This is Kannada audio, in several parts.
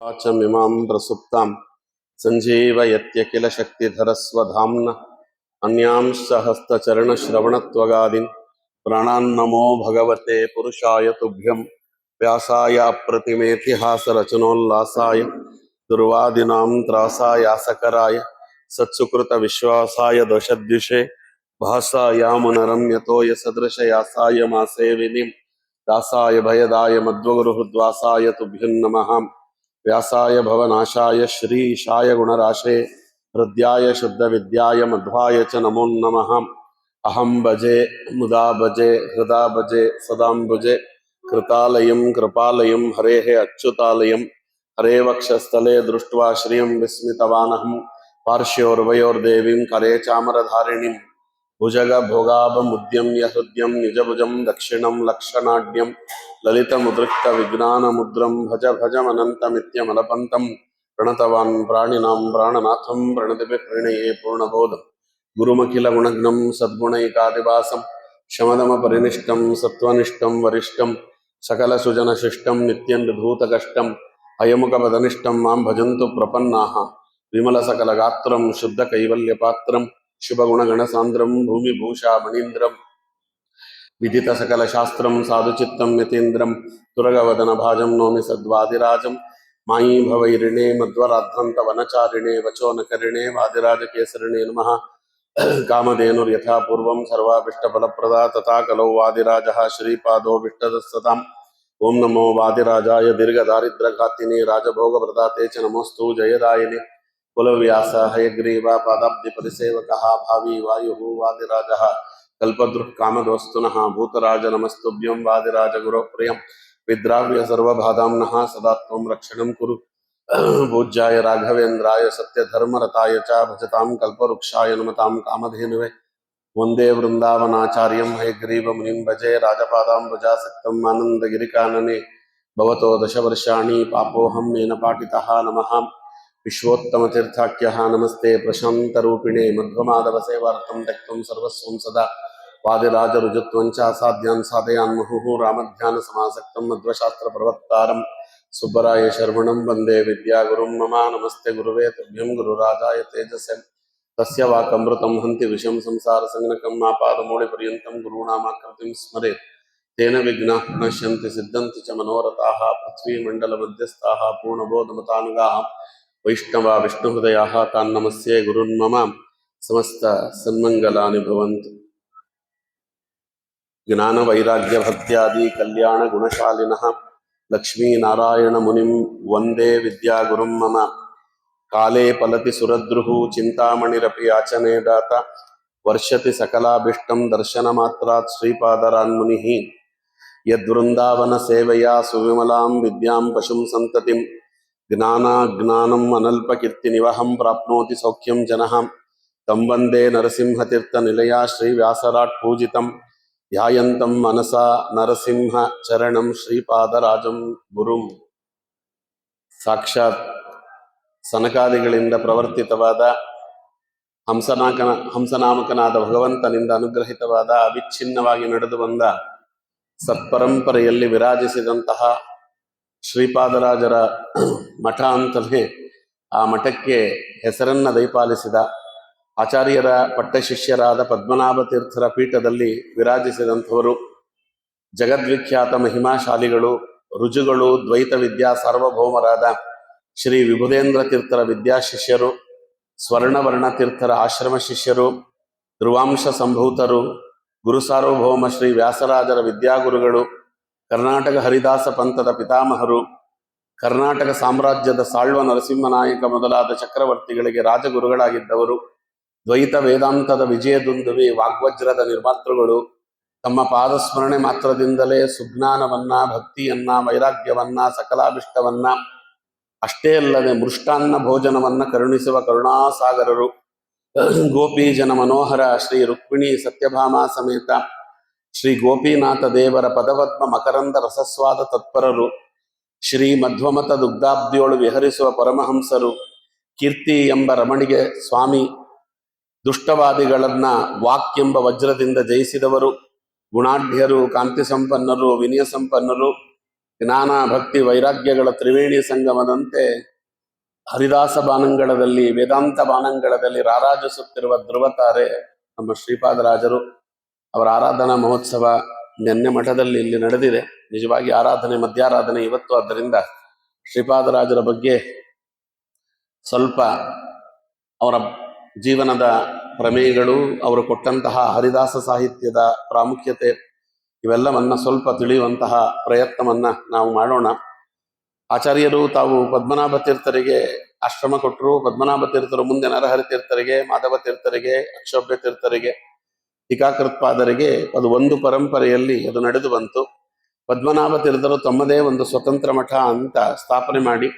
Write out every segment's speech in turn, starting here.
वाचमिमां प्रसुप्तां सञ्जीवयत्यखिल शक्तिधरस्वधाम्ना अन्यांश्च हस्तचरणश्रवणत्वगादीन् प्राणान्नमो भगवते पुरुषाय तुभ्यं व्यासाय अप्रतिमेतिहासरचनोल्लासाय दुर्वादिनां त्रासायासकराय सत्सुकृतविश्वासाय दोषद्विषे भासायामुनरम्यतो यसदृशयासाय मासे विनिं दासाय भयदाय मध्वगुरुहृद्वासाय तुभ्यं नमः। व्यासाय भवनाशाय श्रीशाय गुणराशे हृद्याय शुद्धविद्याय मध्वाय च नमो नमः। अहं भजे मुदा भजे हृदा भजे सदाम्बुजे कृतालयं कृपालयं हरेः अच्युतालयं हरे वक्षस्थले दृष्ट्वा श्रियं विस्मितवानहं पार्श्वयोर्वयोर्देवीं करे चामरधारिणीं भुजगभोगाभमुद्यम्य हृद्यं निजभुजं दक्षिणं लक्षणाढ्यं ललितमुद्रिक्तविज्ञानमुद्रं भज भजमनन्तमित्यमलपन्तं प्रणतवान् प्राणिनां प्राणनाथं प्रणतिभिः प्रणये पूर्णबोधं गुरुमखिलगुणज्ञं सद्गुणैकादिवासं शमदमपरिनिष्टं सत्त्वनिष्ठं वरिष्ठं सकलसुजनशिष्टं नित्यं विभूतकष्टं हयमुखपदनिष्ठं मां भजन्तु प्रपन्नाः विमलसकलगात्रं शुद्धकैवल्यपात्रं शुभगुणगणसान्द्रं भूमिभूषामणीन्द्रं विदितसकलशास्त्रं साधुचित्तं यतीन्द्रं तुरगवदनभाजं नौमि सद्वादिराजं मायी भवैरिणे मध्वराद्धन्तवनचारिणे वचो न करिणे वादिराजकेसरिणे नमः। कामधेनुर्यथा पूर्वं सर्वाभीष्टफलप्रदा तथा कलौ वादिराजः श्रीपादोऽभीष्टदस्सताम्। ओं नमो वादिराजाय दीर्घदारिद्र्यघातिने राजभोगप्रदाते च नमोऽस्तु जयदायिने कुलव्यास हयग्रीवा पादाब्धिपरिसेवकः भावी वायुः वादिराजः कल्पद्रुः कामदोस्तुनः भूतराज नमस्तुभ्यं वादिराज गुरो प्रियं विद्राव्य सर्वबाधाम्नः सदा त्वं रक्षणं कुरु। पूज्याय राघवेन्द्राय सत्यधर्मरताय च भजतां कल्पवृक्षाय नमतां कामधेनुवे वन्दे वृन्दावनाचार्यं हयग्रीवमुनिं भजे राजपादाम्बुजासक्तं आनन्दगिरिकानने भवतो दशवर्षाणि पापोऽहं येन पाटितः नमः। विश्वोत्तमतीर्थाख्यः नमस्ते प्रशान्तरूपिणे मध्वमाधवसेवार्थं त्यक्तं सर्वस्वं सदा वादिराजरुजुत्वं च असाध्यान् साधयान्मुहुः रामध्यानसमासक्तं मध्वशास्त्रप्रवक्तारं सुब्बराय शर्वणं वन्दे विद्यागुरुं मम। नमस्ते गुरुवे तुभ्यं गुरुराजाय तेजसे तस्य वाकमृतं हन्ति विषं संसारसंज्ञकं मापादमूलिपर्यन्तं गुरूणामाकृतिं स्मरेत् तेन विघ्नाः प्रणश्यन्ति सिद्धन्ति च मनोरथाः। पृथ्वीमण्डलमध्यस्थाः पूर्णबोधमतानुगाः वैष्णवा विष्णुहृदयाः तान् नमस्ये गुरुन् मम। समस्त सन्मङ्गलानि भवन्तु। ज्ञानवैराग्यभक्त्यादि कल्याणगुणशालिनः लक्ष्मीनारायणमुनिं वन्दे विद्यागुरुं मम। काले पलति सुरद्रुः चिन्तामणिरपि याचने दाता वर्षति सकलाभीष्टं दर्शनमात्रात् श्रीपादरान्मुनिः। यद्वृन्दावनसेवया सुविमलां विद्यां पशुं सन्ततिं ज्ञानाज्ञानम् अनल्पकीर्तिनिवहं प्राप्नोति सौख्यं जनः तं वन्दे नरसिंहतीर्थनिलया श्रीव्यासराट् पूजितं ध्यायन्तं मनसा नरसिंहचरणं श्रीपादराजं गुरुं। ಸಾಕ್ಷಾತ್ ಸನಕಾದಿಗಳಿಂದ ಪ್ರವರ್ತಿತವಾದ ಹಂಸನಾಮಕನಾದ ಭಗವಂತನಿಂದ ಅನುಗ್ರಹಿತವಾದ ಅವಿಚ್ಛಿನ್ನವಾಗಿ ನಡೆದು ಬಂದ ಸತ್ಪರಂಪರೆಯಲ್ಲಿ ವಿರಾಜಿಸಿದಂತಹ ಶ್ರೀಪಾದರಾಜರ ಮಠ ಅಂತಲೇ ಆ ಮಠಕ್ಕೆ ಹೆಸರನ್ನ ದಯಪಾಲಿಸಿದ ಆಚಾರ್ಯರ ಪಟ್ಟಶಿಷ್ಯರಾದ ಪದ್ಮನಾಭ ತೀರ್ಥರ ಪೀಠದಲ್ಲಿ ವಿರಾಜಿಸಿದಂಥವರು ಜಗದ್ವಿಖ್ಯಾತ ಮಹಿಮಾಶಾಲಿಗಳು ರುಜುಗಳು ದ್ವೈತ ವಿದ್ಯಾ ಸಾರ್ವಭೌಮರಾದ ಶ್ರೀ ವಿಭುಧೇಂದ್ರ ತೀರ್ಥರ ವಿದ್ಯಾಶಿಷ್ಯರು ಸ್ವರ್ಣವರ್ಣ ತೀರ್ಥರ ಆಶ್ರಮ ಶಿಷ್ಯರು ಧ್ರುವಾಂಶ ಸಂಭೂತರು ಗುರು ಸಾರ್ವಭೌಮ ಶ್ರೀ ವ್ಯಾಸರಾಜರ ವಿದ್ಯಾಗುರುಗಳು ಕರ್ನಾಟಕ ಹರಿದಾಸ ಪಂಥದ ಪಿತಾಮಹರು ಕರ್ನಾಟಕ ಸಾಮ್ರಾಜ್ಯದ ಸಾಳ್ವ ನರಸಿಂಹನಾಯಕ ಮೊದಲಾದ ಚಕ್ರವರ್ತಿಗಳಿಗೆ ರಾಜಗುರುಗಳಾಗಿದ್ದವರು ದ್ವೈತ ವೇದಾಂತದ ವಿಜಯದುಂದುವಿ ವಾಗ್ವಜ್ರದ ನಿರ್ಮಾತೃಗಳು ತಮ್ಮ ಪಾದಸ್ಮರಣೆ ಮಾತ್ರದಿಂದಲೇ ಸುಜ್ಞಾನವನ್ನ ಭಕ್ತಿಯನ್ನ ವೈರಾಗ್ಯವನ್ನ ಸಕಲಾಭಿಷ್ಟವನ್ನ ಅಷ್ಟೇ ಅಲ್ಲದೆ ಮೃಷ್ಟಾನ್ನ ಭೋಜನವನ್ನ ಕರುಣಿಸುವ ಕರುಣಾಸಾಗರರು ಗೋಪಿ ಜನ ಮನೋಹರ ಶ್ರೀ ರುಕ್ಮಿಣಿ ಸತ್ಯಭಾಮ ಸಮೇತ ಶ್ರೀ ಗೋಪಿನಾಥ ದೇವರ ಪದಪದ್ಮ ಮಕರಂದ ರಸಸ್ವಾದ ತತ್ಪರರು ಶ್ರೀ ಮಧ್ವಮತ ದುಗ್ಧಾಬ್ದಿಯೋಳು ವಿಹರಿಸುವ ಪರಮಹಂಸರು ಕೀರ್ತಿ ಎಂಬ ರಮಣಿಗೆ ಸ್ವಾಮಿ ದುಷ್ಟವಾದಿಗಳನ್ನ ವಾಕ್ಯೆಂಬ ವಜ್ರದಿಂದ ಜಯಿಸಿದವರು ಗುಣಾಢ್ಯರು ಕಾಂತಿ ಸಂಪನ್ನರು ವಿನಯ ಸಂಪನ್ನರು ಜ್ಞಾನ ಭಕ್ತಿ ವೈರಾಗ್ಯಗಳ ತ್ರಿವೇಣಿ ಸಂಗಮದಂತೆ ಹರಿದಾಸ ಬಾನಂಗಳದಲ್ಲಿ ವೇದಾಂತ ಬಾನಂಗಳದಲ್ಲಿ ರಾರಾಜಿಸುತ್ತಿರುವ ಧ್ರುವತಾರೆ ನಮ್ಮ ಶ್ರೀಪಾದರಾಜರು. ಅವರ ಆರಾಧನಾ ಮಹೋತ್ಸವ ನಿನ್ನೆ ಮಠದಲ್ಲಿ ಇಲ್ಲಿ ನಡೆದಿದೆ. ನಿಜವಾಗಿ ಆರಾಧನೆ ಮಧ್ಯಾರಾಧನೆ ಇವತ್ತು. ಆದ್ದರಿಂದ ಶ್ರೀಪಾದರಾಜರ ಬಗ್ಗೆ ಸ್ವಲ್ಪ ಅವರ ಜೀವನದ ಪ್ರಮೇಯಗಳು, ಅವರು ಕೊಟ್ಟಂತಹ ಹರಿದಾಸ ಸಾಹಿತ್ಯದ ಪ್ರಾಮುಖ್ಯತೆ ಇವೆಲ್ಲವನ್ನ ಸ್ವಲ್ಪ ತಿಳಿಯುವಂತಹ ಪ್ರಯತ್ನವನ್ನ ನಾವು ಮಾಡೋಣ. ಆಚಾರ್ಯರು ತಾವು ಪದ್ಮನಾಭ ತೀರ್ಥರಿಗೆ ಆಶ್ರಮ ಕೊಟ್ಟರು. ಪದ್ಮನಾಭ ತೀರ್ಥರು ಮುಂದೆ ನರಹರಿ ತೀರ್ಥರಿಗೆ, ಮಾಧವ ತೀರ್ಥರಿಗೆ, ಅಕ್ಷೋಭ್ಯ ತೀರ್ಥರಿಗೆ, ಟೀಕಾಕೃತ್ಪಾದರಿಗೆ ಅದು ಒಂದು ಪರಂಪರೆಯಲ್ಲಿ ಅದು ನಡೆದು ಬಂತು. ಪದ್ಮನಾಭ ತೀರ್ಥರು ತಮ್ಮದೇ ಒಂದು ಸ್ವತಂತ್ರ ಮಠ ಅಂತ ಸ್ಥಾಪನೆ ಮಾಡಿ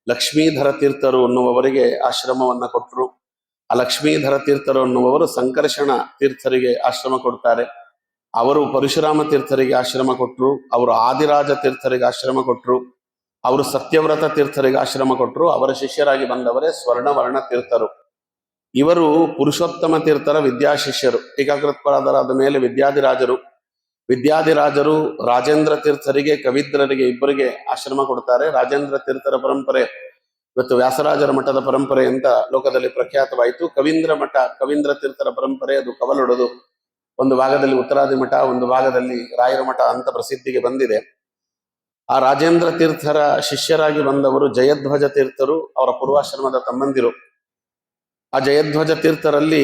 ಲಕ್ಷ್ಮೀಧರ ತೀರ್ಥರು ಅನ್ನುವವರಿಗೆ ಆಶ್ರಮವನ್ನ ಕೊಟ್ಟರು. ಆ ಲಕ್ಷ್ಮೀಧರ ತೀರ್ಥರು ಅನ್ನುವವರು ಸಂಕರ್ಷಣ ತೀರ್ಥರಿಗೆ ಆಶ್ರಮ ಕೊಡ್ತಾರೆ. ಅವರು ಪರಶುರಾಮ ತೀರ್ಥರಿಗೆ ಆಶ್ರಮ ಕೊಟ್ಟರು. ಅವರು ಆದಿರಾಜ ತೀರ್ಥರಿಗೆ ಆಶ್ರಮ ಕೊಟ್ಟರು. ಅವರು ಸತ್ಯವ್ರತ ತೀರ್ಥರಿಗೆ ಆಶ್ರಮ ಕೊಟ್ಟರು. ಅವರ ಶಿಷ್ಯರಾಗಿ ಬಂದವರೇ ಸ್ವರ್ಣವರ್ಣ ತೀರ್ಥರು. ಇವರು ಪುರುಷೋತ್ತಮ ತೀರ್ಥರ ವಿದ್ಯಾಶಿಷ್ಯರು. ಟೀಕಾಕೃತ್ಪಾದರಾದ ಮೇಲೆ ವಿದ್ಯಾಧಿರಾಜರು ರಾಜೇಂದ್ರ ತೀರ್ಥರಿಗೆ, ಕವಿದ್ರರಿಗೆ ಇಬ್ಬರಿಗೆ ಆಶ್ರಮ ಕೊಡ್ತಾರೆ. ರಾಜೇಂದ್ರ ತೀರ್ಥರ ಪರಂಪರೆ ಇವತ್ತು ವ್ಯಾಸರಾಜರ ಮಠದ ಪರಂಪರೆ ಅಂತ ಲೋಕದಲ್ಲಿ ಪ್ರಖ್ಯಾತವಾಯಿತು. ಕವೀಂದ್ರ ತೀರ್ಥರ ಪರಂಪರೆ ಅದು ಕವಲೊಡೆದು ಒಂದು ಭಾಗದಲ್ಲಿ ಉತ್ತರಾದಿ ಮಠ, ಒಂದು ಭಾಗದಲ್ಲಿ ರಾಯರ ಮಠ ಅಂತ ಪ್ರಸಿದ್ಧಿಗೆ ಬಂದಿದೆ. ಆ ರಾಜೇಂದ್ರ ತೀರ್ಥರ ಶಿಷ್ಯರಾಗಿ ಬಂದವರು ಜಯಧ್ವಜ ತೀರ್ಥರು, ಅವರ ಪೂರ್ವಾಶ್ರಮದ ತಮ್ಮಂದಿರು. ಆ ಜಯಧ್ವಜ ತೀರ್ಥರಲ್ಲಿ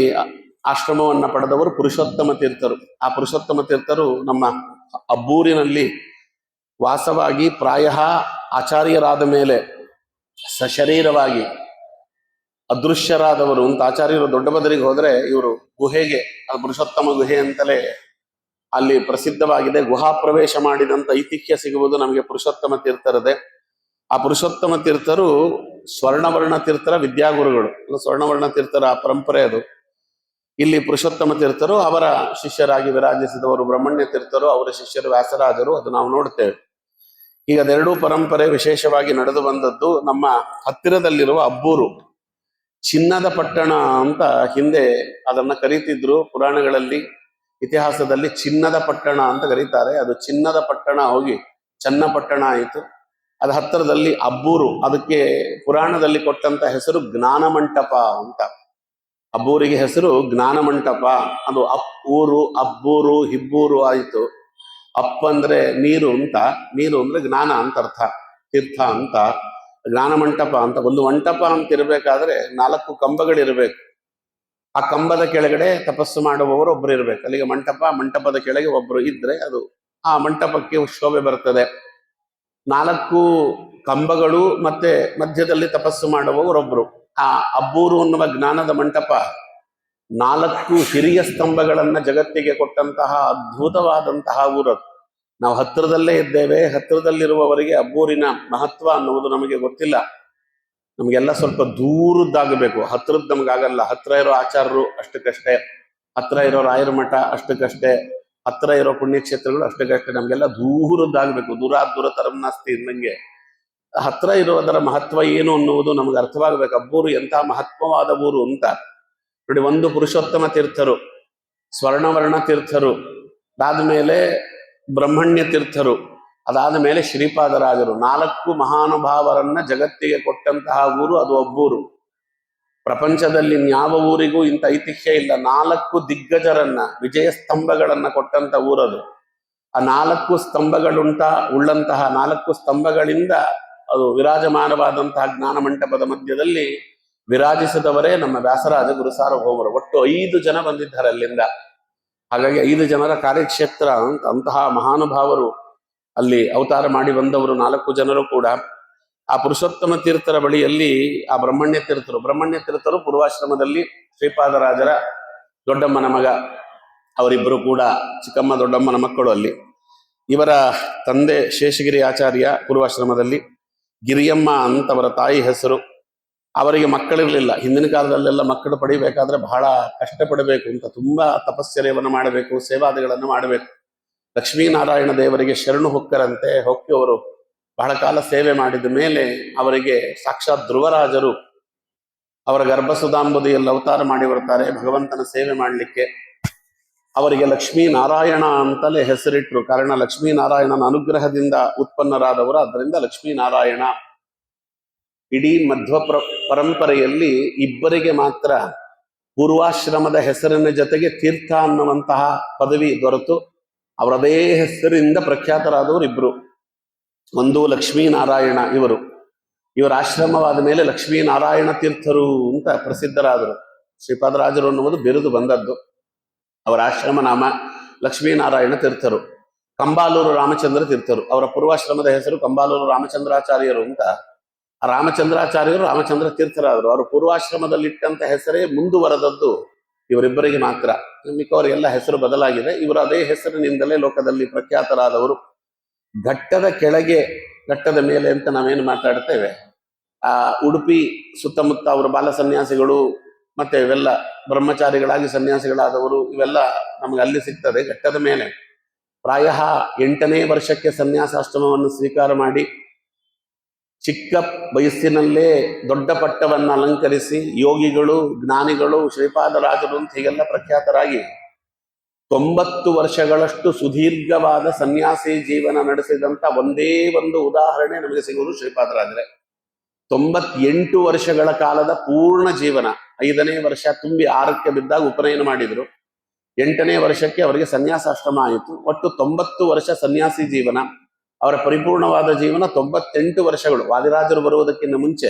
ಆಶ್ರಮವನ್ನ ಪಡೆದವರು ಪುರುಷೋತ್ತಮ ತೀರ್ಥರು. ಆ ಪುರುಷೋತ್ತಮ ತೀರ್ಥರು ನಮ್ಮ ಅಬ್ಬೂರಿನಲ್ಲಿ ವಾಸವಾಗಿ ಪ್ರಾಯ ಆಚಾರ್ಯರಾದ ಮೇಲೆ ಸಶರೀರವಾಗಿ ಅದೃಶ್ಯರಾದವರು ಅಂತ. ಆಚಾರ್ಯರು ದೊಡ್ಡ ಬದರಿಗೆ ಹೋದ್ರೆ ಇವರು ಗುಹೆಗೆ, ಅದು ಪುರುಷೋತ್ತಮ ಗುಹೆ ಅಂತಲೇ ಅಲ್ಲಿ ಪ್ರಸಿದ್ಧವಾಗಿದೆ. ಗುಹಾ ಪ್ರವೇಶ ಮಾಡಿದಂತ ಐತಿಹ್ಯ ಸಿಗುವುದು ನಮಗೆ ಪುರುಷೋತ್ತಮ ತೀರ್ಥರದೆ. ಆ ಪುರುಷೋತ್ತಮ ತೀರ್ಥರು ಸ್ವರ್ಣವರ್ಣ ತೀರ್ಥರ ವಿದ್ಯಾಗುರುಗಳು. ಸ್ವರ್ಣವರ್ಣ ತೀರ್ಥರ ಪರಂಪರೆ ಅದು. ಇಲ್ಲಿ ಪುರುಷೋತ್ತಮ ತೀರ್ಥರು ಅವರ ಶಿಷ್ಯರಾಗಿ ವಿರಾಜಿಸಿದವರು ಬ್ರಹ್ಮಣ್ಯ ತೀರ್ಥರು, ಅವರ ಶಿಷ್ಯರು ವ್ಯಾಸರಾಜರು. ಅದು ನಾವು ನೋಡ್ತೇವೆ. ಈಗ ಅದೆರಡೂ ಪರಂಪರೆ ವಿಶೇಷವಾಗಿ ನಡೆದು ಬಂದದ್ದು ನಮ್ಮ ಹತ್ತಿರದಲ್ಲಿರುವ ಅಬ್ಬೂರು. ಚಿನ್ನದ ಪಟ್ಟಣ ಅಂತ ಹಿಂದೆ ಅದನ್ನ ಕರೀತಿದ್ರು. ಪುರಾಣಗಳಲ್ಲಿ, ಇತಿಹಾಸದಲ್ಲಿ ಚಿನ್ನದ ಪಟ್ಟಣ ಅಂತ ಕರೀತಾರೆ. ಅದು ಚಿನ್ನದ ಪಟ್ಟಣ ಹೋಗಿ ಚನ್ನಪಟ್ಟಣ ಆಯಿತು. ಅದ ಹತ್ತಿರದಲ್ಲಿ ಅಬ್ಬೂರು, ಅದಕ್ಕೆ ಪುರಾಣದಲ್ಲಿ ಕೊಟ್ಟಂತ ಹೆಸರು ಜ್ಞಾನ ಮಂಟಪ ಅಂತ. ಅಬ್ಬೂರಿಗೆ ಹೆಸರು ಜ್ಞಾನ ಮಂಟಪ. ಅದು ಊರು, ಅಬ್ಬೂರು, ಹಿಬ್ಬೂರು ಆಯಿತು. ಅಪ್ಪ ಅಂದ್ರೆ ನೀರು ಅಂತ, ನೀರು ಅಂದ್ರೆ ಜ್ಞಾನ ಅಂತ ಅರ್ಥ, ತೀರ್ಥ ಅಂತ. ಜ್ಞಾನ ಮಂಟಪ ಅಂತ. ಒಂದು ಮಂಟಪ ಅಂತ ಇರಬೇಕಾದ್ರೆ 4 ಕಂಬಗಳಿರ್ಬೇಕು. ಆ ಕಂಬದ ಕೆಳಗಡೆ ತಪಸ್ಸು ಮಾಡುವವರು ಒಬ್ರು ಇರ್ಬೇಕು. ಅಲ್ಲಿಗೆ ಮಂಟಪದ ಕೆಳಗೆ ಒಬ್ರು ಇದ್ರೆ ಅದು ಆ ಮಂಟಪಕ್ಕೆ ಶೋಭೆ ಬರ್ತದೆ. 4 ಕಂಬಗಳು ಮತ್ತೆ ಮಧ್ಯದಲ್ಲಿ ತಪಸ್ಸು ಮಾಡುವವರೊಬ್ರು. ಆ ಅಬ್ಬೂರು ಅನ್ನುವ ಜ್ಞಾನದ ಮಂಟಪ 4 ಹಿರಿಯ ಸ್ತಂಭಗಳನ್ನ ಜಗತ್ತಿಗೆ ಕೊಟ್ಟಂತಹ ಅದ್ಭುತವಾದಂತಹ ಊರದು. ನಾವು ಹತ್ತಿರದಲ್ಲೇ ಇದ್ದೇವೆ. ಹತ್ತಿರದಲ್ಲಿರುವವರಿಗೆ ಅಬ್ಬೂರಿನ ಮಹತ್ವ ಅನ್ನುವುದು ನಮಗೆ ಗೊತ್ತಿಲ್ಲ. ನಮಗೆಲ್ಲ ಸ್ವಲ್ಪ ದೂರದ್ದಾಗಬೇಕು. ಹತ್ತಿರದ್ದು ನಮಗಾಗಲ್ಲ. ಹತ್ರ ಇರೋ ಆಚಾರ್ಯರು ಅಷ್ಟಕ್ಕಷ್ಟೇ, ಹತ್ರ ಇರೋ ರಾಯರ ಮಠ ಅಷ್ಟಕ್ಕಷ್ಟೇ, ಹತ್ರ ಇರೋ ಪುಣ್ಯಕ್ಷೇತ್ರಗಳು ಅಷ್ಟಕ್ಕಷ್ಟೇ. ನಮಗೆಲ್ಲ ದೂರದ್ದಾಗಬೇಕು. ದೂರ ತರಮ್ನಾಸ್ತಿ ಇನ್ನಂಗೆ ಹತ್ರ ಇರೋದರ ಮಹತ್ವ ಏನು ಅನ್ನುವುದು ನಮ್ಗೆ ಅರ್ಥವಾಗಬೇಕು. ಅಬ್ಬೂರು ಎಂಥ ಮಹತ್ವವಾದ ಊರು ಅಂತ ನೋಡಿ. ಒಂದು ಪುರುಷೋತ್ತಮ ತೀರ್ಥರು, ಸ್ವರ್ಣವರ್ಣ ತೀರ್ಥರು, ಅದಾದ ಮೇಲೆ ಬ್ರಹ್ಮಣ್ಯ ತೀರ್ಥರು, ಅದಾದ ಮೇಲೆ ಶ್ರೀಪಾದರಾಜರು. 4 ಮಹಾನುಭಾವರನ್ನ ಜಗತ್ತಿಗೆ ಕೊಟ್ಟಂತಹ ಊರು ಅದು ಅಬ್ಬೂರು. ಪ್ರಪಂಚದಲ್ಲಿ ಯಾವ ಊರಿಗೂ ಇಂಥ ಐತಿಹ್ಯ ಇಲ್ಲ. 4 ದಿಗ್ಗಜರನ್ನ, ವಿಜಯ ಸ್ತಂಭಗಳನ್ನ ಕೊಟ್ಟಂತ ಊರದು. ಆ 4 ಉಳ್ಳಂತಹ 4 ಸ್ತಂಭಗಳಿಂದ ಅದು ವಿರಾಜಮಾನವಾದಂತಹ ಜ್ಞಾನ ಮಂಟಪದ ಮಧ್ಯದಲ್ಲಿ ವಿರಾಜಿಸಿದವರೇ ನಮ್ಮ ವ್ಯಾಸರಾಜ ಗುರುಸಾರ್ವಭೌಮರು. ಒಟ್ಟು 5 ಜನ ಬಂದಿದ್ದಾರೆ ಅಲ್ಲಿಂದ. ಹಾಗಾಗಿ 5 ಜನರ ಕಾರ್ಯಕ್ಷೇತ್ರ ಅಂತ. ಅಂತಹ ಮಹಾನುಭಾವರು ಅಲ್ಲಿ ಅವತಾರ ಮಾಡಿ ಬಂದವರು 4 ಜನರು ಕೂಡ. ಆ ಪುರುಷೋತ್ತಮ ತೀರ್ಥರ ಬಳಿಯಲ್ಲಿ ಆ ಬ್ರಹ್ಮಣ್ಯ ತೀರ್ಥರು ಪೂರ್ವಾಶ್ರಮದಲ್ಲಿ ಶ್ರೀಪಾದರಾಜರ ದೊಡ್ಡಮ್ಮನ ಮಗ. ಅವರಿಬ್ಬರು ಕೂಡ ಚಿಕ್ಕಮ್ಮ ದೊಡ್ಡಮ್ಮನ ಮಕ್ಕಳು. ಅಲ್ಲಿ ಇವರ ತಂದೆ ಶೇಷಗಿರಿ ಆಚಾರ್ಯ ಪೂರ್ವಾಶ್ರಮದಲ್ಲಿ, ಗಿರಿಯಮ್ಮ ಅಂತ ಅವರ ತಾಯಿ ಹೆಸರು. ಅವರಿಗೆ ಮಕ್ಕಳಿರಲಿಲ್ಲ. ಹಿಂದಿನ ಕಾಲದಲ್ಲೆಲ್ಲ ಮಕ್ಕಳು ಪಡಿಬೇಕಾದ್ರೆ ಬಹಳ ಕಷ್ಟಪಡಬೇಕು ಅಂತ, ತುಂಬಾ ತಪಶ್ಚರ್ಯವನ್ನು ಮಾಡಬೇಕು, ಸೇವಾದಿಗಳನ್ನು ಮಾಡಬೇಕು. ಲಕ್ಷ್ಮೀನಾರಾಯಣ ದೇವರಿಗೆ ಶರಣು ಹೊಕ್ಕರಂತೆ. ಹೊಕ್ಕಿ ಅವರು ಬಹಳ ಕಾಲ ಸೇವೆ ಮಾಡಿದ ಮೇಲೆ ಅವರಿಗೆ ಸಾಕ್ಷಾತ್ ಧ್ರುವರಾಜರು ಅವರ ಗರ್ಭಸುಧಾಂಬುದಿಯಲ್ಲಿ ಅವತಾರ ಮಾಡಿ ಬರ್ತಾರೆ ಭಗವಂತನ ಸೇವೆ ಮಾಡಲಿಕ್ಕೆ. ಅವರಿಗೆ ಲಕ್ಷ್ಮೀನಾರಾಯಣ ಅಂತಲೇ ಹೆಸರಿಟ್ರು. ಕಾರಣ ಲಕ್ಷ್ಮೀನಾರಾಯಣನ ಅನುಗ್ರಹದಿಂದ ಉತ್ಪನ್ನರಾದವರು, ಆದ್ದರಿಂದ ಲಕ್ಷ್ಮೀನಾರಾಯಣ. ಇಡೀ ಮಧ್ವ ಪರಂಪರೆಯಲ್ಲಿ ಇಬ್ಬರಿಗೆ ಮಾತ್ರ ಪೂರ್ವಾಶ್ರಮದ ಹೆಸರಿನ ಜೊತೆಗೆ ತೀರ್ಥ ಅನ್ನುವಂತಹ ಪದವಿ ದೊರೆತು ಅವರದೇ ಹೆಸರಿಂದ ಪ್ರಖ್ಯಾತರಾದವರು ಇಬ್ರು. ಒಂದು ಲಕ್ಷ್ಮೀನಾರಾಯಣ, ಇವರ ಆಶ್ರಮವಾದ ಮೇಲೆ ಲಕ್ಷ್ಮೀನಾರಾಯಣ ತೀರ್ಥರು ಅಂತ ಪ್ರಸಿದ್ಧರಾದರು. ಶ್ರೀಪಾದರಾಜರು ಅನ್ನುವುದು ಬಿರುದು ಬಂದದ್ದು. ಅವರ ಆಶ್ರಮ ನಾಮ ಲಕ್ಷ್ಮೀನಾರಾಯಣ ತೀರ್ಥರು. ಕಂಬಾಲೂರು ರಾಮಚಂದ್ರ ತೀರ್ಥರು, ಅವರ ಪೂರ್ವಾಶ್ರಮದ ಹೆಸರು ಕಂಬಾಲೂರು ರಾಮಚಂದ್ರಾಚಾರ್ಯರು ಅಂತ. ಆ ರಾಮಚಂದ್ರಾಚಾರ್ಯರು ರಾಮಚಂದ್ರ ತೀರ್ಥರಾದರು. ಅವರು ಪೂರ್ವಾಶ್ರಮದಲ್ಲಿಟ್ಟಂತ ಹೆಸರೇ ಮುಂದುವರೆದದ್ದು ಇವರಿಬ್ಬರಿಗೆ ಮಾತ್ರ. ಮಿಕ್ಕವರಿಗೆಲ್ಲ ಹೆಸರು ಬದಲಾಗಿದೆ. ಇವರು ಅದೇ ಹೆಸರಿನಿಂದಲೇ ಲೋಕದಲ್ಲಿ ಪ್ರಖ್ಯಾತರಾದವರು. ಘಟ್ಟದ ಕೆಳಗೆ ಘಟ್ಟದ ಮೇಲೆ ಅಂತ ನಾವೇನು ಮಾತಾಡ್ತೇವೆ, ಆ ಉಡುಪಿ ಸುತ್ತಮುತ್ತ ಅವರು ಬಾಲ ಸನ್ಯಾಸಿಗಳು ಮತ್ತೆ ಇವೆಲ್ಲ ಬ್ರಹ್ಮಚಾರಿಗಳಾಗಿ ಸನ್ಯಾಸಿಗಳಾದವರು ಇವೆಲ್ಲ ನಮಗೆ ಅಲ್ಲಿ ಸಿಗ್ತದೆ. ಘಟ್ಟದ ಮೇಲೆ ಪ್ರಾಯ 8ನೇ ವರ್ಷಕ್ಕೆ ಸನ್ಯಾಸಾಶ್ರಮವನ್ನು ಸ್ವೀಕಾರ ಮಾಡಿ ಚಿಕ್ಕ ವಯಸ್ಸಿನಲ್ಲೇ ದೊಡ್ಡ ಪಟ್ಟವನ್ನು ಅಲಂಕರಿಸಿ ಯೋಗಿಗಳು, ಜ್ಞಾನಿಗಳು, ಶ್ರೀಪಾದರಾಜರು ಅಂತ ಹೀಗೆಲ್ಲ ಪ್ರಖ್ಯಾತರಾಗಿ 90 ವರ್ಷಗಳಷ್ಟು ಸುದೀರ್ಘವಾದ ಸನ್ಯಾಸಿ ಜೀವನ ನಡೆಸಿದಂತ ಒಂದೇ ಒಂದು ಉದಾಹರಣೆ ನಮಗೆ ಸಿಗುವುದು ಶ್ರೀಪಾದರಾಜರೇ. 98 ವರ್ಷಗಳ ಕಾಲದ ಪೂರ್ಣ ಜೀವನ. 5ನೇ ವರ್ಷ ತುಂಬಿ 6ಕ್ಕೆ ಬಿದ್ದಾಗ ಉಪನಯನ ಮಾಡಿದ್ರು. 8ನೇ ವರ್ಷಕ್ಕೆ ಅವರಿಗೆ ಸನ್ಯಾಸಾಶ್ರಮ ಆಯಿತು. ಒಟ್ಟು 90 ವರ್ಷ ಸನ್ಯಾಸಿ ಜೀವನ. ಅವರ ಪರಿಪೂರ್ಣವಾದ ಜೀವನ 98 ವರ್ಷಗಳು. ವಾದಿರಾಜರು ಬರುವುದಕ್ಕಿಂತ ಮುಂಚೆ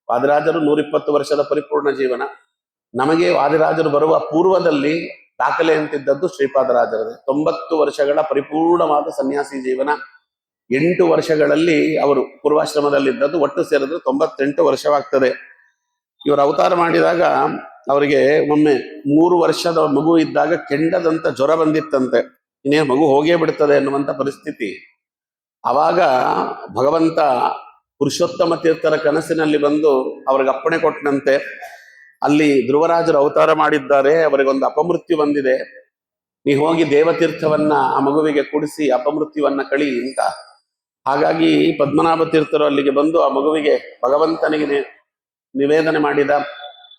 ವಾದಿರಾಜರು 120 ವರ್ಷದ ಪರಿಪೂರ್ಣ ಜೀವನ. ನಮಗೆ ವಾದಿರಾಜರು ಬರುವ ಪೂರ್ವದಲ್ಲಿ ದಾಖಲೆ ಅಂತಿದ್ದದ್ದು ಶ್ರೀಪಾದರಾಜರದೇ 90 ವರ್ಷಗಳ ಪರಿಪೂರ್ಣವಾದ ಸನ್ಯಾಸಿ ಜೀವನ. 8 ವರ್ಷಗಳಲ್ಲಿ ಅವರು ಪೂರ್ವಾಶ್ರಮದಲ್ಲಿದ್ದದ್ದು. ಒಟ್ಟು ಸೇರಿದ್ರೆ 98 ವರ್ಷವಾಗ್ತದೆ. ಇವರು ಅವತಾರ ಮಾಡಿದಾಗ ಅವರಿಗೆ ಒಮ್ಮೆ 3 ವರ್ಷದ ಮಗು ಇದ್ದಾಗ ಕೆಂಡದಂತ ಜ್ವರ ಬಂದಿತ್ತಂತೆ. ಇನ್ನೇ ಮಗು ಹೋಗೇ ಬಿಡ್ತದೆ ಅನ್ನುವಂಥ ಪರಿಸ್ಥಿತಿ. ಆವಾಗ ಭಗವಂತ ಪುರುಷೋತ್ತಮ ತೀರ್ಥರ ಕನಸಿನಲ್ಲಿ ಬಂದು ಅವ್ರಿಗೆ ಅಪ್ಪಣೆ ಕೊಟ್ಟನಂತೆ, ಅಲ್ಲಿ ಧ್ರುವರಾಜರು ಅವತಾರ ಮಾಡಿದ್ದಾರೆ, ಅವರಿಗೊಂದು ಅಪಮೃತ್ಯು ಬಂದಿದೆ, ನೀ ಹೋಗಿ ದೇವತೀರ್ಥವನ್ನ ಆ ಮಗುವಿಗೆ ಕುಡಿಸಿ ಅಪಮೃತ್ಯುವನ್ನ ಕಳಿ ಅಂತ. ಹಾಗಾಗಿ ಪದ್ಮನಾಭ ತೀರ್ಥರು ಅಲ್ಲಿಗೆ ಬಂದು ಆ ಮಗುವಿಗೆ ಭಗವಂತನಿಗೆ ನಿವೇದನೆ ಮಾಡಿದ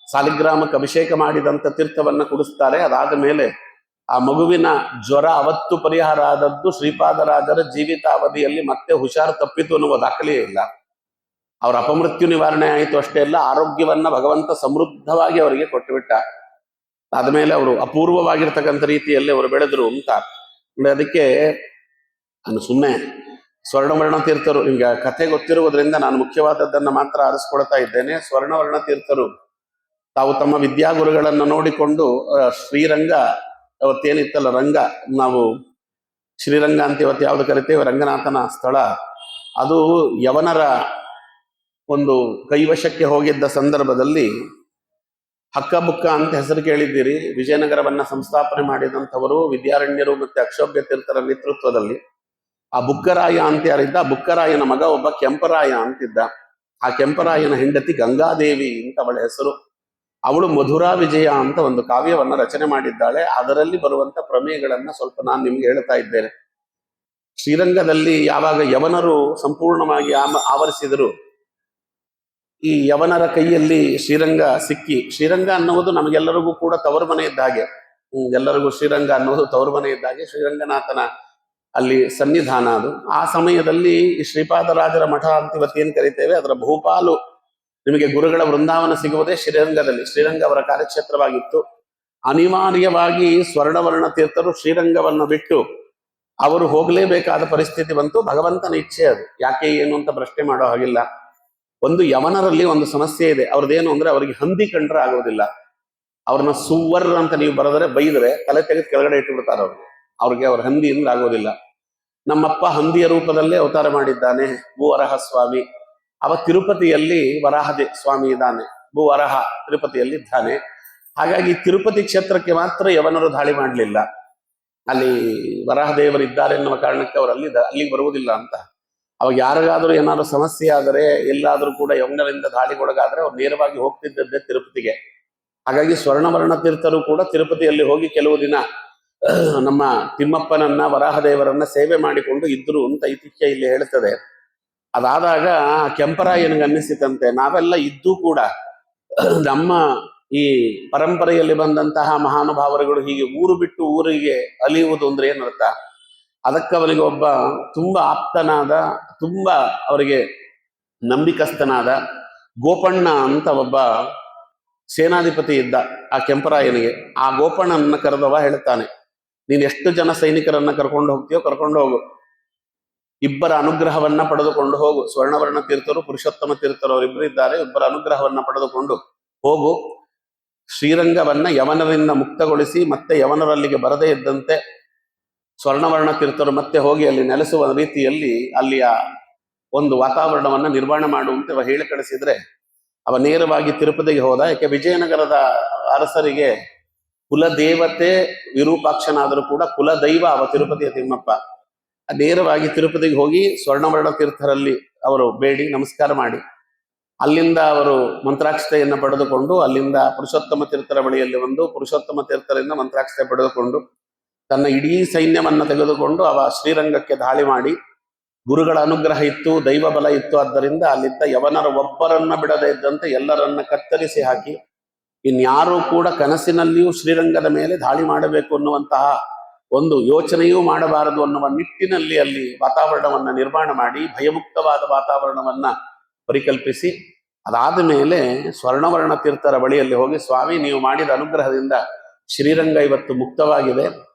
ಸಾಲಿಗ್ರಾಮಕ್ಕೆ ಅಭಿಷೇಕ ಮಾಡಿದಂಥ ತೀರ್ಥವನ್ನ ಕುಡಿಸ್ತಾರೆ. ಅದಾದ ಮೇಲೆ ಆ ಮಗುವಿನ ಜ್ವರ ಅವತ್ತು ಪರಿಹಾರ ಆದದ್ದು ಶ್ರೀಪಾದರಾಜರ ಜೀವಿತಾವಧಿಯಲ್ಲಿ ಮತ್ತೆ ಹುಷಾರು ತಪ್ಪಿತು ಅನ್ನುವ ದಾಖಲೆಯೇ ಇಲ್ಲ. ಅವರ ಅಪಮೃತ್ಯು ನಿವಾರಣೆ ಆಯಿತು ಅಷ್ಟೇ ಅಲ್ಲ, ಆರೋಗ್ಯವನ್ನ ಭಗವಂತ ಸಮೃದ್ಧವಾಗಿ ಅವರಿಗೆ ಕೊಟ್ಟುಬಿಟ್ಟ. ಆದ್ಮೇಲೆ ಅವರು ಅಪೂರ್ವವಾಗಿರ್ತಕ್ಕಂಥ ರೀತಿಯಲ್ಲಿ ಅವರು ಬೆಳೆದ್ರು ಅಂತ. ಅದಕ್ಕೆ ನಾನು ಸುಮ್ಮನೆ ಸ್ವರ್ಣವರ್ಣ ತೀರ್ಥರು, ನಿಮ್ಗೆ ಕಥೆ ಗೊತ್ತಿರುವುದರಿಂದ ನಾನು ಮುಖ್ಯವಾದದ್ದನ್ನು ಮಾತ್ರ ಆರಿಸ್ಕೊಳ್ತಾ ಇದ್ದೇನೆ. ಸ್ವರ್ಣವರ್ಣ ತೀರ್ಥರು ತಾವು ತಮ್ಮ ವಿದ್ಯಾಗುರುಗಳನ್ನು ನೋಡಿಕೊಂಡು ಶ್ರೀರಂಗ ಅವತ್ತೇನಿತ್ತಲ್ಲ ರಂಗ, ನಾವು ಶ್ರೀರಂಗ ಅಂತ ಇವತ್ತು ಯಾವ್ದು ಕರಿತೇವೆ, ರಂಗನಾಥನ ಸ್ಥಳ, ಅದು ಯವನರ ಒಂದು ಕೈವಶಕ್ಕೆ ಹೋಗಿದ್ದ ಸಂದರ್ಭದಲ್ಲಿ ಹಕ್ಕಬುಕ್ಕ ಅಂತ ಹೆಸರು ಕೇಳಿದ್ದೀರಿ. ವಿಜಯನಗರವನ್ನ ಸಂಸ್ಥಾಪನೆ ಮಾಡಿದಂಥವರು ವಿದ್ಯಾರಣ್ಯರು ಮತ್ತೆ ಅಕ್ಷೋಭ್ಯ ತೀರ್ಥರ ನೇತೃತ್ವದಲ್ಲಿ. ಆ ಬುಕ್ಕರಾಯ ಅಂತ ಯಾರಿದ್ದ, ಆ ಬುಕ್ಕರಾಯನ ಮಗ ಒಬ್ಬ ಕೆಂಪರಾಯ ಅಂತಿದ್ದ. ಆ ಕೆಂಪರಾಯನ ಹೆಂಡತಿ ಗಂಗಾದೇವಿ ಅಂತ ಅವಳ ಹೆಸರು. ಅವಳು ಮಧುರಾ ವಿಜಯ ಅಂತ ಒಂದು ಕಾವ್ಯವನ್ನ ರಚನೆ ಮಾಡಿದ್ದಾಳೆ. ಅದರಲ್ಲಿ ಬರುವಂತ ಪ್ರಮೇಯಗಳನ್ನ ಸ್ವಲ್ಪ ನಾನು ನಿಮ್ಗೆ ಹೇಳ್ತಾ ಇದ್ದೇನೆ. ಶ್ರೀರಂಗದಲ್ಲಿ ಯಾವಾಗ ಯವನರು ಸಂಪೂರ್ಣವಾಗಿ ಆವರಿಸಿದರು, ಈ ಯವನರ ಕೈಯಲ್ಲಿ ಶ್ರೀರಂಗ ಸಿಕ್ಕಿ, ಶ್ರೀರಂಗ ಅನ್ನುವುದು ನಮಗೆಲ್ಲರಿಗೂ ಕೂಡ ತವರು ಮನೆ ಇದ್ದ ಹಾಗೆ, ಎಲ್ಲರಿಗೂ ಶ್ರೀರಂಗ ಅನ್ನೋದು ತವರು ಮನೆ ಇದ್ದ ಹಾಗೆ, ಶ್ರೀರಂಗನಾಥನ ಅಲ್ಲಿ ಸನ್ನಿಧಾನ ಅದು. ಆ ಸಮಯದಲ್ಲಿ ಈ ಶ್ರೀಪಾದರಾಜರ ಮಠ ಅಂತ ಇವತ್ತೇನು ಕರಿತೇವೆ, ಅದರ ಬಹುಪಾಲು ನಿಮಗೆ ಗುರುಗಳ ವೃಂದಾವನ ಸಿಗುವುದೇ ಶ್ರೀರಂಗದಲ್ಲಿ. ಶ್ರೀರಂಗ ಅವರ ಕಾರ್ಯಕ್ಷೇತ್ರವಾಗಿತ್ತು. ಅನಿವಾರ್ಯವಾಗಿ ಸ್ವರ್ಣವರ್ಣ ತೀರ್ಥರು ಶ್ರೀರಂಗವನ್ನು ಬಿಟ್ಟು ಅವರು ಹೋಗಲೇಬೇಕಾದ ಪರಿಸ್ಥಿತಿ ಬಂತು. ಭಗವಂತನ ಇಚ್ಛೆ ಅದು, ಯಾಕೆ ಏನು ಅಂತ ಪ್ರಶ್ನೆ ಮಾಡೋ ಹಾಗಿಲ್ಲ. ಒಂದು ಯವನರಲ್ಲಿ ಒಂದು ಸಮಸ್ಯೆ ಇದೆ. ಅವ್ರದ್ದೇನು ಅಂದ್ರೆ ಅವರಿಗೆ ಹಂದಿ ಕಂಡ್ರೆ ಆಗೋದಿಲ್ಲ. ಅವ್ರನ್ನ ಸುವರ್ ಅಂತ ನೀವು ಬರೆದರೆ ಬೈದರೆ ತಲೆ ತೆಗೆದು ಕೆಳಗಡೆ ಇಟ್ಟು ಬಿಡ್ತಾರೆ ಅವ್ರಿಗೆ ಅವ್ರ ಹಂದಿ ಅಂದ್ರೆ ಆಗೋದಿಲ್ಲ. ನಮ್ಮಪ್ಪ ಹಂದಿಯ ರೂಪದಲ್ಲೇ ಅವತಾರ ಮಾಡಿದ್ದಾನೆ, ಭೂವರಹ ಸ್ವಾಮಿ. ಅವ ತಿರುಪತಿಯಲ್ಲಿ ವರಾಹದೇ ಸ್ವಾಮಿ ಇದ್ದಾನೆ, ಭೂವರಹ ತಿರುಪತಿಯಲ್ಲಿ ಇದ್ದಾನೆ. ಹಾಗಾಗಿ ತಿರುಪತಿ ಕ್ಷೇತ್ರಕ್ಕೆ ಮಾತ್ರ ಯವನರು ದಾಳಿ ಮಾಡಲಿಲ್ಲ. ಅಲ್ಲಿ ವರಾಹದೇವರು ಇದ್ದಾರೆ ಎನ್ನುವ ಕಾರಣಕ್ಕೆ ಅವರು ಅಲ್ಲಿಗೆ ಬರುವುದಿಲ್ಲ ಅಂತ. ಅವಾಗ ಯಾರಿಗಾದ್ರೂ ಏನಾದ್ರು ಸಮಸ್ಯೆ ಆದರೆ, ಎಲ್ಲಾದ್ರೂ ಕೂಡ ಯವನರಿಂದ ದಾಳಿಗೊಳಗಾದ್ರೆ ಅವ್ರು ನೇರವಾಗಿ ಹೋಗ್ತಿದ್ದದ್ದೇ ತಿರುಪತಿಗೆ. ಹಾಗಾಗಿ ಸ್ವರ್ಣವರ್ಣ ತೀರ್ಥರು ಕೂಡ ತಿರುಪತಿಯಲ್ಲಿ ಹೋಗಿ ಕೆಲವು ದಿನ ನಮ್ಮ ತಿಮ್ಮಪ್ಪನನ್ನ ವರಾಹದೇವರನ್ನ ಸೇವೆ ಮಾಡಿಕೊಂಡು ಇದ್ರು ಅಂತ ಐತಿಹ್ಯ ಇಲ್ಲಿ ಹೇಳ್ತದೆ. ಅದಾದಾಗ ಕೆಂಪರಾಯನಿಗೆ ಅನ್ನಿಸಿತಂತೆ, ನಾವೆಲ್ಲ ಇದ್ದೂ ಕೂಡ ನಮ್ಮ ಈ ಪರಂಪರೆಯಲ್ಲಿ ಬಂದಂತಹ ಮಹಾನುಭಾವರುಗಳು ಹೀಗೆ ಊರು ಬಿಟ್ಟು ಊರಿಗೆ ಅಲಿಯುವುದು ಅಂದ್ರೆ ಏನರ್ಥ? ಅದಕ್ಕೆ ಅವರಿಗೆ ಒಬ್ಬ ತುಂಬಾ ಆಪ್ತನಾದ, ತುಂಬಾ ಅವರಿಗೆ ನಂಬಿಕಸ್ಥನಾದ ಗೋಪಣ್ಣ ಅಂತ ಒಬ್ಬ ಸೇನಾಧಿಪತಿ ಇದ್ದ ಆ ಕೆಂಪರಾಯನಿಗೆ. ಆ ಗೋಪಣ್ಣನ ಕರೆದವ ಹೇಳ್ತಾನೆ, ನೀನ್ ಎಷ್ಟು ಜನ ಸೈನಿಕರನ್ನ ಕರ್ಕೊಂಡು ಹೋಗ್ತೀಯೋ ಕರ್ಕೊಂಡು ಹೋಗು, ಇಬ್ಬರ ಅನುಗ್ರಹವನ್ನ ಪಡೆದುಕೊಂಡು ಹೋಗು. ಸ್ವರ್ಣವರ್ಣ ತೀರ್ಥರು, ಪುರುಷೋತ್ತಮ ತೀರ್ಥರು ಅವರಿಬ್ಬರು ಇದ್ದಾರೆ, ಇಬ್ಬರ ಅನುಗ್ರಹವನ್ನ ಪಡೆದುಕೊಂಡು ಹೋಗು. ಶ್ರೀರಂಗವನ್ನ ಯವನರಿಂದ ಮುಕ್ತಗೊಳಿಸಿ ಮತ್ತೆ ಯವನರಲ್ಲಿಗೆ ಬರದೇ ಇದ್ದಂತೆ ಸ್ವರ್ಣವರ್ಣ ತೀರ್ಥರು ಮತ್ತೆ ಹೋಗಿ ಅಲ್ಲಿ ನೆಲೆಸುವ ರೀತಿಯಲ್ಲಿ ಅಲ್ಲಿಯ ಒಂದು ವಾತಾವರಣವನ್ನ ನಿರ್ಮಾಣ ಮಾಡುವಂತೆ ಅವ ಹೇಳಿ ಕಳಿಸಿದ್ರೆ ಅವ ನೇರವಾಗಿ ತಿರುಪತಿಗೆ ಹೋದ. ಯಾಕೆ ವಿಜಯನಗರದ ಅರಸರಿಗೆ ಕುಲದೇವತೆ ವಿರೂಪಾಕ್ಷನಾದರೂ ಕೂಡ ಕುಲದೈವ ಅವ ತಿರುಪತಿಯ ತಿಮ್ಮಪ್ಪ. ನೇರವಾಗಿ ತಿರುಪತಿಗೆ ಹೋಗಿ ಸ್ವರ್ಣವರ್ಣ ತೀರ್ಥರಲ್ಲಿ ಅವರು ಬೇಡಿ ನಮಸ್ಕಾರ ಮಾಡಿ ಅಲ್ಲಿಂದ ಅವರು ಮಂತ್ರಾಕ್ಷತೆಯನ್ನು ಪಡೆದುಕೊಂಡು ಅಲ್ಲಿಂದ ಪುರುಷೋತ್ತಮ ತೀರ್ಥರ ಬಳಿಯಲ್ಲಿ ಒಂದು ಪುರುಷೋತ್ತಮ ತೀರ್ಥರಿಂದ ಮಂತ್ರಾಕ್ಷತೆ ಪಡೆದುಕೊಂಡು ತನ್ನ ಇಡೀ ಸೈನ್ಯವನ್ನ ತೆಗೆದುಕೊಂಡು ಅವ ಶ್ರೀರಂಗಕ್ಕೆ ದಾಳಿ ಮಾಡಿ, ಗುರುಗಳ ಅನುಗ್ರಹ ಇತ್ತು, ದೈವ ಬಲ ಇತ್ತು, ಆದ್ದರಿಂದ ಅಲ್ಲಿದ್ದ ಯವನರ ಒಬ್ಬರನ್ನ ಬಿಡದೇ ಇದ್ದಂತೆ ಎಲ್ಲರನ್ನ ಕತ್ತರಿಸಿ ಹಾಕಿ ಇನ್ಯಾರೂ ಕೂಡ ಕನಸಿನಲ್ಲಿಯೂ ಶ್ರೀರಂಗದ ಮೇಲೆ ದಾಳಿ ಮಾಡಬೇಕು ಅನ್ನುವಂತಹ ಒಂದು ಯೋಚನೆಯೂ ಮಾಡಬಾರದು ಅನ್ನುವ ನಿಟ್ಟಿನಲ್ಲಿ ಅಲ್ಲಿ ವಾತಾವರಣವನ್ನ ನಿರ್ಮಾಣ ಮಾಡಿ ಭಯಮುಕ್ತವಾದ ವಾತಾವರಣವನ್ನ ಪರಿಕಲ್ಪಿಸಿ ಅದಾದ ಮೇಲೆ ಸ್ವರ್ಣವರ್ಣ ತೀರ್ಥರ ಬಳಿಯಲ್ಲಿ ಹೋಗಿ, ಸ್ವಾಮಿ ನೀವು ಮಾಡಿದ ಅನುಗ್ರಹದಿಂದ ಶ್ರೀರಂಗ ಇವತ್ತು ಮುಕ್ತವಾಗಿದೆ,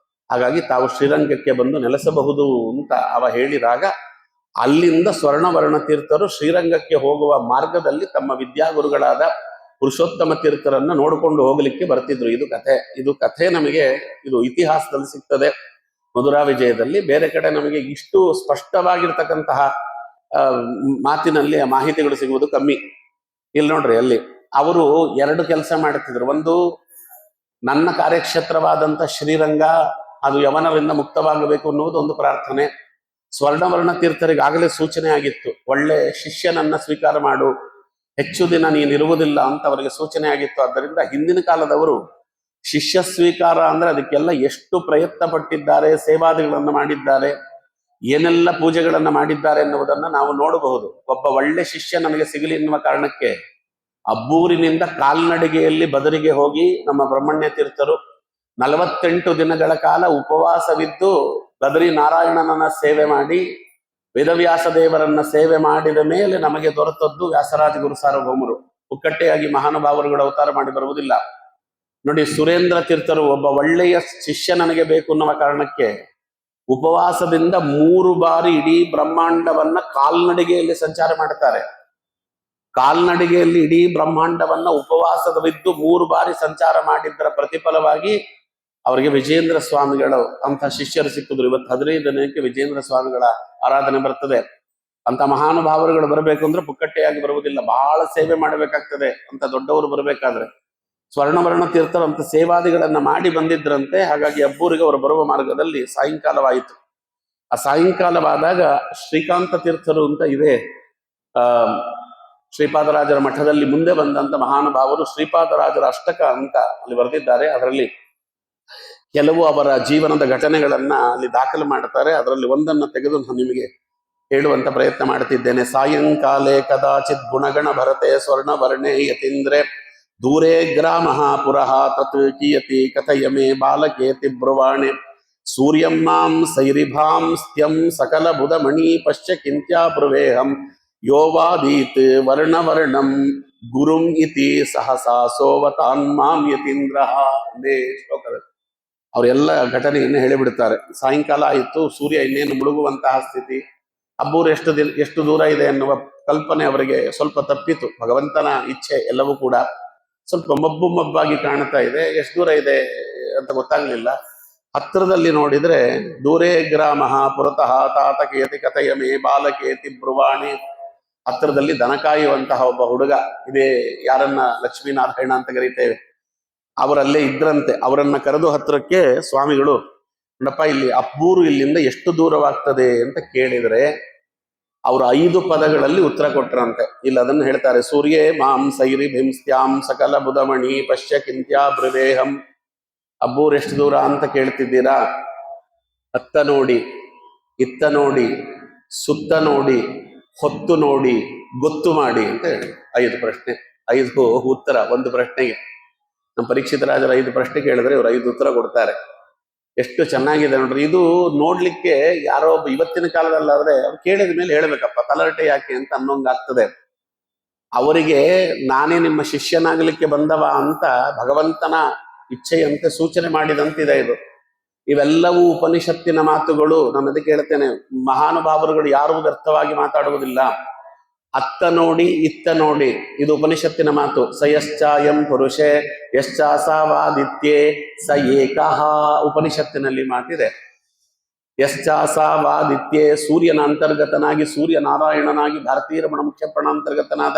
ಹಾಗಾಗಿ ತಾವು ಶ್ರೀರಂಗಕ್ಕೆ ಬಂದು ನೆಲೆಸಬಹುದು ಅಂತ ಅವ ಹೇಳಿದಾಗ ಅಲ್ಲಿಂದ ಸ್ವರ್ಣವರ್ಣ ತೀರ್ಥರು ಶ್ರೀರಂಗಕ್ಕೆ ಹೋಗುವ ಮಾರ್ಗದಲ್ಲಿ ತಮ್ಮ ವಿದ್ಯಾಗುರುಗಳಾದ ಪುರುಷೋತ್ತಮ ತೀರ್ಥರನ್ನ ನೋಡಿಕೊಂಡು ಹೋಗ್ಲಿಕ್ಕೆ ಬರ್ತಿದ್ರು. ಇದು ಕಥೆ ನಮಗೆ ಇದು ಇತಿಹಾಸದಲ್ಲಿ ಸಿಗ್ತದೆ, ಮಧುರಾ ವಿಜಯದಲ್ಲಿ. ಬೇರೆ ಕಡೆ ನಮಗೆ ಇಷ್ಟು ಸ್ಪಷ್ಟವಾಗಿರ್ತಕ್ಕಂತಹ ಮಾತಿನಲ್ಲಿ ಆ ಮಾಹಿತಿಗಳು ಸಿಗುವುದು ಕಮ್ಮಿ. ಇಲ್ಲಿ ನೋಡ್ರಿ, ಅಲ್ಲಿ ಅವರು ಎರಡು ಕೆಲಸ ಮಾಡುತ್ತಿದ್ರು. ಒಂದು, ನನ್ನ ಕಾರ್ಯಕ್ಷೇತ್ರವಾದಂಥ ಶ್ರೀರಂಗ ಅದು ಯವನರಿಂದ ಮುಕ್ತವಾಗಬೇಕು ಅನ್ನುವುದು ಒಂದು ಪ್ರಾರ್ಥನೆ. ಸ್ವರ್ಣವರ್ಣ ತೀರ್ಥರಿಗಾಗಲೇ ಸೂಚನೆ ಆಗಿತ್ತು, ಒಳ್ಳೆ ಶಿಷ್ಯನನ್ನ ಸ್ವೀಕಾರ ಮಾಡು, ಹೆಚ್ಚು ದಿನ ನೀನಿರುವುದಿಲ್ಲ ಅಂತ ಅವರಿಗೆ ಸೂಚನೆ ಆಗಿತ್ತು. ಆದ್ದರಿಂದ ಹಿಂದಿನ ಕಾಲದವರು ಶಿಷ್ಯ ಸ್ವೀಕಾರ ಅಂದ್ರೆ ಅದಕ್ಕೆಲ್ಲ ಎಷ್ಟು ಪ್ರಯತ್ನ ಪಟ್ಟಿದ್ದಾರೆ, ಸೇವಾದಿಗಳನ್ನು ಮಾಡಿದ್ದಾರೆ, ಏನೆಲ್ಲ ಪೂಜೆಗಳನ್ನ ಮಾಡಿದ್ದಾರೆ ಎನ್ನುವುದನ್ನ ನಾವು ನೋಡಬಹುದು. ಒಬ್ಬ ಒಳ್ಳೆ ಶಿಷ್ಯ ನನಗೆ ಸಿಗಲಿ ಎನ್ನುವ ಕಾರಣಕ್ಕೆ ಅಬ್ಬೂರಿನಿಂದ ಕಾಲ್ನಡಿಗೆಯಲ್ಲಿ ಬದರಿಗೆ ಹೋಗಿ ನಮ್ಮ ಬ್ರಹ್ಮಣ್ಯ ತೀರ್ಥರು 48 ದಿನಗಳ ಕಾಲ ಉಪವಾಸವಿದ್ದು ಬದರಿ ನಾರಾಯಣನನ್ನ ಸೇವೆ ಮಾಡಿ ವೇದವ್ಯಾಸ ದೇವರನ್ನ ಸೇವೆ ಮಾಡಿದ ಮೇಲೆ ನಮಗೆ ದೊರೆತದ್ದು ವ್ಯಾಸರಾಜ ಗುರು ಸಾರ್ವಭೌಮರು. ಪುಕ್ಕಟ್ಟೆಯಾಗಿ ಮಹಾನುಭಾವರುಗಳು ಅವತಾರ ಮಾಡಿ ಬರುವುದಿಲ್ಲ. ನೋಡಿ, ಸುರೇಂದ್ರ ತೀರ್ಥರು ಒಬ್ಬ ಒಳ್ಳೆಯ ಶಿಷ್ಯ ನನಗೆ ಬೇಕು ಅನ್ನುವ ಕಾರಣಕ್ಕೆ ಉಪವಾಸದಿಂದ 3 ಬಾರಿ ಇಡೀ ಬ್ರಹ್ಮಾಂಡವನ್ನ ಕಾಲ್ನಡಿಗೆಯಲ್ಲಿ ಸಂಚಾರ ಮಾಡ್ತಾರೆ. ಕಾಲ್ನಡಿಗೆಯಲ್ಲಿ ಇಡೀ ಬ್ರಹ್ಮಾಂಡವನ್ನ ಉಪವಾಸದವಿದ್ದು 3 ಬಾರಿ ಸಂಚಾರ ಮಾಡಿದ್ದರ ಪ್ರತಿಫಲವಾಗಿ ಅವರಿಗೆ ವಿಜೇಂದ್ರ ಸ್ವಾಮಿಗಳು ಅಂತ ಶಿಷ್ಯರು ಸಿಕ್ಕಿದ್ರು. ಇವತ್ತು 15 ದಿನಕ್ಕೆ ವಿಜೇಂದ್ರ ಸ್ವಾಮಿಗಳ ಆರಾಧನೆ ಬರ್ತದೆ. ಅಂತ ಮಹಾನುಭಾವರುಗಳು ಬರಬೇಕು ಅಂದ್ರೆ ಪುಕ್ಕಟ್ಟೆಯಾಗಿ ಬರುವುದಿಲ್ಲ, ಬಹಳ ಸೇವೆ ಮಾಡಬೇಕಾಗ್ತದೆ ಅಂತ ದೊಡ್ಡವರು ಬರಬೇಕಾದ್ರೆ. ಸ್ವರ್ಣವರ್ಣ ತೀರ್ಥರು ಅಂತ ಸೇವಾದಿಗಳನ್ನ ಮಾಡಿ ಬಂದಿದ್ರಂತೆ. ಹಾಗಾಗಿ ಅಬ್ಬೂರಿಗೆ ಅವರು ಬರುವ ಮಾರ್ಗದಲ್ಲಿ ಸಾಯಂಕಾಲವಾಯಿತು. ಆ ಸಾಯಂಕಾಲವಾದಾಗ ಶ್ರೀಕಾಂತ ತೀರ್ಥರು ಅಂತ ಇದೆ, ಶ್ರೀಪಾದರಾಜರ ಮಠದಲ್ಲಿ ಮುಂದೆ ಬಂದಂತ ಮಹಾನುಭಾವರು ಶ್ರೀಪಾದರಾಜರ ಅಷ್ಟಕ ಅಂತ ಅಲ್ಲಿ ಬರೆದಿದ್ದಾರೆ. ಅದರಲ್ಲಿ ಕೆಲವು ಅವರ ಜೀವನದ ಘಟನೆಗಳನ್ನ ಅಲ್ಲಿ ದಾಖಲು ಮಾಡ್ತಾರೆ. ಅದರಲ್ಲಿ ಒಂದನ್ನು ತೆಗೆದು ನಾನು ನಿಮಗೆ ಹೇಳುವಂತ ಪ್ರಯತ್ನ ಮಾಡ್ತಿದ್ದೇನೆ. ಸಾಯಂಕಾಲೇ ಕದಾಚಿತ್ ಗುಣಗಣ ಭರತೆ ಸ್ವರ್ಣವರ್ಣೆ ಯತೀಂದ್ರೆ ದೂರೇ ಗ್ರಾಮ ಪುರಃ ತತ್ ಕೀಯತಿ ಕಥಯಮೇ ಬಾಲಕೇತಿ ಬ್ರುವಾಣೆ ಸೂರ್ಯಂ ಮಾಂ ಸೈರಿಭಾಂ ಸ್ತ್ಯಂ ಸಕಲ ಬುಧಮಣಿ ಪಶ್ಯ ಕಿಂತ್ಯಾ ಬ್ರುವೇಹಂ ಯೋವಾದೀತ್ ವರ್ಣವರ್ಣಂ ಗುರುಂ ಇತಿ ಸಹಸಾ ಸೋವತಾನ್ ಮಾಂ ಯತೀಂದ್ರ. ಶ್ಲೋಕದ ಅವರೆಲ್ಲ ಘಟನೆಯನ್ನು ಹೇಳಿಬಿಡ್ತಾರೆ. ಸಾಯಂಕಾಲ ಆಯಿತು, ಸೂರ್ಯ ಇನ್ನೇನು ಮುಳುಗುವಂತಹ ಸ್ಥಿತಿ. ಅಬ್ಬೂರು ಎಷ್ಟು ದೂರ ಇದೆ ಎನ್ನುವ ಕಲ್ಪನೆ ಅವರಿಗೆ ಸ್ವಲ್ಪ ತಪ್ಪಿತು. ಭಗವಂತನ ಇಚ್ಛೆ ಎಲ್ಲವೂ ಕೂಡ ಸ್ವಲ್ಪ ಮಬ್ಬಾಗಿ ಕಾಣ್ತಾ ಇದೆ. ಎಷ್ಟು ದೂರ ಇದೆ ಅಂತ ಗೊತ್ತಾಗ್ಲಿಲ್ಲ. ಹತ್ತಿರದಲ್ಲಿ ನೋಡಿದ್ರೆ ದೂರೇ ಗ್ರಾಮ ಪುರತಃ ತಾತಕೇತಿ ಕಥಯಮೇ ಬಾಲಕೇತಿ ಬ್ರುವಾಣಿ. ಹತ್ತಿರದಲ್ಲಿ ದನ ಕಾಯುವಂತಹ ಒಬ್ಬ ಹುಡುಗ ಇದೆ, ಯಾರನ್ನ ಲಕ್ಷ್ಮೀನಾರಾಯಣ ಅಂತ ಕರೀತೇವೆ, ಅವರಲ್ಲೇ ಇದ್ರಂತೆ. ಅವರನ್ನ ಕರೆದು ಹತ್ತಿರಕ್ಕೆ ಸ್ವಾಮಿಗಳು, ನೋಡಪ್ಪ ಇಲ್ಲಿ ಅಬ್ಬೂರು ಇಲ್ಲಿಂದ ಎಷ್ಟು ದೂರವಾಗ್ತದೆ ಅಂತ ಕೇಳಿದ್ರೆ ಅವರು 5 ಪದಗಳಲ್ಲಿ ಉತ್ತರ ಕೊಟ್ರಂತೆ. ಇಲ್ಲಿ ಅದನ್ನು ಹೇಳ್ತಾರೆ, ಸೂರ್ಯೇ ಮಾಂ ಸೈರಿ ಭಿಂಸ್ತ್ಯಾಂ ಸಕಲ ಬುಧಮಣಿ ಪಶ್ಯ ಕಿಂತ್ಯಾ ಬ್ರುವೇಹಂ. ಅಬ್ಬೂರು ಎಷ್ಟು ದೂರ ಅಂತ ಕೇಳ್ತಿದ್ದೀರಾ? ಅತ್ತ ನೋಡಿ, ಇತ್ತ ನೋಡಿ, ಸುತ್ತ ನೋಡಿ, ಹೊತ್ತು ನೋಡಿ, ಗೊತ್ತು ಮಾಡಿ ಅಂತ ಹೇಳಿ 5 ಪ್ರಶ್ನೆ, 5 ಉತ್ತರ ಒಂದು ಪ್ರಶ್ನೆಗೆ. ನಮ್ಮ ಪರೀಕ್ಷಿತ ರಾಜರು 5 ಪ್ರಶ್ನೆ ಕೇಳಿದ್ರೆ ಇವ್ರು 5 ಉತ್ತರ ಕೊಡ್ತಾರೆ. ಎಷ್ಟು ಚೆನ್ನಾಗಿದೆ ನೋಡ್ರಿ. ಇದು ನೋಡ್ಲಿಕ್ಕೆ ಯಾರೋ ಒಬ್ಬ ಇವತ್ತಿನ ಕಾಲದಲ್ಲಾದ್ರೆ ಅವ್ರು ಕೇಳಿದ ಮೇಲೆ ಹೇಳ್ಬೇಕಪ್ಪ, ತಲರಟೆ ಯಾಕೆ ಅಂತ ಅನ್ನೋಂಗಾಗ್ತದೆ. ಅವರಿಗೆ ನಾನೇ ನಿಮ್ಮ ಶಿಷ್ಯನಾಗಲಿಕ್ಕೆ ಬಂದವ ಅಂತ ಭಗವಂತನ ಇಚ್ಛೆಯಂತೆ ಸೂಚನೆ ಮಾಡಿದಂತಿದೆ ಇದು. ಇವೆಲ್ಲವೂ ಉಪನಿಷತ್ತಿನ ಮಾತುಗಳು. ನಾನು ಅದಕ್ಕೆ ಹೇಳ್ತೇನೆ, ಮಹಾನುಭಾವರುಗಳು ಯಾರೂ ವ್ಯರ್ಥವಾಗಿ ಮಾತಾಡುವುದಿಲ್ಲ. ಅತ್ತ ನೋಡಿ ಇತ್ತ ನೋಡಿ, ಇದು ಉಪನಿಷತ್ತಿನ ಮಾತು. ಸ ಯಶ್ಚಾಯಂ ಪುರುಷೇ ಯಶ್ಚಾಸಾವಾದಿತ್ಯೇ ಸ ಏಕಃ, ಉಪನಿಷತ್ತಿನಲ್ಲಿ ಮಾತಿದೆ. ಯಶ್ಚಾಸಾವಾದಿತ್ಯೇ, ಸೂರ್ಯನ ಅಂತರ್ಗತನಾಗಿ ಸೂರ್ಯನಾರಾಯಣನಾಗಿ ಭಾರತೀಯ ರಮಣ ಮುಖ್ಯ ಪ್ರಾಣಾಂತರ್ಗತನಾದ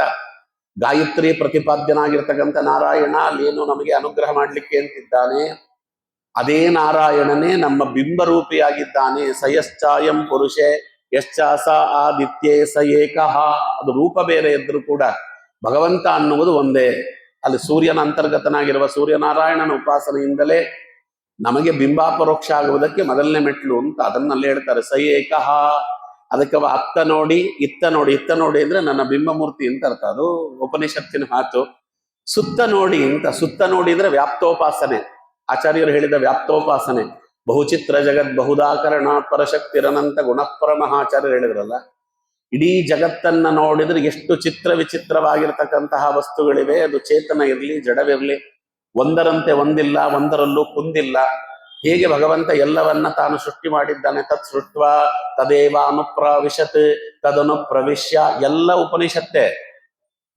ಗಾಯತ್ರಿ ಪ್ರತಿಪಾದ್ಯನಾಗಿರ್ತಕ್ಕಂಥ ನಾರಾಯಣ ಅಲ್ಲೇನು ನಮಗೆ ಅನುಗ್ರಹ ಮಾಡಲಿಕ್ಕೆ ಅಂತಿದ್ದಾನೆ. ಅದೇ ನಾರಾಯಣನೇ ನಮ್ಮ ಬಿಂಬರೂಪಿಯಾಗಿದ್ದಾನೆ. ಸಯಶ್ಚಾಯಂ ಪುರುಷೇ ಯಶ್ಚಾಸ ಆದಿತ್ಯೇ ಸ ಏಕಃ. ಅದು ರೂಪ ಬೇರೆ ಇದ್ರೂ ಕೂಡ ಭಗವಂತ ಅನ್ನುವುದು ಒಂದೇ. ಅಲ್ಲಿ ಸೂರ್ಯನ ಅಂತರ್ಗತನಾಗಿರುವ ಸೂರ್ಯನಾರಾಯಣನ ಉಪಾಸನೆಯಿಂದಲೇ ನಮಗೆ ಬಿಂಬಾಪರೋಕ್ಷ ಆಗುವುದಕ್ಕೆ ಮೊದಲನೇ ಮೆಟ್ಲು ಅಂತ ಅದನ್ನಲ್ಲಿ ಹೇಳ್ತಾರೆ. ಸ ಏಕಃ. ಅದಕ್ಕೆ ಅತ್ತ ನೋಡಿ ಇತ್ತ ನೋಡಿ, ಇತ್ತ ನೋಡಿ ಅಂದ್ರೆ ನನ್ನ ಬಿಂಬಮೂರ್ತಿ ಅಂತ ಅರ್ಥ. ಅದು ಉಪನಿಷತ್ತಿನ ಮಾತು. ಸುತ್ತ ನೋಡಿ ಅಂತ, ಸುತ್ತ ನೋಡಿ ಅಂದ್ರೆ ವ್ಯಾಪ್ತೋಪಾಸನೆ. ಆಚಾರ್ಯರು ಹೇಳಿದ ವ್ಯಾಪ್ತೋಪಾಸನೆ. ಬಹುಚಿತ್ರ ಜಗತ್ ಬಹುದಾಕರಣ ಪರಶಕ್ತಿರನಂತ ಗುಣಪರ ಮಹಾಚಾರ್ಯರು ಹೇಳಿದ್ರಲ್ಲ, ಇಡೀ ಜಗತ್ತನ್ನ ನೋಡಿದ್ರೆ ಎಷ್ಟು ಚಿತ್ರ ವಿಚಿತ್ರವಾಗಿರ್ತಕ್ಕಂತಹ ವಸ್ತುಗಳಿವೆ. ಅದು ಚೇತನ ಇರಲಿ ಜಡವಿರಲಿ, ಒಂದರಂತೆ ಒಂದಿಲ್ಲ, ಒಂದರಲ್ಲೂ ಕುಂದಿಲ್ಲ. ಹೇಗೆ ಭಗವಂತ ಎಲ್ಲವನ್ನ ತಾನು ಸೃಷ್ಟಿ ಮಾಡಿದ್ದಾನೆ. ತತ್ ಸೃಷ್ಟ್ವಾ ತದೇವ ಅನುಪ್ರವಿಶತ್ ತದನುಪ್ರವಿಶ್ಯ, ಎಲ್ಲ ಉಪನಿಷತ್ತೆ.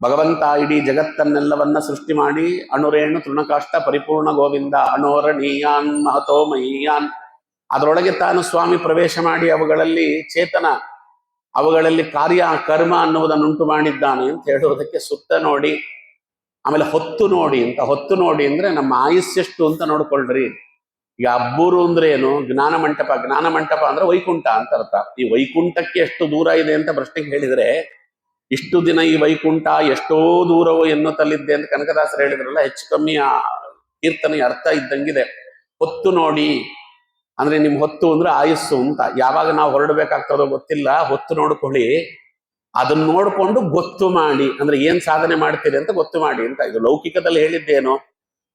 ಭಗವಂತ ಇಡೀ ಜಗತ್ತನ್ನೆಲ್ಲವನ್ನ ಸೃಷ್ಟಿ ಮಾಡಿ ಅಣುರೇಣು ತೃಣಕಾಷ್ಟ ಪರಿಪೂರ್ಣ ಗೋವಿಂದ ಅಣೋರಣೀಯಾನ್ ಮಹತೋ ಮಹೀಯಾನ್, ಅದರೊಳಗೆ ತಾನು ಸ್ವಾಮಿ ಪ್ರವೇಶ ಮಾಡಿ ಅವುಗಳಲ್ಲಿ ಚೇತನ, ಅವುಗಳಲ್ಲಿ ಕಾರ್ಯ ಕರ್ಮ ಅನ್ನುವುದನ್ನುಂಟು ಮಾಡಿದ್ದಾನೆ ಅಂತ ಹೇಳುವುದಕ್ಕೆ ಸುತ್ತ ನೋಡಿ. ಆಮೇಲೆ ಹೊತ್ತು ನೋಡಿ ಅಂತ. ಹೊತ್ತು ನೋಡಿ ಅಂದ್ರೆ ನಮ್ಮ ಆಯುಸ್ಸೆಷ್ಟು ಅಂತ ನೋಡ್ಕೊಳ್ರಿ. ಈಗ ಅಬ್ಬೂರು ಅಂದ್ರೆ ಏನು? ಜ್ಞಾನ ಮಂಟಪ. ಜ್ಞಾನ ಮಂಟಪ ಅಂದ್ರೆ ವೈಕುಂಠ ಅಂತ ಅರ್ಥ. ಈ ವೈಕುಂಠಕ್ಕೆ ಎಷ್ಟು ದೂರ ಇದೆ ಅಂತ ಪ್ರಶ್ನೆಗೆ ಹೇಳಿದ್ರೆ, ಇಷ್ಟು ದಿನ ಈ ವೈಕುಂಠ ಎಷ್ಟೋ ದೂರವೋ ಎನ್ನುತ್ತಲಿದ್ದೆ ಅಂತ ಕನಕದಾಸರು ಹೇಳಿದ್ರಲ್ಲ, ಹೆಚ್ಚು ಕಮ್ಮಿ ಆ ಕೀರ್ತನೆಯ ಅರ್ಥ ಇದ್ದಂಗಿದೆ. ಹೊತ್ತು ನೋಡಿ ಅಂದ್ರೆ ನಿಮ್ ಹೊತ್ತು ಅಂದ್ರೆ ಆಯುಸ್ಸು ಅಂತ. ಯಾವಾಗ ನಾವು ಹೊರಡಬೇಕಾಗ್ತದೋ ಗೊತ್ತಿಲ್ಲ, ಹೊತ್ತು ನೋಡ್ಕೊಳ್ಳಿ. ಅದನ್ನ ನೋಡ್ಕೊಂಡು ಗೊತ್ತು ಮಾಡಿ ಅಂದ್ರೆ ಏನ್ ಸಾಧನೆ ಮಾಡ್ತೀರಿ ಅಂತ ಗೊತ್ತು ಮಾಡಿ ಅಂತ. ಇದು ಲೌಕಿಕದಲ್ಲಿ ಹೇಳಿದ್ದೇನು?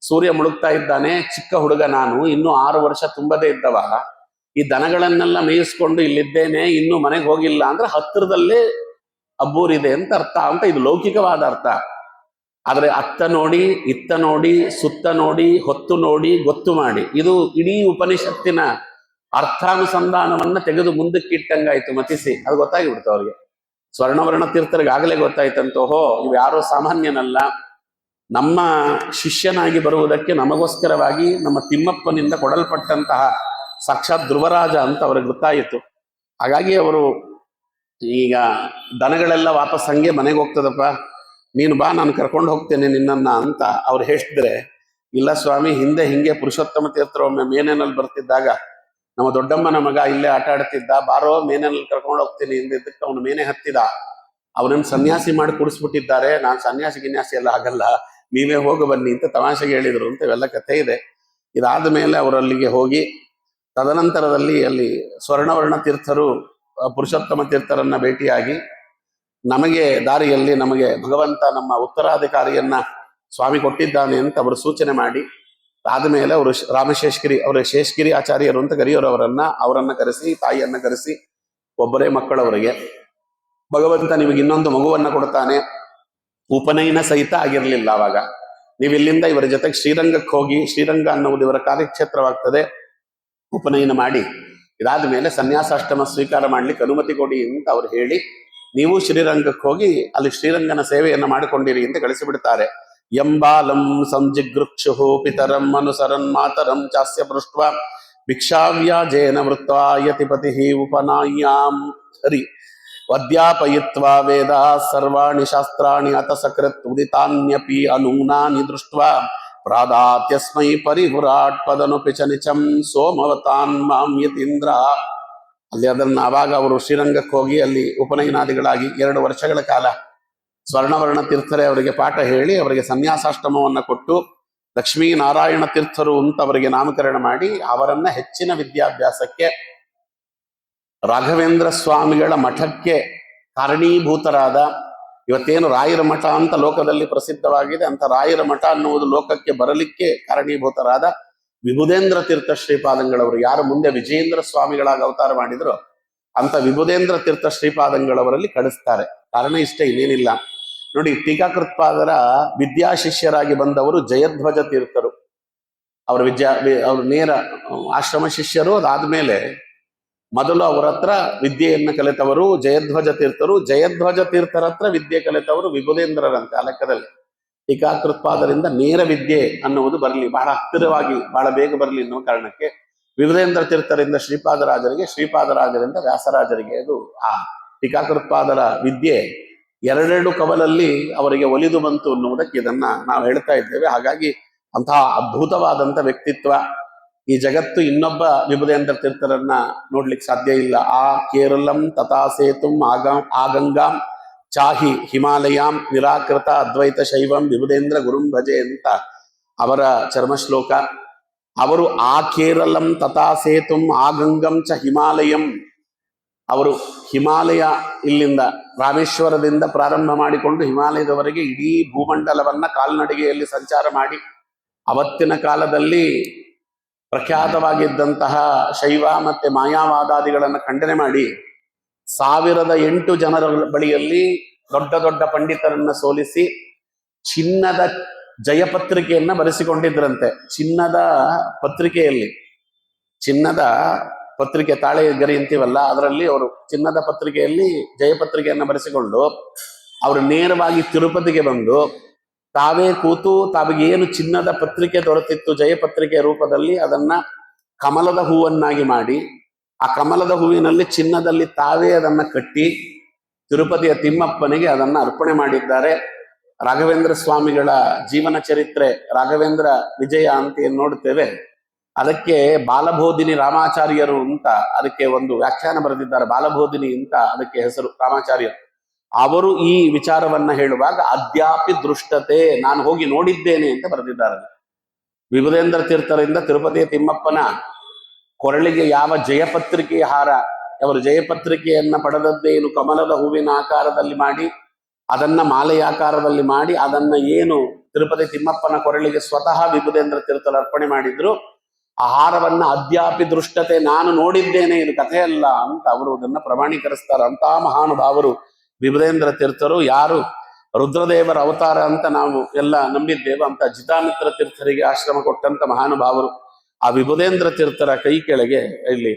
ಸೂರ್ಯ ಮುಳುಗ್ತಾ ಇದ್ದಾನೆ, ಚಿಕ್ಕ ಹುಡುಗ ನಾನು, ಇನ್ನೂ 6 ವರ್ಷ ತುಂಬದೇ ಇದ್ದವ, ಈ ದನಗಳನ್ನೆಲ್ಲ ಮೇಯಿಸ್ಕೊಂಡು ಇಲ್ಲಿದ್ದೇನೆ, ಇನ್ನೂ ಮನೆಗೆ ಹೋಗಿಲ್ಲ ಅಂದ್ರೆ ಹತ್ತಿರದಲ್ಲೇ ಅಬ್ಬೂರಿದೆ ಅಂತ ಅರ್ಥ ಅಂತ. ಇದು ಲೌಕಿಕವಾದ ಅರ್ಥ. ಆದ್ರೆ ಅತ್ತ ನೋಡಿ ಇತ್ತ ನೋಡಿ ಸುತ್ತ ನೋಡಿ ಹೊತ್ತು ನೋಡಿ ಗೊತ್ತು ಮಾಡಿ, ಇದು ಇಡೀ ಉಪನಿಷತ್ತಿನ ಅರ್ಥಾನುಸಂಧಾನವನ್ನ ತೆಗೆದು ಮುಂದಕ್ಕೆ ಇಟ್ಟಂಗಾಯ್ತು ಮತಿಸಿ. ಅದು ಗೊತ್ತಾಗಿಬಿಡ್ತು ಅವ್ರಿಗೆ. ಸ್ವರ್ಣವರ್ಣ ತೀರ್ಥರಿಗೆ ಆಗಲೇ ಗೊತ್ತಾಯ್ತಂತೋಹೋ ಇವು ಯಾರೋ ಸಾಮಾನ್ಯನಲ್ಲ, ನಮ್ಮ ಶಿಷ್ಯನಾಗಿ ಬರುವುದಕ್ಕೆ ನಮಗೋಸ್ಕರವಾಗಿ ನಮ್ಮ ತಿಮ್ಮಪ್ಪನಿಂದ ಕೊಡಲ್ಪಟ್ಟಂತಹ ಸಾಕ್ಷಾತ್ ಧ್ರುವರಾಜ ಅಂತ ಅವ್ರಿಗೆ ಗೊತ್ತಾಯಿತು. ಹಾಗಾಗಿ ಅವರು ಈಗ ದನಗಳೆಲ್ಲ ವಾಪಸ್ ಹಂಗೆ ಮನೆಗೆ ಹೋಗ್ತದಪ್ಪ, ನೀನು ಬಾ ನಾನು ಕರ್ಕೊಂಡು ಹೋಗ್ತೇನೆ ನಿನ್ನನ್ನ ಅಂತ ಅವ್ರು ಹೇಳಿದ್ರೆ, ಇಲ್ಲ ಸ್ವಾಮಿ, ಹಿಂದೆ ಹಿಂಗೆ ಪುರುಷೋತ್ತಮ ತೀರ್ಥರು ಒಮ್ಮೆ ಮೇನೆನಲ್ಲಿ ಬರ್ತಿದ್ದಾಗ ನಮ್ಮ ದೊಡ್ಡಮ್ಮನ ಮಗ ಇಲ್ಲೇ ಆಟ ಆಡ್ತಿದ್ದ, ಬಾರೋ ಮೇನೆನಲ್ಲಿ ಕರ್ಕೊಂಡು ಹೋಗ್ತೀನಿ ಎಂದಿದ್ದಕ್ಕೆ ಅವನು ಮೇನೆ ಹತ್ತಿದ. ಅವನನ್ನು ಸನ್ಯಾಸಿ ಮಾಡಿ ಕುಡಿಸ್ಬಿಟ್ಟಿದ್ದಾರೆ. ನಾನು ಸನ್ಯಾಸಿ ಗಿನ್ಯಾಸಿ ಎಲ್ಲ ಆಗಲ್ಲ, ನೀವೇ ಹೋಗಿ ಬನ್ನಿ ಅಂತ ತಮಾಷೆಗೆ ಹೇಳಿದ್ರು ಅಂತ ಇವೆಲ್ಲ ಕಥೆ ಇದೆ. ಇದಾದ ಮೇಲೆ ಅವರಲ್ಲಿಗೆ ಹೋಗಿ ತದನಂತರದಲ್ಲಿ ಅಲ್ಲಿ ಸ್ವರ್ಣವರ್ಣ ತೀರ್ಥರು ಪುರುಷೋತ್ತಮ ತೀರ್ಥರನ್ನ ಭೇಟಿಯಾಗಿ ನಮಗೆ ದಾರಿಯಲ್ಲಿ ನಮಗೆ ಭಗವಂತ ನಮ್ಮ ಉತ್ತರಾಧಿಕಾರಿಯನ್ನ ಸ್ವಾಮಿ ಕೊಟ್ಟಿದ್ದಾನೆ ಅಂತ ಅವರು ಸೂಚನೆ ಮಾಡಿ, ಆದ್ಮೇಲೆ ಅವರು ರಾಮಶೇಷಗಿರಿ, ಅವರ ಶೇಷಗಿರಿ ಆಚಾರ್ಯರು ಅಂತ ಕರೆಯೋರು ಅವರನ್ನ ಕರೆಸಿ, ತಾಯಿಯನ್ನ ಕರೆಸಿ, ಒಬ್ಬರೇ ಮಕ್ಕಳವರಿಗೆ ಭಗವಂತ ನಿಮಗೆ ಇನ್ನೊಂದು ಮಗುವನ್ನ ಕೊಡ್ತಾನೆ. ಉಪನಯನ ಸಹಿತ ಆಗಿರ್ಲಿಲ್ಲ ಅವಾಗ. ನೀವು ಇಲ್ಲಿಂದ ಇವರ ಜೊತೆಗೆ ಶ್ರೀರಂಗಕ್ಕೆ ಹೋಗಿ, ಶ್ರೀರಂಗ ಅನ್ನುವುದು ಇವರ ಕಾರ್ಯಕ್ಷೇತ್ರವಾಗ್ತದೆ, ಉಪನಯನ ಮಾಡಿ ಇದಾದ ಮೇಲೆ ಸನ್ಯಾಸಾಷ್ಟಮ ಸ್ವೀಕಾರ ಮಾಡ್ಲಿಕ್ಕೆ ಅನುಮತಿ ಕೊಡಿ ಅಂತ ಅವ್ರು ಹೇಳಿ, ನೀವು ಶ್ರೀರಂಗಕ್ಕೆ ಹೋಗಿ ಅಲ್ಲಿ ಶ್ರೀರಂಗನ ಸೇವೆಯನ್ನ ಮಾಡಿಕೊಂಡಿರಿ ಅಂತ ಕಳಿಸಿಬಿಡ್ತಾರೆ. ಎಂಬಾಲಂ ಸಂಜಿಗೃಕ್ಷು ಪಿತರಂ ಅನುಸರನ್ ಮಾತರಂ ಚಾಸ್ಯ ಪೃಷ್ಟ್ವ ಭಿಕ್ಷಾವ್ಯಾಜೇನ ವೃತ್ವಾ ಯತಿಪತಿ ಉಪನಾಯ್ಯಾಂ ಹರಿ ಅಧ್ಯಾಪಯಿತ್ವಾ ವೇದ ಸರ್ವಾಣಿ ಶಾಸ್ತ್ರಾಣಿ ಅತ ಸಕೃತ್ ಉದಿತಾನ್ಯಪಿ ಅನೂನಾನಿ ದೃಷ್ಟ್ವಾ ಪ್ರಾದಾತ್ಯಸ್ಮೈ ಪರಿಹುರಾಟ್ ಪದನುಪಿ ಚ ನಿಚಂ ಸೋಮವತಾನ್ ಮಾಂ ಯತೀಂದ್ರ. ಅಲ್ಲಿ ಅದನ್ನ ಆವಾಗ ಅವರು ಶ್ರೀರಂಗಕ್ಕೆ ಹೋಗಿ ಅಲ್ಲಿ ಉಪನಯನಾದಿಗಳಾಗಿ 2 ವರ್ಷಗಳ ಕಾಲ ಸ್ವರ್ಣವರ್ಣ ತೀರ್ಥರೇ ಅವರಿಗೆ ಪಾಠ ಹೇಳಿ ಅವರಿಗೆ ಸನ್ಯಾಸಾಶ್ರಮವನ್ನ ಕೊಟ್ಟು ಲಕ್ಷ್ಮೀನಾರಾಯಣ ತೀರ್ಥರು ಅಂತ ಅವರಿಗೆ ನಾಮಕರಣ ಮಾಡಿ ಅವರನ್ನ ಹೆಚ್ಚಿನ ವಿದ್ಯಾಭ್ಯಾಸಕ್ಕೆ ರಾಘವೇಂದ್ರ ಸ್ವಾಮಿಗಳ ಮಠಕ್ಕೆ ಕಾರಣೀಭೂತರಾದ ಇವತ್ತೇನು ರಾಯರ ಮಠ ಅಂತ ಲೋಕದಲ್ಲಿ ಪ್ರಸಿದ್ಧವಾಗಿದೆ, ಅಂತ ರಾಯರ ಮಠ ಅನ್ನುವುದು ಲೋಕಕ್ಕೆ ಬರಲಿಕ್ಕೆ ಕಾರಣೀಭೂತರಾದ ವಿಭುಧೇಂದ್ರ ತೀರ್ಥ ಶ್ರೀಪಾದಂಗಳವರು, ಯಾರು ಮುಂದೆ ವಿಜಯೇಂದ್ರ ಸ್ವಾಮಿಗಳಾಗಿ ಅವತಾರ ಮಾಡಿದ್ರು ಅಂತ ವಿಭುಧೇಂದ್ರ ತೀರ್ಥ ಶ್ರೀಪಾದಂಗಳವರಲ್ಲಿ ಕಳಿಸ್ತಾರೆ. ಕಾರಣ ಇಷ್ಟೇ, ಇನ್ನೇನಿಲ್ಲ. ನೋಡಿ, ಟೀಕಾಕೃತ್ಪಾದರ ವಿದ್ಯಾಶಿಷ್ಯರಾಗಿ ಬಂದವರು ಜಯಧ್ವಜ ತೀರ್ಥರು. ಅವರು ನೇರ ಆಶ್ರಮ ಶಿಷ್ಯರು. ಅದಾದ್ಮೇಲೆ ಮೊದಲು ಅವರ ಹತ್ರ ವಿದ್ಯೆಯನ್ನು ಕಲಿತವರು ಜಯಧ್ವಜ ತೀರ್ಥರು. ಜಯಧ್ವಜ ತೀರ್ಥರ ಹತ್ರ ವಿದ್ಯೆ ಕಲಿತವರು ವಿಭುಧೇಂದ್ರರಂತೆ. ಆ ಲೆಕ್ಕದಲ್ಲಿ ಟೀಕಾಕೃತ್ಪಾದರಿಂದ ನೇರ ವಿದ್ಯೆ ಅನ್ನುವುದು ಬರಲಿ, ಬಹಳ ಹತ್ತಿರವಾಗಿ ಬಹಳ ಬೇಗ ಬರಲಿ ಅನ್ನುವ ಕಾರಣಕ್ಕೆ ವಿಭುಧೇಂದ್ರ ತೀರ್ಥರಿಂದ ಶ್ರೀಪಾದರಾಜರಿಗೆ, ಶ್ರೀಪಾದರಾಜರಿಂದ ವ್ಯಾಸರಾಜರಿಗೆ ಅದು ಆ ಟೀಕಾಕೃತ್ಪಾದರ ವಿದ್ಯೆ ಎರಡೆರಡು ಕವಲಲ್ಲಿ ಅವರಿಗೆ ಒಲಿದು ಬಂತು ಅನ್ನುವುದಕ್ಕೆ ಇದನ್ನ ನಾವು ಹೇಳ್ತಾ ಇದ್ದೇವೆ. ಹಾಗಾಗಿ ಅಂತಹ ಅದ್ಭುತವಾದಂಥ ವ್ಯಕ್ತಿತ್ವ. ಈ ಜಗತ್ತು ಇನ್ನೊಬ್ಬ ವಿಭುಧೇಂದ್ರ ತೀರ್ಥರನ್ನ ನೋಡ್ಲಿಕ್ಕೆ ಸಾಧ್ಯ ಇಲ್ಲ. ಆ ಕೇರಳಂ ತಥಾ ಸೇತುಂ ಆಗಂಗಾಂ ಚಾಹಿ ಹಿಮಾಲಯಾಂ ನಿರಾಕೃತ ಅದ್ವೈತ ಶೈವಂ ವಿಭುಧೇಂದ್ರ ಗುರುಂ ಭಜೆ ಅಂತ ಅವರ ಚರ್ಮಶ್ಲೋಕ. ಅವರು ಆ ಕೇರಳಂ ತಥಾ ಸೇತುಂ ಆಗಂಗಂ ಚ ಹಿಮಾಲಯಂ, ಅವರು ಹಿಮಾಲಯ ಇಲ್ಲಿಂದ ರಾಮೇಶ್ವರದಿಂದ ಪ್ರಾರಂಭ ಮಾಡಿಕೊಂಡು ಹಿಮಾಲಯದವರೆಗೆ ಇಡೀ ಭೂಮಂಡಲವನ್ನ ಕಾಲ್ನಡಿಗೆಯಲ್ಲಿ ಸಂಚಾರ ಮಾಡಿ ಅವತ್ತಿನ ಕಾಲದಲ್ಲಿ ಪ್ರಖ್ಯಾತವಾಗಿದ್ದಂತಹ ಶೈವ ಮತ್ತೆ ಮಾಯಾವಾದಾದಿಗಳನ್ನು ಖಂಡನೆ ಮಾಡಿ 1008 ಜನರ ಬಳಿಯಲ್ಲಿ ದೊಡ್ಡ ದೊಡ್ಡ ಪಂಡಿತರನ್ನ ಸೋಲಿಸಿ ಚಿನ್ನದ ಜಯಪತ್ರಿಕೆಯನ್ನ ಬರೆಸಿಕೊಂಡಿದ್ರಂತೆ. ಚಿನ್ನದ ಪತ್ರಿಕೆಯಲ್ಲಿ, ಚಿನ್ನದ ಪತ್ರಿಕೆ ತಾಳೆ ಗರಿ ಅಂತೀವಲ್ಲ, ಅದರಲ್ಲಿ ಅವರು ಚಿನ್ನದ ಪತ್ರಿಕೆಯಲ್ಲಿ ಜಯಪತ್ರಿಕೆಯನ್ನ ಬರೆಸಿಕೊಂಡು ಅವರು ನೇರವಾಗಿ ತಿರುಪತಿಗೆ ಬಂದು ತಾವೇ ಕೂತು ತಾವಿಗೇನು ಚಿನ್ನದ ಪತ್ರಿಕೆ ದೊರೆತಿತ್ತು ಜಯಪತ್ರಿಕೆ ರೂಪದಲ್ಲಿ ಅದನ್ನ ಕಮಲದ ಹೂವನ್ನಾಗಿ ಮಾಡಿ, ಆ ಕಮಲದ ಹೂವಿನಲ್ಲಿ ಚಿನ್ನದಲ್ಲಿ ತಾವೇ ಅದನ್ನ ಕಟ್ಟಿ ತಿರುಪತಿಯ ತಿಮ್ಮಪ್ಪನಿಗೆ ಅದನ್ನ ಅರ್ಪಣೆ ಮಾಡಿದ್ದಾರೆ. ರಾಘವೇಂದ್ರ ಸ್ವಾಮಿಗಳ ಜೀವನ ಚರಿತ್ರೆ ರಾಘವೇಂದ್ರ ವಿಜಯ ಅಂತ ಏನ್ ನೋಡ್ತೇವೆ, ಅದಕ್ಕೆ ಬಾಲಬೋಧಿನಿ ರಾಮಾಚಾರ್ಯರು ಅಂತ ಅದಕ್ಕೆ ಒಂದು ವ್ಯಾಖ್ಯಾನ ಬರೆದಿದ್ದಾರೆ. ಬಾಲಬೋಧಿನಿ ಅಂತ ಅದಕ್ಕೆ ಹೆಸರು, ರಾಮಾಚಾರ್ಯರು. ಅವರು ಈ ವಿಚಾರವನ್ನ ಹೇಳುವಾಗ ಅದ್ಯಾಪಿ ದೃಷ್ಟತೆ, ನಾನು ಹೋಗಿ ನೋಡಿದ್ದೇನೆ ಅಂತ ಬರೆದಿದ್ದಾರೆ. ವಿಭುಧೇಂದ್ರ ತೀರ್ಥರಿಂದ ತಿರುಪತಿಯ ತಿಮ್ಮಪ್ಪನ ಕೊರಳಿಗೆ ಯಾವ ಜಯಪತ್ರಿಕೆಯ ಹಾರ, ಅವರು ಜಯಪತ್ರಿಕೆಯನ್ನ ಪಡೆದದ್ದೇನು ಕಮಲದ ಹೂವಿನ ಆಕಾರದಲ್ಲಿ ಮಾಡಿ ಅದನ್ನ ಮಾಲೆಯ ಆಕಾರದಲ್ಲಿ ಮಾಡಿ ಅದನ್ನ ಏನು ತಿರುಪತಿ ತಿಮ್ಮಪ್ಪನ ಕೊರಳಿಗೆ ಸ್ವತಃ ವಿಭುಧೇಂದ್ರ ತೀರ್ಥರು ಅರ್ಪಣೆ ಮಾಡಿದ್ರು, ಆ ಹಾರವನ್ನ ಅದ್ಯಾಪಿ ದೃಷ್ಟತೆ, ನಾನು ನೋಡಿದ್ದೇನೆ, ಇದು ಕಥೆಯಲ್ಲ ಅಂತ ಅವರು ಅದನ್ನ ಪ್ರಮಾಣೀಕರಿಸ್ತಾರೆ. ಅಂತ ಮಹಾನುಭಾವರು ವಿಭುಧೇಂದ್ರ ತೀರ್ಥರು. ಯಾರು ರುದ್ರದೇವರ ಅವತಾರ ಅಂತ ನಾವು ಎಲ್ಲ ನಂಬಿದ್ದೇವೆ ಅಂತ ಜಿತಾಮಿತ್ರ ತೀರ್ಥರಿಗೆ ಆಶ್ರಮ ಕೊಟ್ಟಂತ ಮಹಾನುಭಾವರು. ಆ ವಿಭುಧೇಂದ್ರ ತೀರ್ಥರ ಕೈ ಕೆಳಗೆ ಇಲ್ಲಿ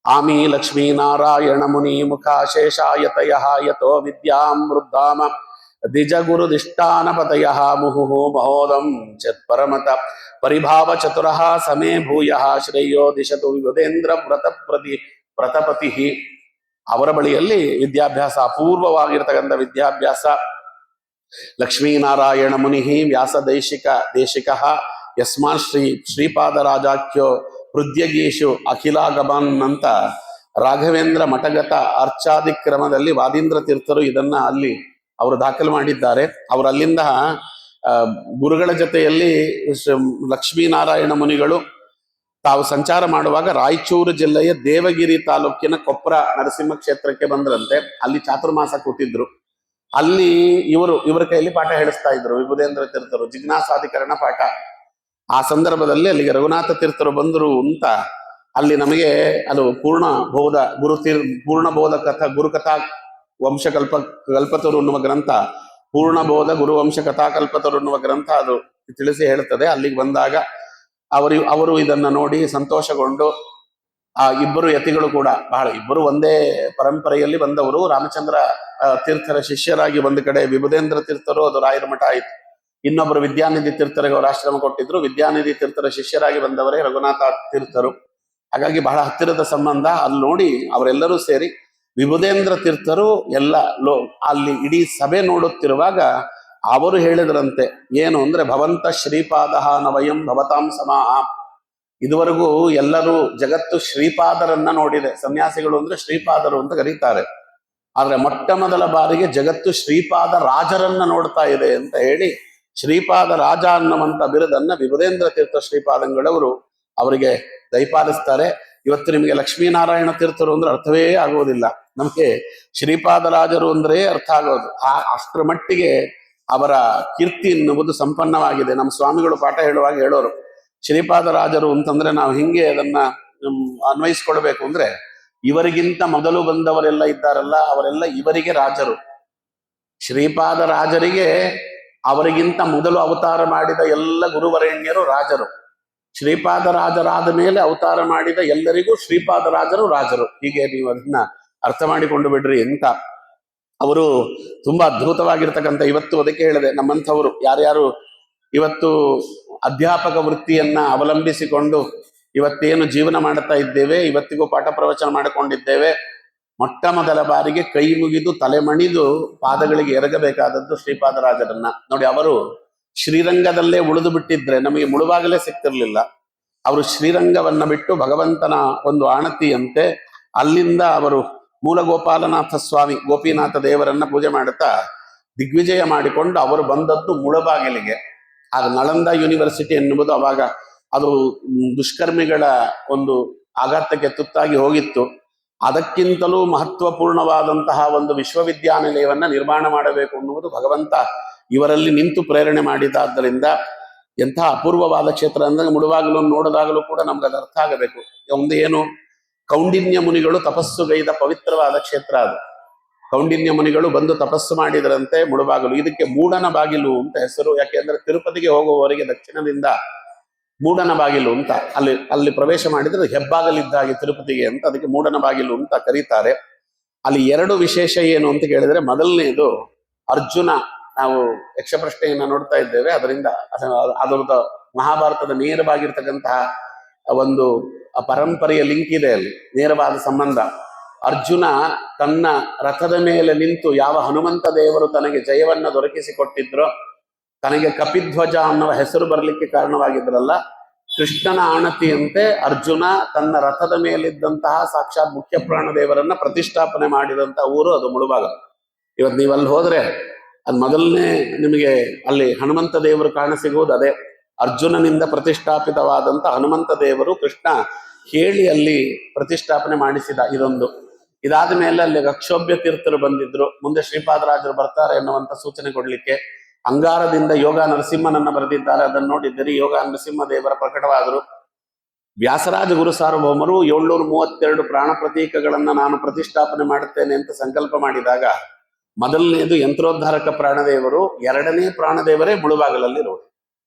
ಆಮಿ ಲಕ್ಷ್ಮೀ ನಾರಾಯಣ ಮುನಿ ಮುಖ ಶೇಷಾಯತಯ ಯಥೋ ವಿದ್ಯಾಂ ವೃದ್ಧಾಮ ದಿಜ ಗುರು ದಿಷ್ಟಾನ ಪತಯ ಮುಹುಹು ಮಹೋದಂ ಚತ್ಪರಮತ ಪರಿಭಾವ ಚತುರಃ ಸಮೇ ಭೂಯ ಶ್ರೇಯೋ ದಿಶತು ವಿಭುಧೇಂದ್ರ ವ್ರತಪತಿ. ಅವರ ಬಳಿಯಲ್ಲಿ ವಿದ್ಯಾಭ್ಯಾಸ, ಅಪೂರ್ವವಾಗಿರ್ತಕ್ಕಂಥ ವಿದ್ಯಾಭ್ಯಾಸ. ಲಕ್ಷ್ಮೀನಾರಾಯಣ ಮುನಿ ವ್ಯಾಸ ದೇಶಿಕ ಯಸ್ಮಾನ್ ಶ್ರೀಪಾದರಾಜಾಖ್ಯೋ ಹೃದ್ಯಗೀಶು ಅಖಿಲಾಗಮನ್ ಅಂತ ರಾಘವೇಂದ್ರ ಮಠಗತ ಅರ್ಚಾದಿ ಕ್ರಮದಲ್ಲಿ ವಾದೀಂದ್ರ ತೀರ್ಥರು ಇದನ್ನ ಅಲ್ಲಿ ಅವರು ದಾಖಲು ಮಾಡಿದ್ದಾರೆ. ಅವರು ಅಲ್ಲಿಂದ ಗುರುಗಳ ಜೊತೆಯಲ್ಲಿ ಲಕ್ಷ್ಮೀನಾರಾಯಣ ಮುನಿಗಳು ತಾವು ಸಂಚಾರ ಮಾಡುವಾಗ ರಾಯಚೂರು ಜಿಲ್ಲೆಯ ದೇವಗಿರಿ ತಾಲೂಕಿನ ಕೊಪ್ಪರ ನರಸಿಂಹ ಕ್ಷೇತ್ರಕ್ಕೆ ಬಂದ್ರಂತೆ. ಅಲ್ಲಿ ಚಾತುರ್ಮಾಸ ಕೂತಿದ್ರು. ಅಲ್ಲಿ ಇವರ ಕೈಯಲ್ಲಿ ಪಾಠ ಹೇಳಿಸ್ತಾ ಇದ್ರು ವಿಭುಧೇಂದ್ರ ತೀರ್ಥರು, ಜಿಜ್ಞಾಸಾಧಿಕರಣ ಪಾಠ. ಆ ಸಂದರ್ಭದಲ್ಲಿ ಅಲ್ಲಿಗೆ ರಘುನಾಥ ತೀರ್ಥರು ಬಂದರು ಅಂತ ಅಲ್ಲಿ ನಮಗೆ ಅದು ಪೂರ್ಣಬೋಧ ಗುರುಕಥಾ ಕಲ್ಪತರು ಅನ್ನುವ ಗ್ರಂಥ, ಪೂರ್ಣಬೋಧ ಗುರುವಂಶ ಕಥಾಕಲ್ಪತರು ಅನ್ನುವ ಗ್ರಂಥ ಅದು ತಿಳಿಸಿ ಹೇಳುತ್ತದೆ. ಅಲ್ಲಿಗೆ ಬಂದಾಗ ಅವರು ಇದನ್ನ ನೋಡಿ ಸಂತೋಷಗೊಂಡು ಆ ಇಬ್ಬರು ಯತಿಗಳು ಕೂಡ ಇಬ್ಬರು ಒಂದೇ ಪರಂಪರೆಯಲ್ಲಿ ಬಂದವರು. ರಾಮಚಂದ್ರ ತೀರ್ಥರ ಶಿಷ್ಯರಾಗಿ ಒಂದು ಕಡೆ ವಿಭುಧೇಂದ್ರ ತೀರ್ಥರು, ಅದು ರಾಯರ ಮಠ ಆಯಿತು. ಇನ್ನೊಬ್ಬರು ವಿದ್ಯಾನಿಧಿ ತೀರ್ಥರಿಗೆ ಅವರು ಆಶ್ರಮ ಕೊಟ್ಟಿದ್ರು. ವಿದ್ಯಾನಿಧಿ ತೀರ್ಥರ ಶಿಷ್ಯರಾಗಿ ಬಂದವರೇ ರಘುನಾಥ ತೀರ್ಥರು. ಹಾಗಾಗಿ ಬಹಳ ಹತ್ತಿರದ ಸಂಬಂಧ. ಅಲ್ಲಿ ನೋಡಿ ಅವರೆಲ್ಲರೂ ಸೇರಿ ವಿಭುಧೇಂದ್ರ ತೀರ್ಥರು ಎಲ್ಲ ಅಲ್ಲಿ ಇಡೀ ಸಭೆ ನೋಡುತ್ತಿರುವಾಗ ಅವರು ಹೇಳಿದ್ರಂತೆ, ಏನು ಅಂದ್ರೆ ಭವಂತ ಶ್ರೀಪಾದ ನವಯಂ ಭವತಾಂ ಸಮಾಹ. ಇದುವರೆಗೂ ಎಲ್ಲರೂ ಜಗತ್ತು ಶ್ರೀಪಾದರನ್ನ ನೋಡಿದೆ, ಸನ್ಯಾಸಿಗಳು ಅಂದ್ರೆ ಶ್ರೀಪಾದರು ಅಂತ ಕರೀತಾರೆ. ಆದ್ರೆ ಮೊಟ್ಟ ಮೊದಲ ಬಾರಿಗೆ ಜಗತ್ತು ಶ್ರೀಪಾದ ರಾಜರನ್ನ ನೋಡ್ತಾ ಇದೆ ಅಂತ ಹೇಳಿ ಶ್ರೀಪಾದ ರಾಜ ಅನ್ನುವಂತ ಬಿರುದನ್ನ ವಿಭುಧೇಂದ್ರ ತೀರ್ಥ ಶ್ರೀಪಾದಂಗಳವರು ಅವರಿಗೆ ದಯಪಾಲಿಸ್ತಾರೆ. ಇವತ್ತು ನಿಮಗೆ ಲಕ್ಷ್ಮೀನಾರಾಯಣ ತೀರ್ಥರು ಅಂದ್ರೆ ಅರ್ಥವೇ ಆಗುವುದಿಲ್ಲ. ನಮಗೆ ಶ್ರೀಪಾದರಾಜರು ಅಂದ್ರೆ ಅರ್ಥ ಆಗೋದು. ಅಷ್ಟರ ಮಟ್ಟಿಗೆ ಅವರ ಕೀರ್ತಿ ಎನ್ನುವುದು ಸಂಪನ್ನವಾಗಿದೆ. ನಮ್ಮ ಸ್ವಾಮಿಗಳು ಪಾಠ ಹೇಳುವಾಗ ಹೇಳೋರು, ಶ್ರೀಪಾದರಾಜರು ಅಂತಂದ್ರೆ ನಾವು ಹಿಂಗೆ ಅದನ್ನ ಅನ್ವಯಿಸ್ಕೊಳ್ಬೇಕು ಅಂದ್ರೆ, ಇವರಿಗಿಂತ ಮೊದಲು ಬಂದವರೆಲ್ಲ ಇದ್ದಾರಲ್ಲ ಅವರೆಲ್ಲ ಇವರಿಗೆ ರಾಜರು. ಶ್ರೀಪಾದರಾಜರಿಗೆ ಅವರಿಗಿಂತ ಮೊದಲು ಅವತಾರ ಮಾಡಿದ ಎಲ್ಲ ಗುರುವರೇಣ್ಯರು ರಾಜರು. ಶ್ರೀಪಾದರಾಜರಾದ ಮೇಲೆ ಅವತಾರ ಮಾಡಿದ ಎಲ್ಲರಿಗೂ ಶ್ರೀಪಾದರಾಜರು ರಾಜರು. ಹೀಗೆ ನೀವು ಅದನ್ನ ಅರ್ಥ ಮಾಡಿಕೊಂಡು ಬಿಡ್ರಿ ಅಂತ. ಅವರು ತುಂಬಾ ಅದ್ಭುತವಾಗಿರ್ತಕ್ಕಂಥ, ಇವತ್ತು ಅದಕ್ಕೆ ಹೇಳಿದೆ, ನಮ್ಮಂಥವರು ಯಾರ್ಯಾರು ಇವತ್ತು ಅಧ್ಯಾಪಕ ವೃತ್ತಿಯನ್ನ ಅವಲಂಬಿಸಿಕೊಂಡು ಇವತ್ತೇನು ಜೀವನ ಮಾಡುತ್ತಾ ಇದ್ದೇವೆ, ಇವತ್ತಿಗೂ ಪಾಠ ಪ್ರವಚನ ಮಾಡಿಕೊಂಡಿದ್ದೇವೆ, ಮೊಟ್ಟ ಮೊದಲ ಬಾರಿಗೆ ಕೈ ಮುಗಿದು ತಲೆಮಣಿದು ಪಾದಗಳಿಗೆ ಎರಗಬೇಕಾದದ್ದು ಶ್ರೀಪಾದರಾಜರನ್ನ ನೋಡಿ. ಅವರು ಶ್ರೀರಂಗದಲ್ಲೇ ಉಳಿದು ಬಿಟ್ಟಿದ್ರೆ ನಮಗೆ ಮುಳುವಾಗಲೇ ಸಿಗ್ತಿರ್ಲಿಲ್ಲ. ಅವರು ಶ್ರೀರಂಗವನ್ನ ಬಿಟ್ಟು ಭಗವಂತನ ಒಂದು ಆಣತಿಯಂತೆ ಅಲ್ಲಿಂದ ಅವರು ಮೂಲಗೋಪಾಲನಾಥ ಸ್ವಾಮಿ ಗೋಪಿನಾಥ ದೇವರನ್ನ ಪೂಜೆ ಮಾಡುತ್ತಾ ದಿಗ್ವಿಜಯ ಮಾಡಿಕೊಂಡು ಅವರು ಬಂದದ್ದು ಮುಳಬಾಗಿಲಿಗೆ. ಆಗ ನಳಂದ ಯೂನಿವರ್ಸಿಟಿ ಎನ್ನುವುದು ಅವಾಗ ಅದು ದುಷ್ಕರ್ಮಿಗಳ ಒಂದು ಆಘಾತಕ್ಕೆ ತುತ್ತಾಗಿ ಹೋಗಿತ್ತು. ಅದಕ್ಕಿಂತಲೂ ಮಹತ್ವಪೂರ್ಣವಾದಂತಹ ಒಂದು ವಿಶ್ವವಿದ್ಯಾನಿಲಯವನ್ನ ನಿರ್ಮಾಣ ಮಾಡಬೇಕು ಅನ್ನುವುದು ಭಗವಂತ ಇವರಲ್ಲಿ ನಿಂತು ಪ್ರೇರಣೆ ಮಾಡಿದ್ದಾದ್ದರಿಂದ ಎಂತಹ ಅಪೂರ್ವವಾದ ಕ್ಷೇತ್ರ ಅಂದ್ರೆ ಮುಳುವಾಗಲು ನೋಡಿದಾಗಲೂ ಕೂಡ ನಮ್ಗೆ ಅದು ಅರ್ಥ ಆಗಬೇಕು. ಒಂದು ಏನು, ಕೌಂಡಿನ್ಯ ಮುನಿಗಳು ತಪಸ್ಸುಗೈದ ಪವಿತ್ರವಾದ ಕ್ಷೇತ್ರ ಅದು. ಕೌಂಡಿನ್ಯ ಮುನಿಗಳು ಬಂದು ತಪಸ್ಸು ಮಾಡಿದರಂತೆ ಮುಳುಬಾಗಿಲು. ಇದಕ್ಕೆ ಮೂಡನ ಬಾಗಿಲು ಅಂತ ಹೆಸರು. ಯಾಕೆಂದ್ರೆ ತಿರುಪತಿಗೆ ಹೋಗುವವರಿಗೆ ದಕ್ಷಿಣದಿಂದ ಮೂಡನ ಬಾಗಿಲು ಅಂತ ಅಲ್ಲಿ ಪ್ರವೇಶ ಮಾಡಿದ್ರೆ ಹೆಬ್ಬಾಗಲಿದ್ದಾಗಿ ತಿರುಪತಿಗೆ ಅಂತ, ಅದಕ್ಕೆ ಮೂಡನ ಬಾಗಿಲು ಅಂತ ಕರೀತಾರೆ. ಅಲ್ಲಿ ಎರಡು ವಿಶೇಷ ಏನು ಅಂತ ಕೇಳಿದ್ರೆ, ಮೊದಲನೇದು ಅರ್ಜುನ, ನಾವು ಯಕ್ಷ ಪ್ರಶ್ನೆಯನ್ನ ನೋಡ್ತಾ ಇದ್ದೇವೆ, ಅದರಿಂದ ಅದರದ ಮಹಾಭಾರತದ ನೇರವಾಗಿರ್ತಕ್ಕಂತಹ ಒಂದು ಪರಂಪರೆಯ ಲಿಂಕ್ ಇದೆ ಅಲ್ಲಿ, ನೇರವಾದ ಸಂಬಂಧ. ಅರ್ಜುನ ತನ್ನ ರಥದ ಮೇಲೆ ನಿಂತು ಯಾವ ಹನುಮಂತ ದೇವರು ತನಗೆ ಜಯವನ್ನ ದೊರಕಿಸಿಕೊಟ್ಟಿದ್ರೋ, ತನಗೆ ಕಪಿಧ್ವಜ ಅನ್ನುವ ಹೆಸರು ಬರಲಿಕ್ಕೆ ಕಾರಣವಾಗಿದ್ರಲ್ಲ, ಕೃಷ್ಣನ ಆಣತಿಯಂತೆ ಅರ್ಜುನ ತನ್ನ ರಥದ ಮೇಲಿದ್ದಂತಹ ಸಾಕ್ಷಾತ್ ಮುಖ್ಯ ಪ್ರಾಣ ದೇವರನ್ನ ಪ್ರತಿಷ್ಠಾಪನೆ ಮಾಡಿದಂತ ಊರು ಅದು ಮುಳುಬಾಗಿಲು. ಇವತ್ತು ನೀವು ಅಲ್ಲಿ ಹೋದ್ರೆ ಅದು ಮೊದಲನೇ ನಿಮಗೆ ಅಲ್ಲಿ ಹನುಮಂತ ದೇವರು ಕಾಣಸಿಗುವುದು ಅದೇ. ಅರ್ಜುನನಿಂದ ಪ್ರತಿಷ್ಠಾಪಿತವಾದಂತ ಹನುಮಂತ ದೇವರು ಕೃಷ್ಣ ಹೇಳಿ ಅಲ್ಲಿ ಪ್ರತಿಷ್ಠಾಪನೆ ಮಾಡಿಸಿದ ಇದೊಂದು. ಇದಾದ ಮೇಲೆ ಅಲ್ಲಿ ಅಕ್ಷೋಭ್ಯ ತೀರ್ಥರು ಬಂದಿದ್ರು, ಮುಂದೆ ಶ್ರೀಪಾದರಾಜರು ಬರ್ತಾರೆ ಎನ್ನುವಂತ ಸೂಚನೆ ಕೊಡ್ಲಿಕ್ಕೆ. ಅಂಗಾರದಿಂದ ಯೋಗ ನರಸಿಂಹನನ್ನ ಬರೆದಿದ್ದಾರೆ, ಅದನ್ನು ನೋಡಿದ್ದೀರಿ. ಯೋಗ ನರಸಿಂಹ ದೇವರ ಪ್ರಕಟವಾದರು. ವ್ಯಾಸರಾಜ ಗುರು ಸಾರ್ವಭೌಮರು 732 ಪ್ರಾಣ ಪ್ರತೀಕಗಳನ್ನ ನಾನು ಪ್ರತಿಷ್ಠಾಪನೆ ಮಾಡುತ್ತೇನೆ ಅಂತ ಸಂಕಲ್ಪ ಮಾಡಿದಾಗ, ಮೊದಲನೇದು ಯಂತ್ರೋದ್ಧಾರಕ ಪ್ರಾಣದೇವರು, ಎರಡನೇ ಪ್ರಾಣದೇವರೇ ಮುಳುಬಾಗಲಲ್ಲಿರುವುದು.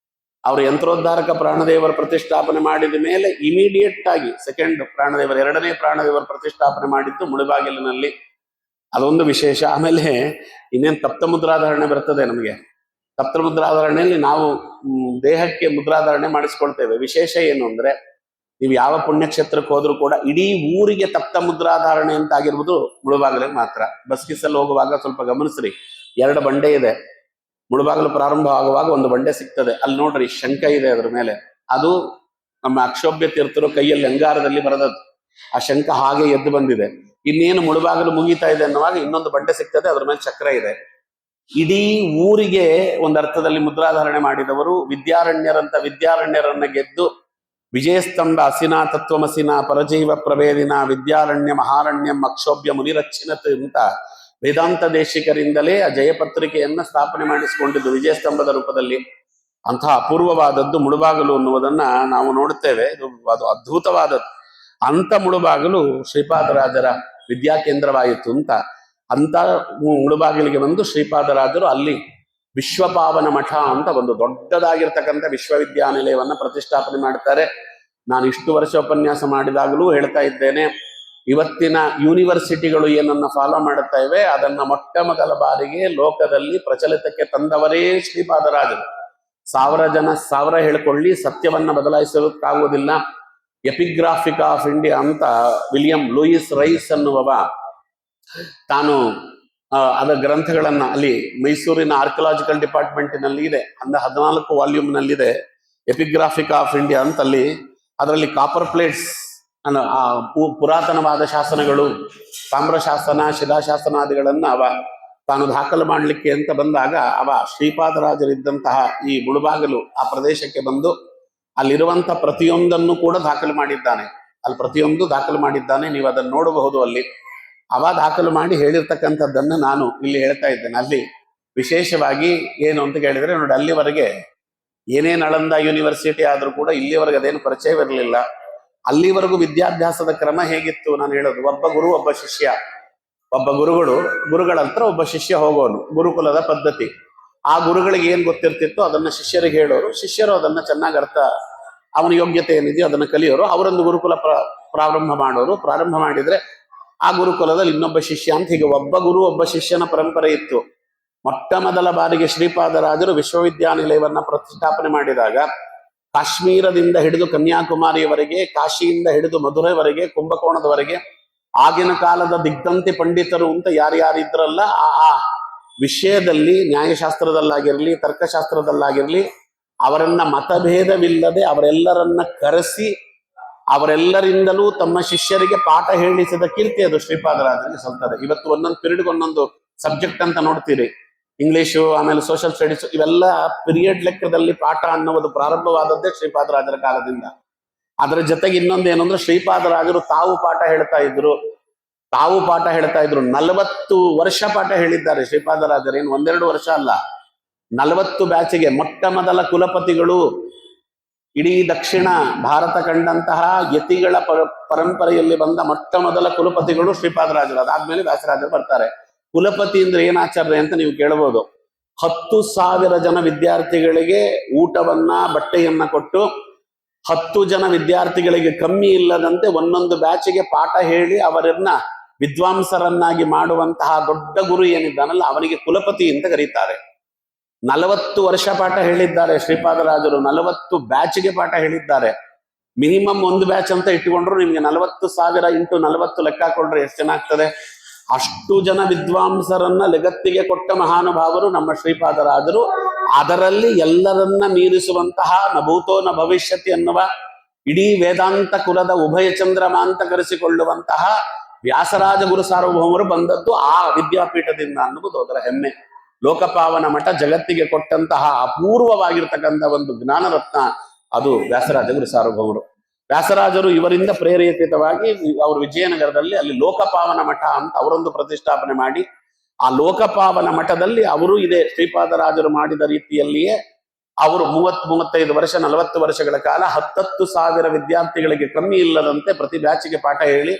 ಅವರು ಯಂತ್ರೋದ್ಧಾರಕ ಪ್ರಾಣದೇವರ ಪ್ರತಿಷ್ಠಾಪನೆ ಮಾಡಿದ ಮೇಲೆ ಇಮಿಡಿಯೇಟ್ ಆಗಿ ಸೆಕೆಂಡ್ ಪ್ರಾಣದೇವರು, ಎರಡನೇ ಪ್ರಾಣದೇವರ ಪ್ರತಿಷ್ಠಾಪನೆ ಮಾಡಿದ್ದು ಮುಳುಬಾಗಿಲಿನಲ್ಲಿ. ಅದೊಂದು ವಿಶೇಷ. ಆಮೇಲೆ ಇನ್ನೇನು ತಪ್ತ ಮುದ್ರಾಧಾರಣೆ ಬರ್ತದೆ ನಮಗೆ. ತಪ್ತ ಮುದ್ರಾಧಾರಣೆಯಲ್ಲಿ ನಾವು ದೇಹಕ್ಕೆ ಮುದ್ರಾಧಾರಣೆ ಮಾಡಿಸ್ಕೊಳ್ತೇವೆ. ವಿಶೇಷ ಏನು ಅಂದ್ರೆ, ನೀವು ಯಾವ ಪುಣ್ಯಕ್ಷೇತ್ರಕ್ಕೆ ಹೋದ್ರೂ ಕೂಡ ಇಡೀ ಊರಿಗೆ ತಪ್ತ ಮುದ್ರಾಧಾರಣೆ ಅಂತ ಆಗಿರ್ಬೋದು ಮುಳುಬಾಗಿಲಿಗೆ ಮಾತ್ರ. ಬಸ್ ಗಿಸ್ಸಲ್ಲಿ ಹೋಗುವಾಗ ಸ್ವಲ್ಪ ಗಮನಿಸ್ರಿ, 2 ಬಂಡೆ ಇದೆ. ಮುಳುಬಾಗಿಲು ಪ್ರಾರಂಭ ಆಗುವಾಗ ಒಂದು ಬಂಡೆ ಸಿಗ್ತದೆ, ಅಲ್ಲಿ ನೋಡ್ರಿ ಶಂಖ ಇದೆ ಅದ್ರ ಮೇಲೆ. ಅದು ನಮ್ಮ ಅಕ್ಷೋಭ್ಯ ತೀರ್ಥರು ಕೈಯಲ್ಲಿ ಅಂಗಾರದಲ್ಲಿ ಬರೆದದ್ದು. ಆ ಶಂಖ ಹಾಗೆ ಎದ್ದು ಬಂದಿದೆ. ಇನ್ನೇನು ಮುಳುಬಾಗಿಲು ಮುಗೀತಾ ಇದೆ ಅನ್ನುವಾಗ ಇನ್ನೊಂದು ಬಂಡೆ ಸಿಗ್ತದೆ, ಅದ್ರ ಮೇಲೆ ಚಕ್ರ ಇದೆ. ಇಡೀ ಊರಿಗೆ ಒಂದು ಅರ್ಥದಲ್ಲಿ ಮುದ್ರಾಧಾರಣೆ ಮಾಡಿದವರು ವಿದ್ಯಾರಣ್ಯರನ್ನ ಗೆದ್ದು ವಿಜಯಸ್ತಂಭ ಅಸಿನಾ ತತ್ವಮಸಿನಾ ಪರಜೈವ ಪ್ರಭೇದಿನ ವಿದ್ಯಾರಣ್ಯ ಮಹಾರಣ್ಯಂ ಅಕ್ಷೋಭ್ಯ ಮುನಿರಚ್ಚಿನತ್ ಅಂತ ವೇದಾಂತ ದೇಶಿಕರಿಂದಲೇ ಆ ಜಯಪತ್ರಿಕೆಯನ್ನ ಸ್ಥಾಪನೆ ಮಾಡಿಸಿಕೊಂಡಿದ್ದು ವಿಜಯಸ್ತಂಭದ ರೂಪದಲ್ಲಿ. ಅಂತಹ ಅಪೂರ್ವವಾದದ್ದು ಮುಳುಬಾಗಿಲು ಅನ್ನುವುದನ್ನ ನಾವು ನೋಡುತ್ತೇವೆ. ಅದು ಅದ್ಭುತವಾದದ್ದು. ಅಂತ ಮುಳುಬಾಗಿಲು ಶ್ರೀಪಾದರಾಜರ ವಿದ್ಯಾಕೇಂದ್ರವಾಯಿತು ಅಂತ. ಅಂತ ಮುಳುಬಾಗಿಲಿಗೆ ಬಂದು ಶ್ರೀಪಾದರಾಜರು ಅಲ್ಲಿ ವಿಶ್ವಪಾವನ ಮಠ ಅಂತ ಒಂದು ದೊಡ್ಡದಾಗಿರ್ತಕ್ಕಂಥ ವಿಶ್ವವಿದ್ಯಾನಿಲಯವನ್ನ ಪ್ರತಿಷ್ಠಾಪನೆ ಮಾಡ್ತಾರೆ. ನಾನು ಇಷ್ಟು ವರ್ಷ ಉಪನ್ಯಾಸ ಮಾಡಿದಾಗಲೂ ಹೇಳ್ತಾ ಇದ್ದೇನೆ, ಇವತ್ತಿನ ಯೂನಿವರ್ಸಿಟಿಗಳು ಏನನ್ನ ಫಾಲೋ ಮಾಡುತ್ತಾ ಇವೆ ಅದನ್ನ ಮೊಟ್ಟ ಮೊದಲ ಬಾರಿಗೆ ಲೋಕದಲ್ಲಿ ಪ್ರಚಲಿತಕ್ಕೆ ತಂದವರೇ ಶ್ರೀಪಾದರಾಜರು. 1000 ಜನ 1000 ಹೇಳ್ಕೊಳ್ಳಿ, ಸತ್ಯವನ್ನ ಬದಲಾಯಿಸೋದಕ್ಕಾಗುವುದಿಲ್ಲ. ಎಪಿಗ್ರಾಫಿಕ್ ಆಫ್ ಇಂಡಿಯಾ ಅಂತ ವಿಲಿಯಂ ಲೂಯಿಸ್ ರೈಸ್ ಅನ್ನುವವ ತಾನು ಅದರ ಗ್ರಂಥಗಳನ್ನ ಅಲ್ಲಿ ಮೈಸೂರಿನ ಆರ್ಕಿಯಾಲಜಿಕಲ್ ಡಿಪಾರ್ಟ್ಮೆಂಟಿನಲ್ಲಿ ಇದೆ, 14 ವಾಲ್ಯೂಮ್ನಲ್ಲಿದೆ ಎಪಿಗ್ರಾಫಿಕ್ ಆಫ್ ಇಂಡಿಯಾ ಅಂತ. ಅದರಲ್ಲಿ ಕಾಪರ್ ಪ್ಲೇಟ್ಸ್ ಆ ಪುರಾತನವಾದ ಶಾಸನಗಳು, ತಾಮ್ರ ಶಾಸನ, ಶಿಲಾಶಾಸನಾದಿಗಳನ್ನ ಅವ ತಾನು ದಾಖಲು ಮಾಡಲಿಕ್ಕೆ ಅಂತ ಬಂದಾಗ ಅವ ಶ್ರೀಪಾದರಾಜರಿದ್ದಂತಹ ಈ ಮುಳುಬಾಗಿಲು ಆ ಪ್ರದೇಶಕ್ಕೆ ಬಂದು ಅಲ್ಲಿರುವಂತ ಪ್ರತಿಯೊಂದನ್ನು ಕೂಡ ದಾಖಲು ಮಾಡಿದ್ದಾನೆ. ಅಲ್ಲಿ ಪ್ರತಿಯೊಂದು ದಾಖಲು ಮಾಡಿದ್ದಾನೆ. ನೀವು ಅದನ್ನು ನೋಡಬಹುದು ಅಲ್ಲಿ. ಅವ ದಾಖಲು ಮಾಡಿ ಹೇಳಿರ್ತಕ್ಕಂಥದ್ದನ್ನು ನಾನು ಇಲ್ಲಿ ಹೇಳ್ತಾ ಇದ್ದೇನೆ. ಅಲ್ಲಿ ವಿಶೇಷವಾಗಿ ಏನು ಅಂತ ಕೇಳಿದ್ರೆ ನೋಡಿ, ಅಲ್ಲಿವರೆಗೆ ಏನೇ ನಳಂದ ಯೂನಿವರ್ಸಿಟಿ ಆದ್ರೂ ಕೂಡ ಇಲ್ಲಿವರೆಗೆ ಅದೇನು ಪರಿಚಯವಿರಲಿಲ್ಲ. ಅಲ್ಲಿವರೆಗೂ ವಿದ್ಯಾಭ್ಯಾಸದ ಕ್ರಮ ಹೇಗಿತ್ತು ನಾನು ಹೇಳೋದು, ಒಬ್ಬ ಗುರು ಒಬ್ಬ ಶಿಷ್ಯ, ಒಬ್ಬ ಗುರುಗಳ ಹತ್ರ ಒಬ್ಬ ಶಿಷ್ಯ ಹೋಗೋನು, ಗುರುಕುಲದ ಪದ್ಧತಿ. ಆ ಗುರುಗಳಿಗೆ ಏನ್ ಗೊತ್ತಿರ್ತಿತ್ತು ಅದನ್ನ ಶಿಷ್ಯರಿಗೆ ಹೇಳೋರು, ಶಿಷ್ಯರು ಅದನ್ನ ಚೆನ್ನಾಗಿ ಅವನ ಯೋಗ್ಯತೆ ಏನಿದೆಯೋ ಅದನ್ನ ಕಲಿಯೋರು, ಅವರೊಂದು ಗುರುಕುಲ ಪ್ರಾರಂಭ ಮಾಡೋರು. ಪ್ರಾರಂಭ ಮಾಡಿದ್ರೆ ಆ ಗುರುಕುಲದಲ್ಲಿ ಇನ್ನೊಬ್ಬ ಶಿಷ್ಯ ಅಂತ, ಹೀಗೆ ಒಬ್ಬ ಗುರು ಒಬ್ಬ ಶಿಷ್ಯನ ಪರಂಪರೆ ಇತ್ತು. ಮೊಟ್ಟ ಮೊದಲ ಬಾರಿಗೆ ಶ್ರೀಪಾದರಾಜರು ವಿಶ್ವವಿದ್ಯಾನಿಲಯವನ್ನ ಪ್ರತಿಷ್ಠಾಪನೆ ಮಾಡಿದಾಗ ಕಾಶ್ಮೀರದಿಂದ ಹಿಡಿದು ಕನ್ಯಾಕುಮಾರಿಯವರೆಗೆ, ಕಾಶಿಯಿಂದ ಹಿಡಿದು ಮಧುರೆವರೆಗೆ, ಕುಂಭಕೋಣದವರೆಗೆ ಆಗಿನ ಕಾಲದ ದಿಗ್ಧಂತಿ ಪಂಡಿತರು ಅಂತ ಯಾರ್ಯಾರಿದ್ರಲ್ಲ ಆ ವಿಷಯದಲ್ಲಿ, ನ್ಯಾಯಶಾಸ್ತ್ರದಲ್ಲಾಗಿರ್ಲಿ ತರ್ಕಶಾಸ್ತ್ರದಲ್ಲಾಗಿರ್ಲಿ, ಅವರನ್ನ ಮತಭೇದವಿಲ್ಲದೆ ಅವರೆಲ್ಲರನ್ನ ಕರೆಸಿ ಅವರೆಲ್ಲರಿಂದಲೂ ತಮ್ಮ ಶಿಷ್ಯರಿಗೆ ಪಾಠ ಹೇಳಿಸಿದ ಕೀರ್ತಿ ಅದು ಶ್ರೀಪಾದರಾಜರಿಗೆ ಸಲ್ತದೆ. ಇವತ್ತು ಒಂದೊಂದು ಪಿರಿಯಡ್ಗೆ ಒಂದೊಂದು ಸಬ್ಜೆಕ್ಟ್ ಅಂತ ನೋಡ್ತೀರಿ, ಇಂಗ್ಲಿಷು, ಆಮೇಲೆ ಸೋಷಿಯಲ್ ಸ್ಟಡೀಸ್, ಇವೆಲ್ಲ ಪಿರಿಯಡ್ ಲೆಕ್ಕದಲ್ಲಿ ಪಾಠ ಅನ್ನುವುದು ಪ್ರಾರಂಭವಾದದ್ದೇ ಶ್ರೀಪಾದರಾಜರ ಕಾಲದಿಂದ. ಅದರ ಜೊತೆಗೆ ಇನ್ನೊಂದೇನು ಅಂದ್ರೆ, ಶ್ರೀಪಾದರಾಜರು ತಾವು ಪಾಠ ಹೇಳ್ತಾ ಇದ್ರು. 40 ವರ್ಷ ಪಾಠ ಹೇಳಿದ್ದಾರೆ ಶ್ರೀಪಾದರಾಜರು, ಏನು 1-2 ವರ್ಷ ಅಲ್ಲ, 40 ಬ್ಯಾಚಿಗೆ. ಮೊಟ್ಟ ಮೊದಲ ಕುಲಪತಿಗಳು ಇಡೀ ದಕ್ಷಿಣ ಭಾರತ ಕಂಡಂತಹ ಯತಿಗಳ ಪರಂಪರೆಯಲ್ಲಿ ಬಂದ ಮೊಟ್ಟ ಮೊದಲ ಕುಲಪತಿಗಳು ಶ್ರೀಪಾದರಾಜರು. ಅದಾದ್ಮೇಲೆ ವ್ಯಾಸರಾಜರು ಬರ್ತಾರೆ. ಕುಲಪತಿ ಅಂದ್ರೆ ಏನಾಚಾರ್ಯ ಅಂತ ನೀವು ಕೇಳಬಹುದು. 10,000 ಜನ ವಿದ್ಯಾರ್ಥಿಗಳಿಗೆ ಊಟವನ್ನ ಬಟ್ಟೆಯನ್ನ ಕೊಟ್ಟು 10 ಜನ ವಿದ್ಯಾರ್ಥಿಗಳಿಗೆ ಕಮ್ಮಿ ಇಲ್ಲದಂತೆ ಒಂದೊಂದು ಬ್ಯಾಚಿಗೆ ಪಾಠ ಹೇಳಿ ಅವರನ್ನ ವಿದ್ವಾಂಸರನ್ನಾಗಿ ಮಾಡುವಂತಹ ದೊಡ್ಡ ಗುರು ಏನಿದ್ದಾನಲ್ಲ ಅವನಿಗೆ ಕುಲಪತಿ ಅಂತ ಕರೀತಾರೆ. 40 ವರ್ಷ ಪಾಠ ಹೇಳಿದ್ದಾರೆ ಶ್ರೀಪಾದರಾಜರು, 40 ಬ್ಯಾಚ್ಗೆ ಪಾಠ ಹೇಳಿದ್ದಾರೆ. ಮಿನಿಮಮ್ ಒಂದು ಬ್ಯಾಚ್ ಅಂತ ಇಟ್ಟುಕೊಂಡ್ರು ನಿಮ್ಗೆ 40,000 ಇಂಟು 40 ಲೆಕ್ಕ ಹಾಕೊಂಡ್ರೆ ಎಷ್ಟು ಜನ ಆಗ್ತದೆ? ಅಷ್ಟು ಜನ ವಿದ್ವಾಂಸರನ್ನ ಜಗತ್ತಿಗೆ ಕೊಟ್ಟ ಮಹಾನುಭಾವರು ನಮ್ಮ ಶ್ರೀಪಾದರಾಜರು. ಅದರಲ್ಲಿ ಎಲ್ಲರನ್ನ ಮೀರಿಸುವಂತಹ ನಭೂತೋ ನ ಭವಿಷ್ಯತಿ ಅನ್ನುವ ಇಡೀ ವೇದಾಂತ ಕುಲದ ಉಭಯ ಚಂದ್ರಮ ಅಂತ ಕರೆಸಿಕೊಳ್ಳುವಂತಹ ವ್ಯಾಸರಾಜ ಗುರು ಸಾರ್ವಭೌಮರು ಬಂದದ್ದು ಆ ವಿದ್ಯಾಪೀಠದಿಂದ ಅನ್ನುವುದು ಅದರ ಹೆಮ್ಮೆ. ಲೋಕಪಾವನ ಮಠ ಜಗತ್ತಿಗೆ ಕೊಟ್ಟಂತಹ ಅಪೂರ್ವವಾಗಿರ್ತಕ್ಕಂಥ ಒಂದು ಜ್ಞಾನರತ್ನ ಅದು ವ್ಯಾಸರಾಜ ಗುರು ಸಾರ್ವಭೌಮರು. ವ್ಯಾಸರಾಜರು ಇವರಿಂದ ಪ್ರೇರೇಪಿತವಾಗಿ ಅವರು ವಿಜಯನಗರದಲ್ಲಿ ಅಲ್ಲಿ ಲೋಕಪಾವನ ಮಠ ಅಂತ ಅವರೊಂದು ಪ್ರತಿಷ್ಠಾಪನೆ ಮಾಡಿ, ಆ ಲೋಕಪಾವನ ಮಠದಲ್ಲಿ ಅವರು ಇದೇ ಶ್ರೀಪಾದರಾಜರು ಮಾಡಿದ ರೀತಿಯಲ್ಲಿಯೇ ಅವರು 30-35 ವರ್ಷ 40 ವರ್ಷಗಳ ಕಾಲ 10,000 ವಿದ್ಯಾರ್ಥಿಗಳಿಗೆ ಕಮ್ಮಿ ಇಲ್ಲದಂತೆ ಪ್ರತಿ ಬ್ಯಾಚಿಗೆ ಪಾಠ ಹೇಳಿ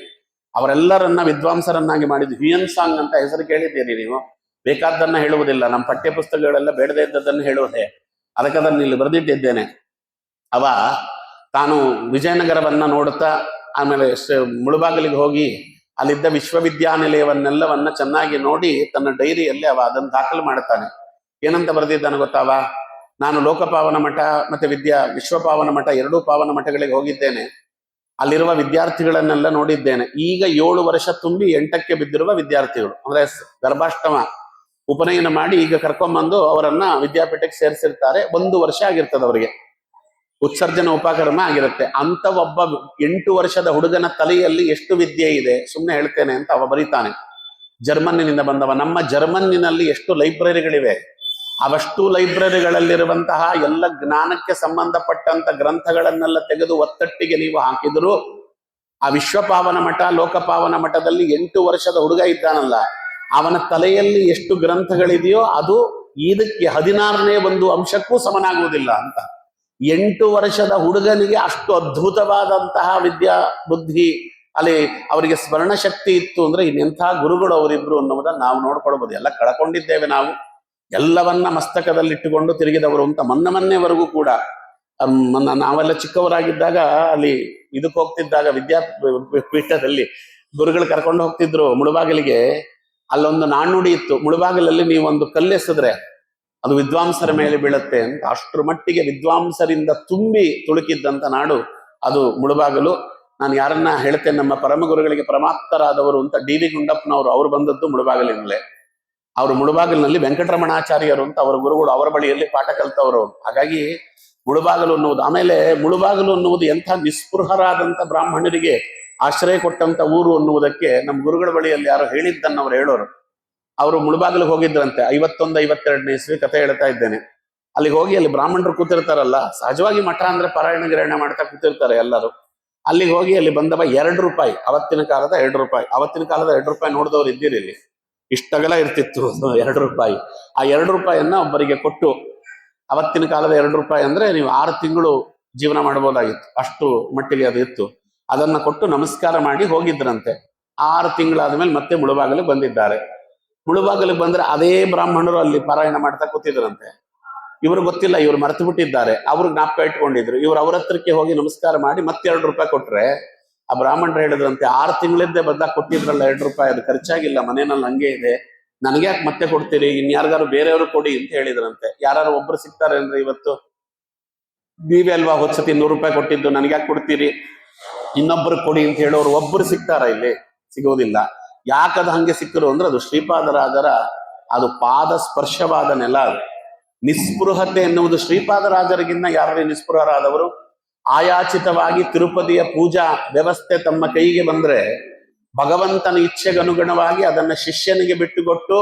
ಅವರೆಲ್ಲರನ್ನ ವಿದ್ವಾಂಸರನ್ನಾಗಿ ಮಾಡಿದ್ದು. ಹ್ಯುಯನ್ ಸಾಂಗ್ ಅಂತ ಹೆಸರು ಕೇಳಿದ್ದೀರಿ ನೀವು? ಬೇಕಾದ್ದನ್ನ ಹೇಳುವುದಿಲ್ಲ, ನಮ್ಮ ಪಠ್ಯ ಪುಸ್ತಕಗಳೆಲ್ಲ ಬೇಡದೇ ಇದ್ದದ್ದನ್ನು ಹೇಳುವುದೇ. ಅದಕ್ಕೆ ಅದನ್ನು ಇಲ್ಲಿ ಬರೆದಿಟ್ಟಿದ್ದೇನೆ. ಅವ ತಾನು ವಿಜಯನಗರವನ್ನ ನೋಡುತ್ತಾ ಆಮೇಲೆ ಮುಳುಬಾಗಿಲಿಗೆ ಹೋಗಿ ಅಲ್ಲಿದ್ದ ವಿಶ್ವವಿದ್ಯಾನಿಲಯವನ್ನೆಲ್ಲವನ್ನ ಚೆನ್ನಾಗಿ ನೋಡಿ ತನ್ನ ಡೈರಿಯಲ್ಲಿ ಅವ ಅದನ್ನು ದಾಖಲು ಮಾಡುತ್ತಾನೆ. ಏನಂತ ಬರೆದಿದ್ದಾನೆ ಗೊತ್ತಾವ? ನಾನು ಲೋಕಪಾವನ ಮಠ ಮತ್ತೆ ವಿಶ್ವಪಾವನ ಮಠ 2 ಪಾವನ ಮಠಗಳಿಗೆ ಹೋಗಿದ್ದೇನೆ. ಅಲ್ಲಿರುವ ವಿದ್ಯಾರ್ಥಿಗಳನ್ನೆಲ್ಲ ನೋಡಿದ್ದೇನೆ. ಈಗ 7 ವರ್ಷ ತುಂಬಿ 8ಕ್ಕೆ ಬಿದ್ದಿರುವ ವಿದ್ಯಾರ್ಥಿಗಳು, ಅಂದ್ರೆ ಗರ್ಭಾಷ್ಟಮ ಉಪನಯನ ಮಾಡಿ ಈಗ ಕರ್ಕೊಂಡ್ಬಂದು ಅವರನ್ನ ವಿದ್ಯಾಪೀಠಕ್ಕೆ ಸೇರಿಸಿರ್ತಾರೆ. 1 ವರ್ಷ ಆಗಿರ್ತದೆ ಅವರಿಗೆ, ಉತ್ಸರ್ಜನ ಉಪಕರ್ಮ ಆಗಿರುತ್ತೆ. ಅಂತ ಒಬ್ಬ 8 ವರ್ಷದ ಹುಡುಗನ ತಲೆಯಲ್ಲಿ ಎಷ್ಟು ವಿದ್ಯೆ ಇದೆ ಸುಮ್ಮನೆ ಹೇಳ್ತೇನೆ ಅಂತ ಅವ ಬರೀತಾನೆ. ಜರ್ಮನ್ನಿನಿಂದ ಬಂದವ. ನಮ್ಮ ಜರ್ಮನ್ನಿನಲ್ಲಿ ಎಷ್ಟು ಲೈಬ್ರರಿಗಳಿವೆ, ಅವಷ್ಟು ಲೈಬ್ರರಿಗಳಲ್ಲಿರುವಂತಹ ಎಲ್ಲ ಜ್ಞಾನಕ್ಕೆ ಸಂಬಂಧಪಟ್ಟಂತ ಗ್ರಂಥಗಳನ್ನೆಲ್ಲ ತೆಗೆದು ಒತ್ತಟ್ಟಿಗೆ ನೀವು ಹಾಕಿದ್ರು ಆ ವಿಶ್ವಪಾವನ ಮಠ ಲೋಕಪಾವನ ಮಠದಲ್ಲಿ 8 ವರ್ಷದ ಹುಡುಗ ಇದ್ದಾನಲ್ಲ ಅವನ ತಲೆಯಲ್ಲಿ ಎಷ್ಟು ಗ್ರಂಥಗಳಿದೆಯೋ ಅದು ಇದಕ್ಕೆ 16ನೇ ಒಂದು ಅಂಶಕ್ಕೂ ಸಮನಾಗುವುದಿಲ್ಲ ಅಂತ. 8 ವರ್ಷದ ಹುಡುಗನಿಗೆ ಅಷ್ಟು ಅದ್ಭುತವಾದಂತಹ ವಿದ್ಯಾ ಬುದ್ಧಿ, ಅಲ್ಲಿ ಅವರಿಗೆ ಸ್ಮರಣ ಶಕ್ತಿ ಇತ್ತು ಅಂದ್ರೆ ಇನ್ನೆಂಥ ಗುರುಗಳು ಅವರಿಬ್ರು ಅನ್ನೋದನ್ನ ನಾವು ನೋಡ್ಕೊಳ್ಬಹುದು. ಎಲ್ಲ ಕಳ್ಕೊಂಡಿದ್ದೇವೆ ನಾವು, ಎಲ್ಲವನ್ನ ಮಸ್ತಕದಲ್ಲಿಟ್ಟುಕೊಂಡು ತಿರುಗಿದವರು ಅಂತ. ಮೊನ್ನೆವರೆಗೂ ಕೂಡ ನಾವೆಲ್ಲ ಚಿಕ್ಕವರಾಗಿದ್ದಾಗ ಅಲ್ಲಿ ಇದಕ್ಕೆ ಹೋಗ್ತಿದ್ದಾಗ ವಿದ್ಯಾಪೀಠದಲ್ಲಿ ಗುರುಗಳು ಕರ್ಕೊಂಡು ಹೋಗ್ತಿದ್ರು ಮುಳುಬಾಗಿಲಿಗೆ. ಅಲ್ಲೊಂದು ನಾಣ್ಣುಡಿ ಇತ್ತು, ಮುಳುಬಾಗಿಲಲ್ಲಿ ನೀವೊಂದು ಕಲ್ಲೆಸಿದ್ರೆ ಅದು ವಿದ್ವಾಂಸರ ಮೇಲೆ ಬೀಳುತ್ತೆ ಅಂತ. ಅಷ್ಟರ ಮಟ್ಟಿಗೆ ವಿದ್ವಾಂಸರಿಂದ ತುಂಬಿ ತುಳುಕಿದ್ದಂತ ನಾಡು ಅದು ಮುಳುಬಾಗಿಲು. ನಾನು ಯಾರನ್ನ ಹೇಳ್ತೇನೆ, ನಮ್ಮ ಪರಮ ಗುರುಗಳಿಗೆ ಪ್ರಮಾಪ್ತರಾದವರು ಅಂತ ಡಿ.ವಿ. ಗುಂಡಪ್ಪನವರು, ಅವರು ಬಂದದ್ದು ಮುಳುಬಾಗಿಲಿನಲ್ಲೇ. ಅವರು ಮುಳುಬಾಗಿಲಿನಲ್ಲಿ ವೆಂಕಟರಮಣಾಚಾರ್ಯರು ಅಂತ ಅವರ ಗುರುಗಳು, ಅವರ ಬಳಿಯಲ್ಲಿ ಪಾಠ ಕಲ್ತವರು. ಹಾಗಾಗಿ ಮುಳುಬಾಗಿಲು ಅನ್ನುವುದು, ಆಮೇಲೆ ಮುಳುಬಾಗಿಲು ಅನ್ನುವುದು ಎಂಥ ನಿಸ್ಪೃಹರಾದಂಥ ಬ್ರಾಹ್ಮಣರಿಗೆ ಆಶ್ರಯ ಕೊಟ್ಟಂತ ಊರು ಅನ್ನುವುದಕ್ಕೆ ನಮ್ಮ ಗುರುಗಳ ಬಳಿಯಲ್ಲಿ ಯಾರು ಹೇಳಿದ್ದನ್ನು ಅವ್ರು ಹೇಳೋರು. ಅವರು ಮುಳುಬಾಗಿಲಿಗೆ ಹೋಗಿದ್ರಂತೆ 51-52ನೇ ಇಸ್ವಿ ಕಥೆ ಹೇಳ್ತಾ ಇದ್ದೇನೆ. ಅಲ್ಲಿಗೆ ಹೋಗಿ ಅಲ್ಲಿ ಬ್ರಾಹ್ಮಣರು ಕೂತಿರ್ತಾರಲ್ಲ, ಸಹಜವಾಗಿ ಮಠ ಅಂದ್ರೆ ಪಾರಾಯಣ ಗಿರಾಯಣ ಮಾಡ್ತಾ ಕೂತಿರ್ತಾರೆ ಎಲ್ಲರೂ. ಅಲ್ಲಿಗೆ ಹೋಗಿ ಅಲ್ಲಿ ಬಂದವ ₹2, ಅವತ್ತಿನ ಕಾಲದ ₹2. ಅವತ್ತಿನ ಕಾಲದ ₹2 ನೋಡಿದವ್ರು ಇದ್ದೀರಿ ಇಲ್ಲಿ, ಇಷ್ಟಗಲ ಇರ್ತಿತ್ತು ₹2. ಆ ₹2 ಒಬ್ಬರಿಗೆ ಕೊಟ್ಟು, ಅವತ್ತಿನ ಕಾಲದ ₹2 ಅಂದ್ರೆ ನೀವು 6 ತಿಂಗಳು ಜೀವನ ಮಾಡಬಹುದಾಗಿತ್ತು, ಅಷ್ಟು ಮಟ್ಟಿಗೆ ಅದು ಇತ್ತು. ಅದನ್ನ ಕೊಟ್ಟು ನಮಸ್ಕಾರ ಮಾಡಿ ಹೋಗಿದ್ರಂತೆ. 6 ತಿಂಗಳಾದ್ಮೇಲೆ ಮತ್ತೆ ಮುಳುಬಾಗಿಲಿಗೆ ಬಂದಿದ್ದಾರೆ. ಮುಳುಬಾಗಿಲಿಗೆ ಬಂದ್ರೆ ಅದೇ ಬ್ರಾಹ್ಮಣರು ಅಲ್ಲಿ ಪಾರಾಯಣ ಮಾಡ್ತಾ ಕೂತಿದ್ರಂತೆ. ಇವ್ರು ಗೊತ್ತಿಲ್ಲ, ಇವ್ರು ಮರೆತು ಬಿಟ್ಟಿದ್ದಾರೆ. ಅವ್ರು ಜ್ಞಾಪಕ ಇಟ್ಕೊಂಡಿದ್ರು. ಇವ್ರು ಅವ್ರ ಹತ್ರಕ್ಕೆ ಹೋಗಿ ನಮಸ್ಕಾರ ಮಾಡಿ ಮತ್ತೆ ₹2 ಕೊಟ್ರೆ, ಆ ಬ್ರಾಹ್ಮಣರು ಹೇಳಿದ್ರಂತೆ, 6 ತಿಂಗಳಿದ್ದೇ ಬಂದಾಗ ಕೊಟ್ಟಿದ್ರಲ್ಲ ₹2, ಅದು ಖರ್ಚಾಗಿಲ್ಲ, ಮನೆಯಲ್ಲಿ ಹಂಗೆ ಇದೆ, ನನ್ಗೆ ಯಾಕೆ ಮತ್ತೆ ಕೊಡ್ತೀರಿ, ಇನ್ಯಾರಿಗಾರು ಬೇರೆಯವರು ಕೊಡಿ ಅಂತ ಹೇಳಿದ್ರಂತೆ. ಯಾರು ಒಬ್ರು ಸಿಗ್ತಾರೇನ್ರಿ ಇವತ್ತು? ನೀವೇ ಅಲ್ವಾ ಹೊತ್ಸತಿ ₹100 ಕೊಟ್ಟಿದ್ದು, ನನ್ಗೆ ಯಾಕೆ ಕೊಡ್ತೀರಿ, ಇನ್ನೊಬ್ರು ಕೊಡಿ ಅಂತ ಹೇಳೋರು ಒಬ್ಬರು ಸಿಗ್ತಾರ? ಇಲ್ಲಿ ಸಿಗೋದಿಲ್ಲ. ಯಾಕದು ಹಂಗೆ ಸಿಕ್ಕರು ಅಂದ್ರೆ ಅದು ಶ್ರೀಪಾದರಾಜರ ಅದು ಪಾದ ಸ್ಪರ್ಶವಾದ ನೆಲ. ಅದು ನಿಸ್ಪೃಹತೆ ಎನ್ನುವುದು ಶ್ರೀಪಾದರಾಜರಿಗಿನ್ನ ಯಾರೇ ನಿಸ್ಪೃಹರಾದವರು? ಆಯಾಚಿತವಾಗಿ ತಿರುಪತಿಯ ಪೂಜಾ ವ್ಯವಸ್ಥೆ ತಮ್ಮ ಕೈಗೆ ಬಂದ್ರೆ ಭಗವಂತನ ಇಚ್ಛೆಗನುಗುಣವಾಗಿ ಅದನ್ನ ಶಿಷ್ಯನಿಗೆ ಬಿಟ್ಟುಕೊಟ್ಟು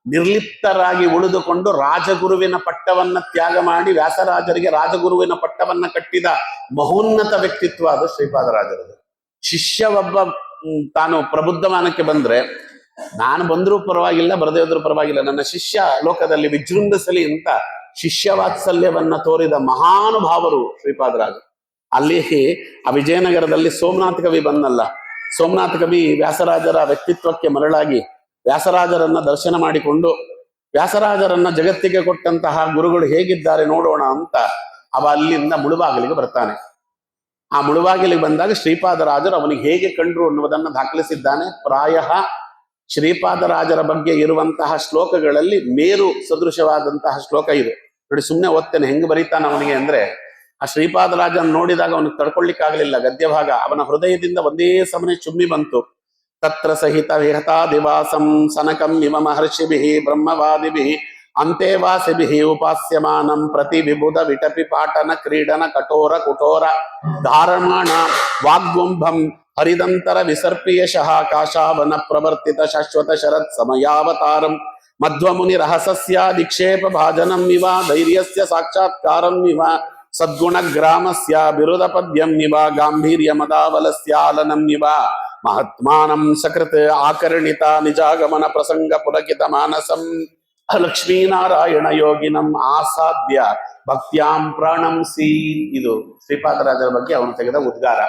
ನಿರ್ಲಿಪ್ತರಾಗಿ ಉಳಿದುಕೊಂಡು ರಾಜಗುರುವಿನ ಪಟ್ಟವನ್ನ ತ್ಯಾಗ ಮಾಡಿ ವ್ಯಾಸರಾಜರಿಗೆ ರಾಜಗುರುವಿನ ಪಟ್ಟವನ್ನ ಕಟ್ಟಿದ ಮಹೋನ್ನತ ವ್ಯಕ್ತಿತ್ವ ಅದು ಶ್ರೀಪಾದರಾಜರದು. ಶಿಷ್ಯ ಒಬ್ಬ ತಾನು ಪ್ರಬುದ್ಧಮಾನಕ್ಕೆ ಬಂದ್ರೆ, ನಾನು ಬಂದ್ರೂ ಪರವಾಗಿಲ್ಲ, ಬರದೇ ಹೋದ್ರೂ ಪರವಾಗಿಲ್ಲ, ನನ್ನ ಶಿಷ್ಯ ಲೋಕದಲ್ಲಿ ವಿಜೃಂಭಿಸಲಿ ಅಂತ ಶಿಷ್ಯ ವಾತ್ಸಲ್ಯವನ್ನ ತೋರಿದ ಮಹಾನುಭಾವರು ಶ್ರೀಪಾದರಾಜ. ಅಲ್ಲಿ ಆ ವಿಜಯನಗರದಲ್ಲಿ ಸೋಮನಾಥ ಕವಿ ಬಂದಲ್ಲ, ಸೋಮನಾಥ ಕವಿ ವ್ಯಾಸರಾಜರ ವ್ಯಕ್ತಿತ್ವಕ್ಕೆ ಮರಳಾಗಿ ವ್ಯಾಸರಾಜರನ್ನ ದರ್ಶನ ಮಾಡಿಕೊಂಡು ವ್ಯಾಸರಾಜರನ್ನ ಜಗತ್ತಿಗೆ ಕೊಟ್ಟಂತಹ ಗುರುಗಳು ಹೇಗಿದ್ದಾರೆ ನೋಡೋಣ ಅಂತ ಅವ ಅಲ್ಲಿಂದ ಮುಳುಬಾಗಿಲಿಗೆ ಬರ್ತಾನೆ. ಆ ಮುಳುಬಾಗಿಲಿಗೆ ಬಂದಾಗ ಶ್ರೀಪಾದರಾಜರು ಅವನಿಗೆ ಹೇಗೆ ಕಂಡ್ರು ಅನ್ನುವುದನ್ನು ದಾಖಲಿಸಿದ್ದಾನೆ. ಪ್ರಾಯ ಶ್ರೀಪಾದರಾಜರ ಬಗ್ಗೆ ಇರುವಂತಹ ಶ್ಲೋಕಗಳಲ್ಲಿ ಮೇರು ಸದೃಶವಾದಂತಹ ಶ್ಲೋಕ ಇದು ನೋಡಿ. ಸುಮ್ಮನೆ ಓದ್ತೇನೆ, ಹೆಂಗ್ ಬರೀತಾನ ಅವನಿಗೆ ಅಂದ್ರೆ, ಆ ಶ್ರೀಪಾದರಾಜನ್ ನೋಡಿದಾಗ ಅವನಿಗೆ ತಡ್ಕೊಳ್ಳಿಕ್ಕಾಗಲಿಲ್ಲ. ಗದ್ಯಭಾಗ ಅವನ ಹೃದಯದಿಂದ ಒಂದೇ ಸಮನೆ ಚುಮ್ಮಿ ಬಂತು. ತತ್ರ ಸಹಿತ ವಿಹತಾದಿವಾಸಂ ಸನಕಂ ಇವ ಮಹರ್ಷಿಭಿಃ ಬ್ರಹ್ಮವಾದಿಭಿಃ ಅಂತೇವಾಸಿಭಿಃ ಉಪಾಸ್ಯಮಾನಂ ಪ್ರತಿ ವಿಬುಧ ವಿಟಪಿ ಪಾಟನ ಕ್ರೀಡನ ಕಠೋರ ಕುಠೋರ ಧಾರಮಾಣ ವಾಗ್ವಂಭಂ ಹರಿದಂತರ ವಿಸರ್ಪಿಯಶಃ ಕಾಶಾವನ ಪ್ರವರ್ತಿತ ಶಾಶ್ವತ ಶರತ್ ಸಮಯಾವತಾರಂ ಮಧ್ವಮುನಿ ರಹಸಸ್ಯ ದಿಕ್ಷೇಪ ಭಾಜನಂ ಇವ ಧೈರ್ಯಸ್ಯ ಸಾಕ್ಷಾತ್ಕಾರಂ ಇವ ಸದ್ಗುಣ ಗ್ರಾಮಸ್ಯ ಬಿರುದ ಪದ್ಯಂ ಇವ ಗಾಂಭೀರ್ಯ ಮದಾವಲಸ್ಯಾಲನಂ ಇವ ಮಹಾತ್ಮಾನಂ ಸಕೃತ್ ಆಕರ್ಣಿತ ನಿಜಾಗಮನ ಪ್ರಸಂಗ ಪುಲಕಿತ ಮಾನಸಂ ಲಕ್ಷ್ಮೀನಾರಾಯಣ ಯೋಗಿನಂ ಆಸಾದ್ಯ ಭಕ್ತ್ಯಾಂ ಪ್ರಾಣಂ ಸಿ. ಇದು ಶ್ರೀಪಾದರಾಜರ ಬಗ್ಗೆ ಅವನು ತೆಗೆದ ಉದ್ಗಾರ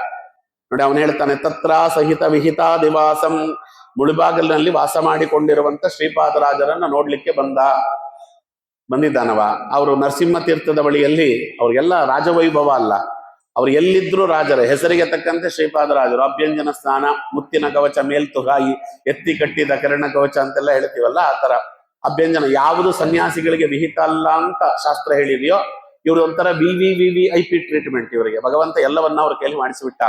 ನೋಡಿ. ಅವನು ಹೇಳ್ತಾನೆ, ತತ್ರ ಸಹಿತ ವಿಹಿತಾ ದಿವಾಸಂ, ಮುಳುಬಾಗಲಿನಲ್ಲಿ ವಾಸ ಮಾಡಿಕೊಂಡಿರುವಂತ ಶ್ರೀಪಾದರಾಜರನ್ನ ನೋಡ್ಲಿಕ್ಕೆ ಬಂದಿದ್ದಾನವ. ಅವರು ನರಸಿಂಹ ತೀರ್ಥದ ಬಳಿಯಲ್ಲಿ ಅವ್ರಿಗೆಲ್ಲ ರಾಜವೈಭವ ಅಲ್ಲ, ಅವ್ರು ಎಲ್ಲಿದ್ರು ರಾಜರ ಹೆಸರಿಗೆ ತಕ್ಕಂತೆ ಶ್ರೀಪಾದರಾಜರು. ಅಭ್ಯಂಜನ ಸ್ನಾನ, ಮುತ್ತಿನ ಕವಚ, ಮೇಲ್ತುಗಾಯಿ, ಎತ್ತಿ ಕಟ್ಟಿದ ಕರ್ಣ ಕವಚ ಅಂತೆಲ್ಲ ಹೇಳ್ತೀವಲ್ಲ, ಆ ತರ ಅಭ್ಯಂಜನ ಯಾವುದು ಸನ್ಯಾಸಿಗಳಿಗೆ ವಿಹಿತ ಅಲ್ಲ ಅಂತ ಶಾಸ್ತ್ರ ಹೇಳಿದೆಯೋ, ಇವ್ರು ಒಂಥರ VIP ಟ್ರೀಟ್ಮೆಂಟ್. ಇವರಿಗೆ ಭಗವಂತ ಎಲ್ಲವನ್ನ ಅವ್ರ ಕೈಲಿ ಮಾಡಿಸಿಬಿಟ್ಟ.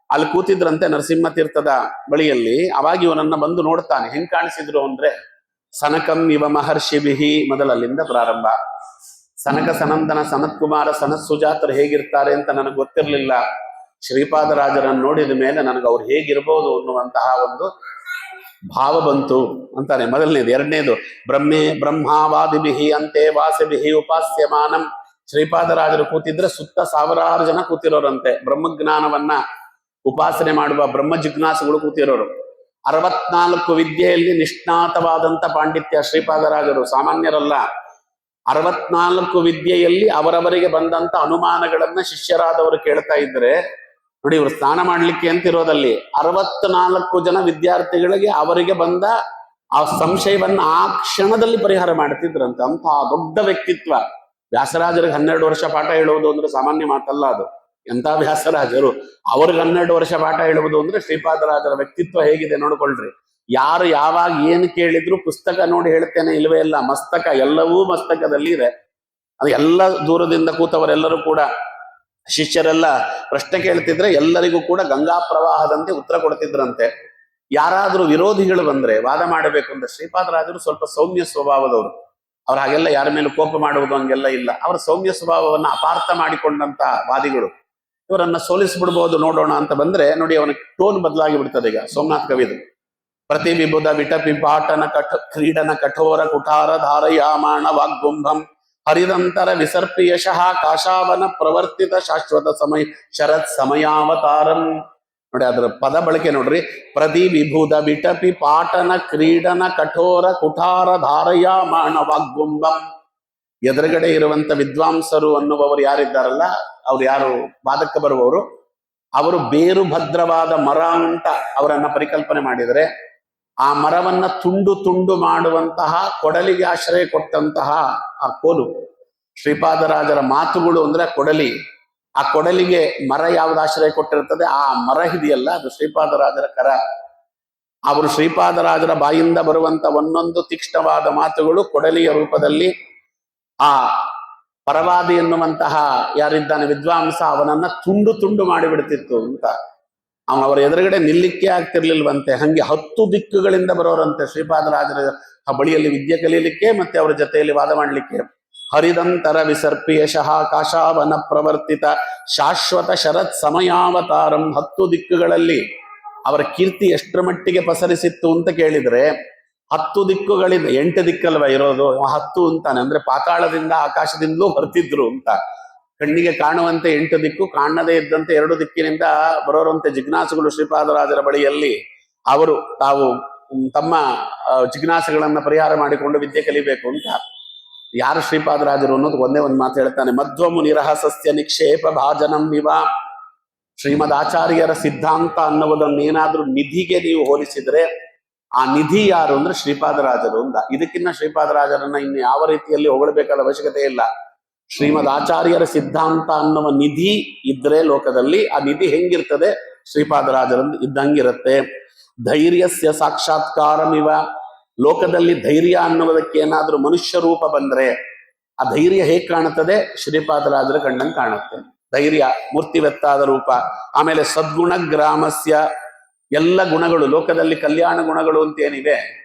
ಅಲ್ಲಿ ಕೂತಿದ್ರಂತೆ ನರಸಿಂಹ ತೀರ್ಥದ ಬಳಿಯಲ್ಲಿ. ಅವಾಗ ಇವನನ್ನ ಬಂದು ನೋಡ್ತಾನೆ. ಹೆಂಗ್ ಕಾಣಿಸಿದ್ರು ಅಂದ್ರೆ, ಸನಕಂ ಇವ ಮಹರ್ಷಿಭಿಹಿ, ಮೊದಲಲ್ಲಿಂದ ಪ್ರಾರಂಭ. ಸನಕ ಸನಂದನ ಸನತ್ಕುಮಾರ ಸನತ್ ಸುಜಾತರು ಹೇಗಿರ್ತಾರೆ ಅಂತ ನನಗೆ ಗೊತ್ತಿರ್ಲಿಲ್ಲ. ಶ್ರೀಪಾದರಾಜರನ್ನು ನೋಡಿದ ಮೇಲೆ ನನಗೆ ಅವ್ರು ಹೇಗಿರ್ಬೋದು ಅನ್ನುವಂತಹ ಒಂದು ಭಾವ ಬಂತು ಅಂತಾನೆ. ಮೊದಲನೇದು. ಎರಡನೇದು, ಬ್ರಹ್ಮಾವಾದಿಭಿಹಿ ಅಂತೆ ವಾಸಿಭಿಹಿ ಉಪಾಸ್ಯಮಾನಂ. ಶ್ರೀಪಾದರಾಜರು ಕೂತಿದ್ರೆ ಸುತ್ತ 1000 ಜನ ಕೂತಿರೋರಂತೆ. ಬ್ರಹ್ಮಜ್ಞಾನವನ್ನ ಉಪಾಸನೆ ಮಾಡುವ ಬ್ರಹ್ಮ ಜಿಜ್ಞಾಸುಗಳು ಕೂತಿರೋರು. 64 ವಿದ್ಯೆಯಲ್ಲಿ ನಿಷ್ಣಾತವಾದಂತ ಪಾಂಡಿತ್ಯ ಶ್ರೀಪಾದರಾಜರು, ಸಾಮಾನ್ಯರಲ್ಲ. 64 ವಿದ್ಯೆಯಲ್ಲಿ ಅವರವರಿಗೆ ಬಂದಂತ ಅನುಮಾನಗಳನ್ನ ಶಿಷ್ಯರಾದವರು ಕೇಳ್ತಾ ಇದ್ರೆ ನೋಡಿ, ಇವರು ಸ್ನಾನ ಮಾಡ್ಲಿಕ್ಕೆ ಅಂತಿರೋದಲ್ಲಿ 64 ಜನ ವಿದ್ಯಾರ್ಥಿಗಳಿಗೆ ಅವರಿಗೆ ಬಂದ ಆ ಸಂಶಯವನ್ನ ಆ ಕ್ಷಣದಲ್ಲಿ ಪರಿಹಾರ ಮಾಡ್ತಿದ್ರಂತ. ಅಂತಹ ದೊಡ್ಡ ವ್ಯಕ್ತಿತ್ವ. ವ್ಯಾಸರಾಜರಿಗೆ 12 ವರ್ಷ ಪಾಠ ಹೇಳುವುದು ಅಂದ್ರೆ ಸಾಮಾನ್ಯ ಮಾತಲ್ಲ ಅದು. ಎಂತ ವ್ಯಾಸರಾಜರು, ಅವ್ರಿಗೆ 12 ವರ್ಷ ಪಾಠ ಹೇಳುವುದು ಅಂದ್ರೆ ಶ್ರೀಪಾದರಾಜರ ವ್ಯಕ್ತಿತ್ವ ಹೇಗಿದೆ ನೋಡ್ಕೊಳ್ರಿ. ಯಾರು ಯಾವಾಗ ಏನು ಕೇಳಿದ್ರು ಪುಸ್ತಕ ನೋಡಿ ಹೇಳ್ತೇನೆ ಇಲ್ವೇ ಇಲ್ಲ, ಮಸ್ತಕ, ಎಲ್ಲವೂ ಮಸ್ತಕದಲ್ಲಿ ಇದೆ. ಅದು ಎಲ್ಲ ದೂರದಿಂದ ಕೂತವರೆಲ್ಲರೂ ಕೂಡ ಶಿಷ್ಯರೆಲ್ಲ ಪ್ರಶ್ನೆ ಕೇಳ್ತಿದ್ರೆ ಎಲ್ಲರಿಗೂ ಕೂಡ ಗಂಗಾ ಪ್ರವಾಹದಂತೆ ಉತ್ತರ ಕೊಡ್ತಿದ್ರಂತೆ. ಯಾರಾದ್ರೂ ವಿರೋಧಿಗಳು ಬಂದ್ರೆ ವಾದ ಮಾಡಬೇಕು ಅಂದ್ರೆ ಶ್ರೀಪಾದರಾಜರು ಸ್ವಲ್ಪ ಸೌಮ್ಯ ಸ್ವಭಾವದವರು. ಅವ್ರು ಹಾಗೆಲ್ಲ ಯಾರ ಮೇಲೆ ಕೋಪ ಮಾಡುವುದು ಹಂಗೆಲ್ಲ ಇಲ್ಲ. ಅವರ ಸೌಮ್ಯ ಸ್ವಭಾವವನ್ನ ಅಪಾರ್ಥ ಮಾಡಿಕೊಂಡಂತ ವಾದಿಗಳು ಇವರನ್ನ ಸೋಲಿಸ್ಬಿಡ್ಬೋದು ನೋಡೋಣ ಅಂತ ಬಂದ್ರೆ ನೋಡಿ, ಅವನ ಟೋನ್ ಬದಲಾಗಿ ಬಿಡ್ತದೆ. ಈಗ ಸೋಮನಾಥ್ ಕವಿದು ಪ್ರತಿ ವಿಬುಧ ವಿಟಪಿ ಪಾಟನ ಕ್ರೀಡನ ಕಠೋರ ಕುಠಾರ ಧಾರಯಾಮಾಣ ವಾಗ್ಗುಂಭಂ ಹರಿದಂತರ ವಿಸರ್ಪಿ ಯಶಃ ಕಾಶಾವನ ಪ್ರವರ್ತಿತ ಶಾಶ್ವತ ಸಮಯ ಶರತ್ ಸಮಯಾವತಾರಂ. ನೋಡಿ ಅದರ ಪದ ಬಳಕೆ ನೋಡ್ರಿ. ಪ್ರದಿ ವಿಭೂದ ವಿಟಪಿ ಪಾಟನ ಕ್ರೀಡನ ಕಠೋರ ಕುಠಾರ ಧಾರಯ ಮಾಣ ವಾಗ್ಗುಂಬಂ. ಎದುರುಗಡೆ ಇರುವಂತ ವಿದ್ವಾಂಸರು ಅನ್ನುವವರು ಯಾರಿದ್ದಾರಲ್ಲ, ಅವ್ರು ಯಾರು ವಾದಕ್ಕೆ ಬರುವವರು, ಅವರು ಬೇರು ಭದ್ರವಾದ ಮರ ಅಂತ ಅವರನ್ನ ಪರಿಕಲ್ಪನೆ ಮಾಡಿದರೆ, ಆ ಮರವನ್ನ ತುಂಡು ತುಂಡು ಮಾಡುವಂತಹ ಕೊಡಲಿಗೆ ಆಶ್ರಯ ಕೊಟ್ಟಂತಹ ಆ ಕೋಲು, ಶ್ರೀಪಾದರಾಜರ ಮಾತುಗಳು ಅಂದ್ರೆ ಕೊಡಲಿ. ಆ ಕೊಡಲಿಗೆ ಮರ ಯಾವ್ದು ಆಶ್ರಯ ಕೊಟ್ಟಿರ್ತದೆ, ಆ ಮರ ಇದೆಯಲ್ಲ ಅದು ಶ್ರೀಪಾದರಾಜರ ಕರ. ಅವರು ಶ್ರೀಪಾದರಾಜರ ಬಾಯಿಂದ ಬರುವಂತ ಒಂದೊಂದು ತೀಕ್ಷ್ಣವಾದ ಮಾತುಗಳು ಕೊಡಲಿಯ ರೂಪದಲ್ಲಿ ಆ ಪರವಾದಿ ಎನ್ನುವಂತಹ ಯಾರಿದ್ದಾನೆ ವಿದ್ವಾಂಸ, ಅವನನ್ನ ತುಂಡು ತುಂಡು ಮಾಡಿಬಿಡ್ತಿತ್ತು ಅಂತ. ಅವರ ಎದುರುಗಡೆ ನಿಲ್ಲಿಕ್ಕೆ ಆಗ್ತಿರ್ಲಿಲ್ವಂತೆ. ಹಂಗೆ 10 ದಿಕ್ಕುಗಳಿಂದ ಬರೋರಂತೆ ಶ್ರೀಪಾದರಾಜರ ಬಳಿಯಲ್ಲಿ ವಿದ್ಯೆ ಕಲಿಯಲಿಕ್ಕೆ ಮತ್ತೆ ಅವರ ಜೊತೆಯಲ್ಲಿ ವಾದ ಮಾಡಲಿಕ್ಕೆ. ಹರಿದಂತರ ವಿಸರ್ಪಿ ಯಶಃ ಕಾಶಾವನ ಪ್ರವರ್ತಿತ ಶಾಶ್ವತ ಶರತ್ ಸಮಯಾವತಾರಂ. 10 ದಿಕ್ಕುಗಳಲ್ಲಿ ಅವರ ಕೀರ್ತಿ ಎಷ್ಟರ ಮಟ್ಟಿಗೆ ಪಸರಿಸಿತ್ತು ಅಂತ ಕೇಳಿದ್ರೆ, 10 ದಿಕ್ಕುಗಳಿಂದ 8 ದಿಕ್ಕಲ್ವ ಇರೋದು, 10 ಅಂತಾನೆ. ಅಂದ್ರೆ ಪಾತಾಳದಿಂದ ಆಕಾಶದಿಂದಲೂ ಬರ್ತಿದ್ರು ಅಂತ. ಕಣ್ಣಿಗೆ ಕಾಣುವಂತೆ 8 ದಿಕ್ಕು, ಕಾಣದೇ ಇದ್ದಂತೆ 2 ದಿಕ್ಕಿನಿಂದ ಬರೋರಂತೆ ಜಿಜ್ಞಾಸುಗಳು ಶ್ರೀಪಾದರಾಜರ ಬಳಿಯಲ್ಲಿ ಅವರು ತಾವು ತಮ್ಮ ಜಿಜ್ಞಾಸೆಗಳನ್ನ ಪರಿಹಾರ ಮಾಡಿಕೊಂಡು ವಿದ್ಯೆ ಕಲಿಬೇಕು ಅಂತ. ಯಾರು ಶ್ರೀಪಾದರಾಜರು ಅನ್ನೋದು ಒಂದೇ ಒಂದು ಮಾತು ಹೇಳ್ತಾನೆ. ಮಧ್ವಮು ನಿರಹಸಸ್ಯ ನಿಕ್ಷೇಪ ಭಾಜನಂ ಇವ. ಶ್ರೀಮದ್ ಆಚಾರ್ಯರ ಸಿದ್ಧಾಂತ ಅನ್ನುವುದನ್ನೇನಾದ್ರೂ ನಿಧಿಗೆ ನೀವು ಹೋಲಿಸಿದ್ರೆ, ಆ ನಿಧಿ ಯಾರು ಅಂದ್ರೆ ಶ್ರೀಪಾದರಾಜರು ಅಂತ. ಇದಕ್ಕಿನ್ನ ಶ್ರೀಪಾದರಾಜರನ್ನ ಇನ್ನು ಯಾವ ರೀತಿಯಲ್ಲಿ ಹೊಗಳಬೇಕಾದ ಅವಶ್ಯಕತೆ ಇಲ್ಲ. ಶ್ರೀಮದ್ ಆಚಾರ್ಯರ ಸಿದ್ಧಾಂತ ಅನ್ನುವ ನಿಧಿ ಇದ್ರೆ ಲೋಕದಲ್ಲಿ, ಆ ನಿಧಿ ಹೆಂಗಿರ್ತದೆ, ಶ್ರೀಪಾದರಾಜರಂದು ಇದ್ದಂಗಿರುತ್ತೆ. ಧೈರ್ಯಸ್ಯ ಸಾಕ್ಷಾತ್ಕಾರಮಿವ. ಲೋಕದಲ್ಲಿ ಧೈರ್ಯ ಅನ್ನುವುದಕ್ಕೆ ಏನಾದ್ರೂ ಮನುಷ್ಯ ರೂಪ ಬಂದ್ರೆ, ಆ ಧೈರ್ಯ ಹೇಗ್ ಕಾಣುತ್ತದೆ, ಶ್ರೀಪಾದರಾಜರ ಕಣ್ಣಂಗೆ ಕಾಣುತ್ತೆ. ಧೈರ್ಯ ಮೂರ್ತಿವೆತ್ತಾದ ರೂಪ. ಆಮೇಲೆ ಸದ್ಗುಣ ಗ್ರಾಮಸ್ಯ. ಎಲ್ಲ ಗುಣಗಳು ಲೋಕದಲ್ಲಿ ಕಲ್ಯಾಣ ಗುಣಗಳು ಅಂತ ಏನಿವೆ,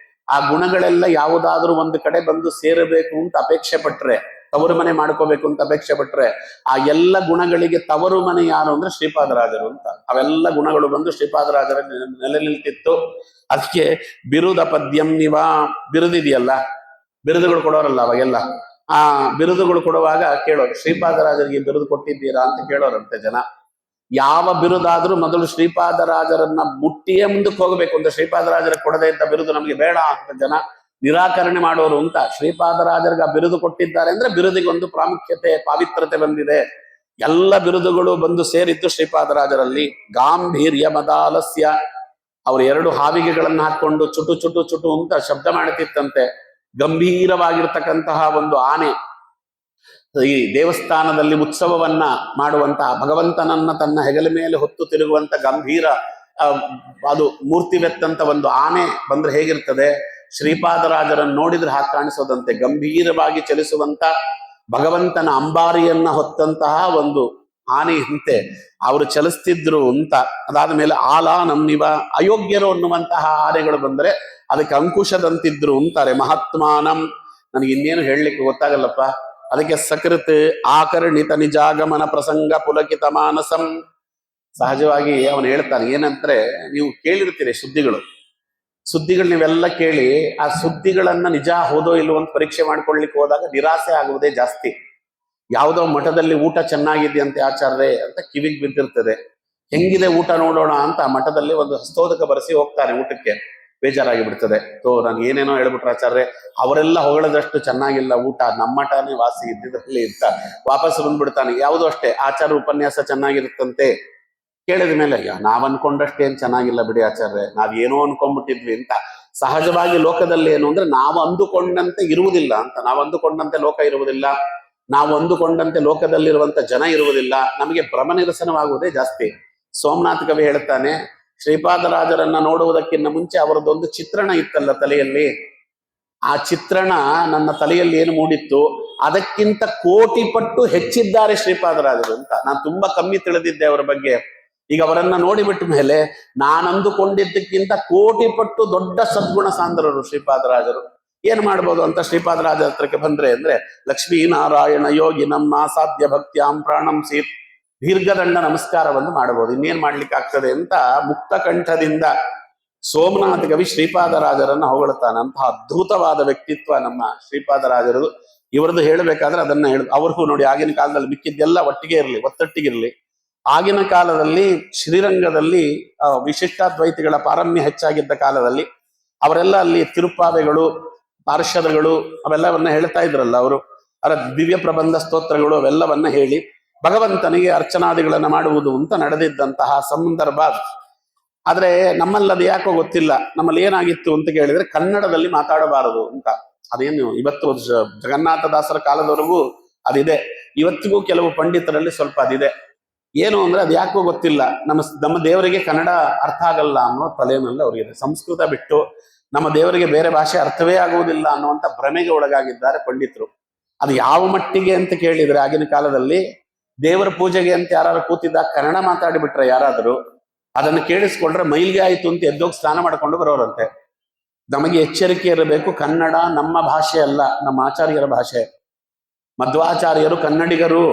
ಆ ಗುಣಗಳೆಲ್ಲ ಯಾವುದಾದ್ರೂ ಒಂದು ಕಡೆ ಬಂದು ಸೇರಬೇಕು ಅಂತ ಅಪೇಕ್ಷೆ ಪಟ್ರೆ, ತವರು ಮನೆ ಮಾಡ್ಕೋಬೇಕು ಅಂತ ಅಪೇಕ್ಷೆ ಪಟ್ರೆ, ಆ ಎಲ್ಲ ಗುಣಗಳಿಗೆ ತವರು ಮನೆ ಯಾರು ಅಂದ್ರೆ ಶ್ರೀಪಾದರಾಜರು ಅಂತ. ಅವೆಲ್ಲ ಗುಣಗಳು ಬಂದು ಶ್ರೀಪಾದರಾಜರ ನೆಲೆ ನಿಲ್ತಿತ್ತು. ಅದಕ್ಕೆ ಬಿರುದ ಪದ್ಯಂ ನಿವ. ಬಿರುದಿದೆಯಲ್ಲ, ಬಿರುದುಗಳು ಕೊಡೋರಲ್ಲ ಅವಾಗೆಲ್ಲ. ಆ ಬಿರುದುಗಳು ಕೊಡುವಾಗ ಕೇಳೋರು, ಶ್ರೀಪಾದರಾಜರಿಗೆ ಬಿರುದು ಕೊಟ್ಟಿದ್ದೀರಾ ಅಂತ ಕೇಳೋರಂತೆ ಜನ. ಯಾವ ಬಿರುದಾದ್ರೂ ಮೊದಲು ಶ್ರೀಪಾದರಾಜರನ್ನ ಮುಟ್ಟಿಯೇ ಮುಂದಕ್ಕೆ ಹೋಗಬೇಕು ಅಂತ. ಶ್ರೀಪಾದರಾಜರ ಕೊಡದೇ ಇದ್ದ ಬಿರುದು ನಮಗೆ ಬೇಡ ಅಂತ ಜನ ನಿರಾಕರಣೆ ಮಾಡೋರು ಅಂತ. ಶ್ರೀಪಾದರಾಜರಿಗೆ ಆ ಬಿರುದು ಕೊಟ್ಟಿದ್ದಾರೆ ಅಂದ್ರೆ ಬಿರುದಿಗೆ ಒಂದು ಪ್ರಾಮುಖ್ಯತೆ, ಪಾವಿತ್ರತೆ ಬಂದಿದೆ. ಎಲ್ಲ ಬಿರುದುಗಳು ಬಂದು ಸೇರಿದ್ದು ಶ್ರೀಪಾದರಾಜರಲ್ಲಿ. ಗಾಂಭೀರ್ಯ ಮದಾಲಸ್ಯ. ಅವ್ರು 2 ಹಾವಿಗೆಗಳನ್ನು ಹಾಕೊಂಡು ಚುಟು ಚುಟು ಚುಟು ಅಂತ ಶಬ್ದ ಮಾಡ್ತಿತ್ತಂತೆ. ಗಂಭೀರವಾಗಿರ್ತಕ್ಕಂತಹ ಒಂದು ಆನೆ ಈ ದೇವಸ್ಥಾನದಲ್ಲಿ ಉತ್ಸವವನ್ನ ಮಾಡುವಂತಹ ಭಗವಂತನನ್ನ ತನ್ನ ಹೆಗಲ ಮೇಲೆ ಹೊತ್ತು ತಿರುಗುವಂತ ಗಂಭೀರ ಅದು ಮೂರ್ತಿವೆತ್ತಂತ ಒಂದು ಆನೆ ಬಂದ್ರೆ ಹೇಗಿರ್ತದೆ, ಶ್ರೀಪಾದರಾಜರನ್ನು ನೋಡಿದ್ರೆ ಹಾಗೆ ಕಾಣಿಸೋದಂತೆ. ಗಂಭೀರವಾಗಿ ಚಲಿಸುವಂತ ಭಗವಂತನ ಅಂಬಾರಿಯನ್ನ ಹೊತ್ತಂತಹ ಒಂದು ಆನೆಯಂತೆ ಅವರು ಚಲಿಸ್ತಿದ್ರು ಅಂತ. ಅದಾದ ಮೇಲೆ ಆಲ ನಮ್ಮಿವ. ಅಯೋಗ್ಯರು ಅನ್ನುವಂತಹ ಆನೆಗಳು ಬಂದ್ರೆ ಅದಕ್ಕೆ ಅಂಕುಶದಂತಿದ್ರು ಅಂತಾರೆ. ಮಹಾತ್ಮಾನಂ. ನನಗೆ ಇನ್ನೇನು ಹೇಳಲಿಕ್ಕೆ ಗೊತ್ತಾಗಲ್ಲಪ್ಪ. ಅದಕ್ಕೆ ಸಕೃತ್ ಆಕರ್ಣಿತ ನಿಜಾಗಮನ ಪ್ರಸಂಗ ಪುಲಕಿತ ಮಾನಸಂ. ಸಹಜವಾಗಿ ಅವನು ಹೇಳ್ತಾನೆ ಏನಂದ್ರೆ, ನೀವು ಕೇಳಿರ್ತೀರಿ ಸುದ್ದಿಗಳು ನೀವೆಲ್ಲ ಕೇಳಿ, ಆ ಸುದ್ದಿಗಳನ್ನ ನಿಜ ಹೋದೋ ಇಲ್ಲೋ ಅಂತ ಪರೀಕ್ಷೆ ಮಾಡ್ಕೊಳ್ಲಿಕ್ಕೆ ಹೋದಾಗ ನಿರಾಸೆ ಆಗುವುದೇ ಜಾಸ್ತಿ. ಯಾವುದೋ ಮಠದಲ್ಲಿ ಊಟ ಚೆನ್ನಾಗಿದೆಯಂತೆ ಆಚಾರ್ಯ ಅಂತ ಕಿವಿಗೆ ಬಿದ್ದಿರ್ತದೆ. ಹೆಂಗಿದೆ ಊಟ ನೋಡೋಣ ಅಂತ ಆ ಮಠದಲ್ಲಿ ಒಂದು ಹಸ್ತೋದಕ ಬರೆಸಿ ಹೋಗ್ತಾನೆ ಊಟಕ್ಕೆ. ಬೇಜಾರಾಗಿ ಬಿಡ್ತದೆ. ನಾನು ಏನೇನೋ ಹೇಳ್ಬಿಟ್ರೆ ಆಚಾರ್ಯ, ಅವರೆಲ್ಲ ಹೊಗಳದಷ್ಟು ಚೆನ್ನಾಗಿಲ್ಲ ಊಟ, ನಮ್ಮ ಮಠನೇ ವಾಸಿ ಇದ್ದಿದ್ರಲ್ಲಿ ಅಂತ ವಾಪಸ್ ಬಂದ್ಬಿಡ್ತಾನೆ. ಯಾವುದೋ ಅಷ್ಟೇ ಆಚಾರ ಉಪನ್ಯಾಸ ಚೆನ್ನಾಗಿರುತ್ತಂತೆ. ಕೇಳಿದ ಮೇಲೆ ನಾವ್ ಅನ್ಕೊಂಡಷ್ಟೇನ್ ಚೆನ್ನಾಗಿಲ್ಲ ಬಿಡಿ ಆಚಾರ್ಯ, ನಾವೇನೋ ಅನ್ಕೊಂಡ್ಬಿಟ್ಟಿದ್ವಿ ಅಂತ. ಸಹಜವಾಗಿ ಲೋಕದಲ್ಲಿ ಏನು ಅಂದ್ರೆ ನಾವು ಅಂದುಕೊಂಡಂತೆ ಇರುವುದಿಲ್ಲ ಅಂತ. ನಾವು ಅಂದುಕೊಂಡಂತೆ ಲೋಕ ಇರುವುದಿಲ್ಲ, ನಾವು ಅಂದುಕೊಂಡಂತೆ ಲೋಕದಲ್ಲಿರುವಂತ ಜನ ಇರುವುದಿಲ್ಲ. ನಮಗೆ ಭ್ರಮ ನಿರಸನವಾಗುವುದೇ ಜಾಸ್ತಿ. ಸೋಮನಾಥ್ ಕವಿ ಹೇಳ್ತಾನೆ, ಶ್ರೀಪಾದರಾಜರನ್ನ ನೋಡುವುದಕ್ಕಿಂತ ಮುಂಚೆ ಅವರದೊಂದು ಚಿತ್ರಣ ಇತ್ತಲ್ಲ ತಲೆಯಲ್ಲಿ, ಆ ಚಿತ್ರಣ ನನ್ನ ತಲೆಯಲ್ಲಿ ಏನು ಮೂಡಿತ್ತು ಅದಕ್ಕಿಂತ 1,000,000 ಪಟ್ಟು ಹೆಚ್ಚಿದ್ದಾರೆ ಶ್ರೀಪಾದರಾಜರು ಅಂತ. ನಾನು ತುಂಬಾ ಕಮ್ಮಿ ತಿಳಿದಿದ್ದೆ ಅವರ ಬಗ್ಗೆ. ಈಗ ಅವರನ್ನ ನೋಡಿಬಿಟ್ಟ ಮೇಲೆ ನಾನು ಅಂದುಕೊಂಡಿದ್ದಕ್ಕಿಂತ 1,000,000 ಪಟ್ಟು ದೊಡ್ಡ ಸದ್ಗುಣ ಸಾಂದ್ರರು ಶ್ರೀಪಾದರಾಜರು. ಏನ್ ಮಾಡ್ಬೋದು ಅಂತ ಶ್ರೀಪಾದರಾಜ ಹತ್ರಕ್ಕೆ ಬಂದ್ರೆ ಅಂದ್ರೆ, ಲಕ್ಷ್ಮೀನಾರಾಯಣ ಯೋಗಿ ನಮ್ಮ ಸಾಧ್ಯ ಭಕ್ತ್ಯಾಂ ಪ್ರಾಣಂ ಸೀತ್. ದೀರ್ಘದಂಡ ನಮಸ್ಕಾರವನ್ನು ಮಾಡಬಹುದು, ಇನ್ನೇನ್ ಮಾಡ್ಲಿಕ್ಕೆ ಆಗ್ತದೆ ಅಂತ ಮುಕ್ತ ಕಂಠದಿಂದ ಸೋಮನಾಥ ಕವಿ ಶ್ರೀಪಾದರಾಜರನ್ನ ಹೊಗಳುತ್ತಾನೆ. ಅಂತಹ ಅದ್ಭುತವಾದ ವ್ಯಕ್ತಿತ್ವ ನಮ್ಮ ಶ್ರೀಪಾದರಾಜರದು. ಇವರದ್ದು ಹೇಳಬೇಕಾದ್ರೆ ಅದನ್ನ ಅವ್ರಿಗೂ ನೋಡಿ, ಆಗಿನ ಕಾಲದಲ್ಲಿ ಮಿಕ್ಕಿದ್ದೆಲ್ಲ ಒಟ್ಟಿಗೆ ಇರಲಿ, ಒತ್ತಟ್ಟಿಗಿರಲಿ. ಆಗಿನ ಕಾಲದಲ್ಲಿ ಶ್ರೀರಂಗದಲ್ಲಿ ವಿಶಿಷ್ಟಾದ್ವೈತಿಗಳ ಪಾರಮ್ಯ ಹೆಚ್ಚಾಗಿದ್ದ ಕಾಲದಲ್ಲಿ ಅವರೆಲ್ಲ ಅಲ್ಲಿ ತಿರುಪಾವೆಗಳು, ಪಾರ್ಷದಗಳು ಅವೆಲ್ಲವನ್ನ ಹೇಳ್ತಾ ಇದ್ರಲ್ಲ ಅವರು. ಅವರ ದಿವ್ಯ ಪ್ರಬಂಧ ಸ್ತೋತ್ರಗಳು ಅವೆಲ್ಲವನ್ನ ಹೇಳಿ ಭಗವಂತನಿಗೆ ಅರ್ಚನಾದಿಗಳನ್ನ ಮಾಡುವುದು ಅಂತ ನಡೆದಿದ್ದಂತಹ ಸಂದರ್ಭ. ಆದ್ರೆ ನಮ್ಮಲ್ಲಿ ಅದು ಯಾಕೋ ಗೊತ್ತಿಲ್ಲ. ನಮ್ಮಲ್ಲಿ ಏನಾಗಿತ್ತು ಅಂತ ಕೇಳಿದ್ರೆ ಕನ್ನಡದಲ್ಲಿ ಮಾತಾಡಬಾರದು ಅಂತ. ಅದೇನು ಇವತ್ತು ಜಗನ್ನಾಥದಾಸರ ಕಾಲದವರೆಗೂ ಅದಿದೆ. ಇವತ್ತಿಗೂ ಕೆಲವು ಪಂಡಿತರಲ್ಲಿ ಸ್ವಲ್ಪ ಅದಿದೆ. ಏನು ಅಂದ್ರೆ ಅದು ಯಾಕೋ ಗೊತ್ತಿಲ್ಲ, ನಮ್ಮ ದೇವರಿಗೆ ಕನ್ನಡ ಅರ್ಥ ಆಗಲ್ಲ ಅನ್ನೋ ತಲೆಯಲ್ಲಿ ಅವರಿಗೆ ಸಂಸ್ಕೃತ ಬಿಟ್ಟು ನಮ್ಮ ದೇವರಿಗೆ ಬೇರೆ ಭಾಷೆ ಅರ್ಥವೇ ಆಗುವುದಿಲ್ಲ ಅನ್ನುವಂಥ ಭ್ರಮೆಗೆ ಒಳಗಾಗಿದ್ದಾರೆ ಪಂಡಿತರು. ಅದು ಯಾವ ಮಟ್ಟಿಗೆ ಅಂತ ಕೇಳಿದ್ರೆ, ಆಗಿನ ಕಾಲದಲ್ಲಿ ದೇವರ ಪೂಜೆಗೆ ಅಂತ ಯಾರು ಕೂತಿದ್ದಾಗ ಕನ್ನಡ ಮಾತಾಡಿಬಿಟ್ರೆ ಯಾರಾದರೂ ಅದನ್ನು ಕೇಳಿಸ್ಕೊಂಡ್ರೆ ಮೈಲಿಗೆ ಆಯ್ತು ಅಂತ ಎದ್ದೋಗಿ ಸ್ನಾನ ಮಾಡ್ಕೊಂಡು ಬರೋರಂತೆ. ನಮಗೆ ಎಚ್ಚರಿಕೆ ಇರಬೇಕು, ಕನ್ನಡ ನಮ್ಮ ಭಾಷೆ ಅಲ್ಲ, ನಮ್ಮ ಆಚಾರ್ಯರ ಭಾಷೆ. ಮಧ್ವಾಚಾರ್ಯರು ಕನ್ನಡಿಗರು.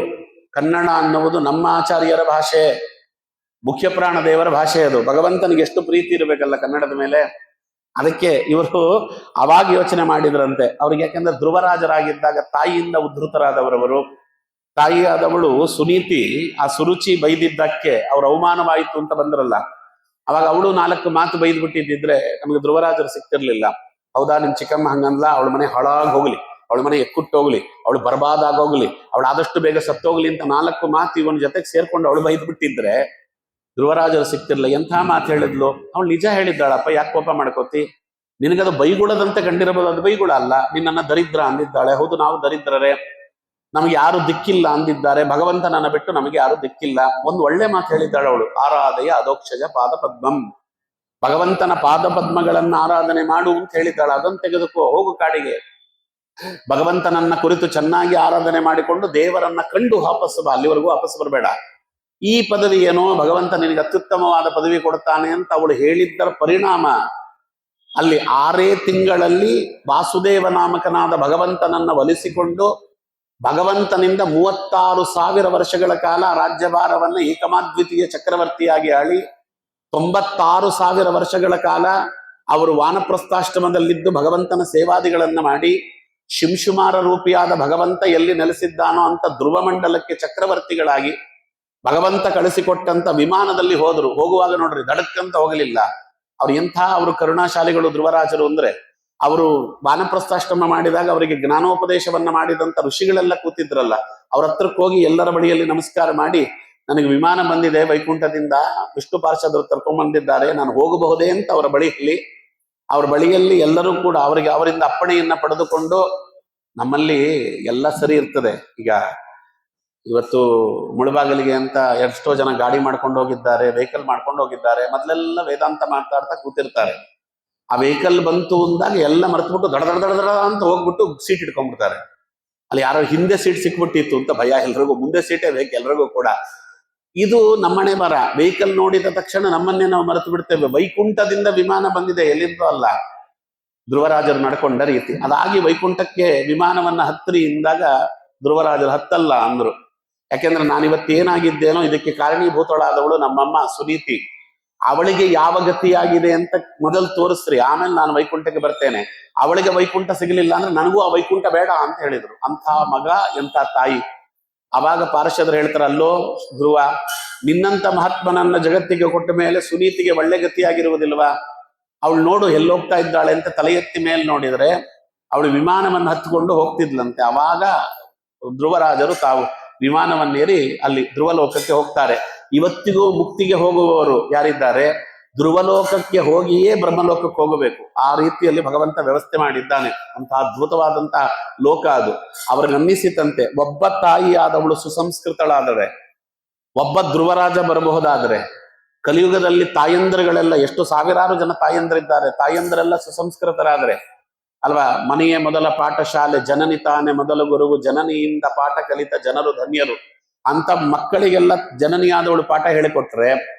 ಕನ್ನಡ ಅನ್ನುವುದು ನಮ್ಮ ಆಚಾರ್ಯರ ಭಾಷೆ, ಮುಖ್ಯ ಪ್ರಾಣ ದೇವರ ಭಾಷೆ. ಅದು ಭಗವಂತನಿಗೆ ಎಷ್ಟು ಪ್ರೀತಿ ಇರಬೇಕಲ್ಲ ಕನ್ನಡದ ಮೇಲೆ. ಅದಕ್ಕೆ ಇವರು ಅವಾಗ ಯೋಚನೆ ಮಾಡಿದ್ರಂತೆ. ಅವ್ರಿಗೆ ಯಾಕೆಂದ್ರೆ ಧ್ರುವರಾಜರಾಗಿದ್ದಾಗ ತಾಯಿಯಿಂದ ಉದ್ಧತರಾದವರವರು. ತಾಯಿಯಾದವಳು ಸುನೀತಿ ಆ ಸುರುಚಿ ಬೈದಿದ್ದಕ್ಕೆ ಅವ್ರ ಅವಮಾನವಾಯಿತು ಅಂತ ಬಂದ್ರಲ್ಲ, ಅವಾಗ ಅವಳು 4 ಮಾತು ಬೈದ್ ಬಿಟ್ಟಿದ್ದಿದ್ರೆ ನಮಗೆ ಧ್ರುವರಾಜರು ಸಿಕ್ತಿರ್ಲಿಲ್ಲ. ಹೌದಾ, ನಿಮ್ ಚಿಕ್ಕಮ್ಮ ಹಂಗಂದ್ಲ, ಅವಳ ಮನೆ ಹಾಳಾಗಿ ಹೋಗ್ಲಿ, ಅವಳ ಮನೆ ಎಕ್ಕುಟ್ಟೋಗ್ಲಿ, ಅವಳು ಬರ್ಬಾದಾಗೋಗ್ಲಿ, ಅವಳು ಆದಷ್ಟು ಬೇಗ ಸತ್ತೋಗ್ಲಿ ಅಂತ 4 ಮಾತು ಇವನ್ ಜೊತೆಗೆ ಸೇರ್ಕೊಂಡು ಅವಳು ಬೈದ್ ಬಿಟ್ಟಿದ್ರೆ ಧ್ರುವರಾಜರು ಸಿಕ್ತಿರ್ಲಿಲ್ಲ. ಎಂಥ ಮಾತು ಹೇಳಿದ್ಲು, ಅವಳು ನಿಜ ಹೇಳಿದ್ದಾಳಪ್ಪ, ಯಾಕೆ ಕೋಪ ಮಾಡ್ಕೋತಿ? ನಿನಗದು ಬೈಗುಳದಂತೆ ಕಂಡಿರಬಹುದು, ಅದು ಬೈಗುಳ ಅಲ್ಲ. ನಿನ್ನನ್ನ ದರಿದ್ರ ಅಂದಿದ್ದಾಳೆ. ಹೌದು, ನಾವು ದರಿದ್ರರೇ, ನಮಗೆ ಯಾರು ದಿಕ್ಕಿಲ್ಲ ಅಂದಿದ್ದಾರೆ. ಭಗವಂತನನ್ನ ಬಿಟ್ಟು ನಮಗೆ ಯಾರು ದಿಕ್ಕಿಲ್ಲ. ಒಂದು ಒಳ್ಳೆ ಮಾತು ಹೇಳಿದ್ದಾಳೆ ಅವಳು, ಆರಾಧಯ ಅದೋಕ್ಷಜ ಪಾದಪದ್ಮಂ. ಭಗವಂತನ ಪಾದಪದ್ಮಗಳನ್ನ ಆರಾಧನೆ ಮಾಡು ಅಂತ ಹೇಳಿದ್ದಾಳೆ. ಅದನ್ನು ತೆಗೆದುಕೋ, ಹೋಗು ಕಾಡಿಗೆ, ಭಗವಂತನನ್ನ ಕುರಿತು ಚೆನ್ನಾಗಿ ಆರಾಧನೆ ಮಾಡಿಕೊಂಡು ದೇವರನ್ನ ಕಂಡು ವಾಪಸ್ಸು ಬಾ, ಅಲ್ಲಿವರೆಗೂ ವಾಪಸ್ ಬರಬೇಡ. ಈ ಪದವಿ ಏನೋ ಭಗವಂತ ನಿನಗೆ ಅತ್ಯುತ್ತಮವಾದ ಪದವಿ ಕೊಡ್ತಾನೆ ಅಂತ ಅವಳು ಹೇಳಿದ್ದರ ಪರಿಣಾಮ ಅಲ್ಲಿ 6 ತಿಂಗಳಲ್ಲಿ ವಾಸುದೇವ ನಾಮಕನಾದ ಭಗವಂತನನ್ನ ಒಲಿಸಿಕೊಂಡು ಭಗವಂತನಿಂದ 36,000 ವರ್ಷಗಳ ಕಾಲ ರಾಜ್ಯಭಾರವನ್ನ ಏಕಮಾದ್ವಿತೀಯ ಚಕ್ರವರ್ತಿಯಾಗಿ ಆಳಿ 96,000 ವರ್ಷಗಳ ಕಾಲ ಅವರು ವಾನಪ್ರಸ್ಥಾಶ್ರಮದಲ್ಲಿದ್ದು ಭಗವಂತನ ಸೇವಾದಿಗಳನ್ನ ಮಾಡಿ ಶಿಂಶುಮಾರ ರೂಪಿಯಾದ ಭಗವಂತ ಎಲ್ಲಿ ನೆಲೆಸಿದ್ದಾನೋ ಅಂತ ಧ್ರುವ ಮಂಡಲಕ್ಕೆ ಚಕ್ರವರ್ತಿಗಳಾಗಿ ಭಗವಂತ ಕಳಿಸಿಕೊಟ್ಟಂತ ವಿಮಾನದಲ್ಲಿ ಹೋದ್ರು. ಹೋಗುವಾಗ ನೋಡ್ರಿ ದಡಕ್ಕಂತ ಹೋಗಲಿಲ್ಲ. ಅವರು ಕರುಣಾಶಾಲಿಗಳು ಧ್ರುವರಾಜರು. ಅಂದ್ರೆ ಅವರು ವಾನಪ್ರಸ್ಥಾಶ್ರಮ ಮಾಡಿದಾಗ ಅವರಿಗೆ ಜ್ಞಾನೋಪದೇಶವನ್ನ ಮಾಡಿದಂತ ಋಷಿಗಳೆಲ್ಲ ಕೂತಿದ್ರಲ್ಲ, ಅವ್ರ ಹತ್ರಕ್ಕೆ ಹೋಗಿ ಎಲ್ಲರ ಬಳಿಯಲ್ಲಿ ನಮಸ್ಕಾರ ಮಾಡಿ, ನನಗೆ ವಿಮಾನ ಬಂದಿದೆ ವೈಕುಂಠದಿಂದ, ವಿಷ್ಣು ಪಾರ್ಷದರು ಕರ್ಕೊಂಡ್ಬಂದಿದ್ದಾರೆ, ನಾನು ಹೋಗಬಹುದೇ ಅಂತ ಅವ್ರ ಬಳಿಯಲ್ಲಿ ಎಲ್ಲರೂ ಕೂಡ ಅವರಿಂದ ಅಪ್ಪಣೆಯನ್ನ ಪಡೆದುಕೊಂಡು, ನಮ್ಮಲ್ಲಿ ಎಲ್ಲ ಸರಿ ಇರ್ತದೆ. ಈಗ ಇವತ್ತು ಮುಳುಬಾಗಿಲಿಗೆ ಅಂತ ಎಷ್ಟೋ ಜನ ಗಾಡಿ ಮಾಡ್ಕೊಂಡು ಹೋಗಿದ್ದಾರೆ, ವೆಹಿಕಲ್ ಮಾಡ್ಕೊಂಡು ಹೋಗಿದ್ದಾರೆ. ಮೊದಲೆಲ್ಲ ವೇದಾಂತ ಮಾತಾಡ್ತಾ ಕೂತಿರ್ತಾರೆ. ಆ ವೆಹಿಕಲ್ ಬಂತು ಅಂದಾಗ ಎಲ್ಲ ಮರೆತುಬಿಟ್ಟು ದಡ ದಡ ದಡ ದಡ ಅಂತ ಹೋಗ್ಬಿಟ್ಟು ಸೀಟ್ ಇಟ್ಕೊಂಡ್ಬಿಡ್ತಾರೆ. ಅಲ್ಲಿ ಯಾರೋ ಹಿಂದೆ ಸೀಟ್ ಸಿಕ್ಬಿಟ್ಟಿತ್ತು ಅಂತ ಭಯ ಎಲ್ರಿಗೂ, ಮುಂದೆ ಸೀಟೇ ಬೇಕು ಎಲ್ರಿಗೂ ಕೂಡ. ಇದು ನಮ್ಮನೆ ಬರ. ವೆಹಿಕಲ್ ನೋಡಿದ ತಕ್ಷಣ ನಮ್ಮನ್ನೇ ನಾವು ಮರೆತು ಬಿಡ್ತೇವೆ. ವೈಕುಂಠದಿಂದ ವಿಮಾನ ಬಂದಿದೆ, ಎಲ್ಲಿಂದೋ ಅಲ್ಲ, ಧ್ರುವರಾಜರು ನಡ್ಕೊಂಡ ರೀತಿ. ಅದಾಗಿ ವೈಕುಂಠಕ್ಕೆ ವಿಮಾನವನ್ನ ಹತ್ತಿರಿ ಇಂದಾಗ ಧ್ರುವರಾಜರು ಹತ್ತಲ್ಲ ಅಂದ್ರು. ಯಾಕೆಂದ್ರೆ ನಾನಿವತ್ತೇನಾಗಿದ್ದೇನೋ ಇದಕ್ಕೆ ಕಾರಣೀಭೂತಳಾದವಳು ನಮ್ಮಮ್ಮ ಸುನೀತಿ. ಅವಳಿಗೆ ಯಾವ ಗತಿಯಾಗಿದೆ ಅಂತ ಮೊದಲು ತೋರಿಸ್ರಿ, ಆಮೇಲೆ ನಾನು ವೈಕುಂಠಕ್ಕೆ ಬರ್ತೇನೆ. ಅವಳಿಗೆ ವೈಕುಂಠ ಸಿಗಲಿಲ್ಲ ಅಂದ್ರೆ ನನಗೂ ಆ ವೈಕುಂಠ ಬೇಡ ಅಂತ ಹೇಳಿದ್ರು. ಅಂಥ ಮಗ, ಎಂಥ ತಾಯಿ. ಅವಾಗ ಪಾರ್ಷದರು ಹೇಳ್ತಾರೆ, ಅಲ್ಲೋ ಧ್ರುವ, ನಿನ್ನಂತ ಮಹಾತ್ಮನನ್ನ ಜಗತ್ತಿಗೆ ಕೊಟ್ಟ ಮೇಲೆ ಸುನೀತಿಗೆ ಒಳ್ಳೆ ಗತಿಯಾಗಿರುವುದಿಲ್ವಾ? ಅವಳು ನೋಡು ಎಲ್ಲೋಗ್ತಾ ಇದ್ದಾಳೆ ಅಂತ ತಲೆ ಎತ್ತಿ ಮೇಲೆ ನೋಡಿದ್ರೆ ಅವಳು ವಿಮಾನವನ್ನು ಹತ್ಕೊಂಡು ಹೋಗ್ತಿದ್ಲಂತೆ. ಅವಾಗ ಧ್ರುವರಾಜರು ತಾವು ವಿಮಾನವನ್ನೇರಿ ಅಲ್ಲಿ ಧ್ರುವಲೋಕಕ್ಕೆ ಹೋಗ್ತಾರೆ. ಇವತ್ತಿಗೂ ಮುಕ್ತಿಗೆ ಹೋಗುವವರು ಯಾರಿದ್ದಾರೆ, ಧ್ರುವಲೋಕಕ್ಕೆ ಹೋಗಿಯೇ ಬ್ರಹ್ಮಲೋಕಕ್ಕೆ ಹೋಗಬೇಕು. ಆ ರೀತಿಯಲ್ಲಿ ಭಗವಂತ ವ್ಯವಸ್ಥೆ ಮಾಡಿದ್ದಾನೆ. ಅಂತಹ ಅದ್ಭುತವಾದಂತಹ ಲೋಕ ಅದು. ಅವ್ರಿಗೆ ಅನ್ನಿಸಿತಂತೆ, ಒಬ್ಬ ತಾಯಿಯಾದವಳು ಸುಸಂಸ್ಕೃತಳಾದರೆ, ಒಬ್ಬ ಧ್ರುವರಾಜ ಬರಬಹುದಾದರೆ, ಕಲಿಯುಗದಲ್ಲಿ ತಾಯಂದ್ರಗಳೆಲ್ಲ ಎಷ್ಟು ಸಾವಿರಾರು ಜನ ತಾಯಂದ್ರಿದ್ದಾರೆ, ತಾಯಂದ್ರೆಲ್ಲ ಸುಸಂಸ್ಕೃತರಾದರೆ ಅಲ್ವಾ? ಮನೆಯೇ ಮೊದಲ ಪಾಠಶಾಲೆ, ಜನನಿ ತಾನೆ ಮೊದಲ ಗುರುವು, ಜನನಿಯಿಂದ ಪಾಠ ಕಲಿತ ಜನರು ಧನ್ಯರು ಅಂತ ಮಕ್ಕಳಿಗೆಲ್ಲ ಜನನಿಯಾದವಳು ಪಾಠ ಹೇಳಿಕೊಟ್ರೆ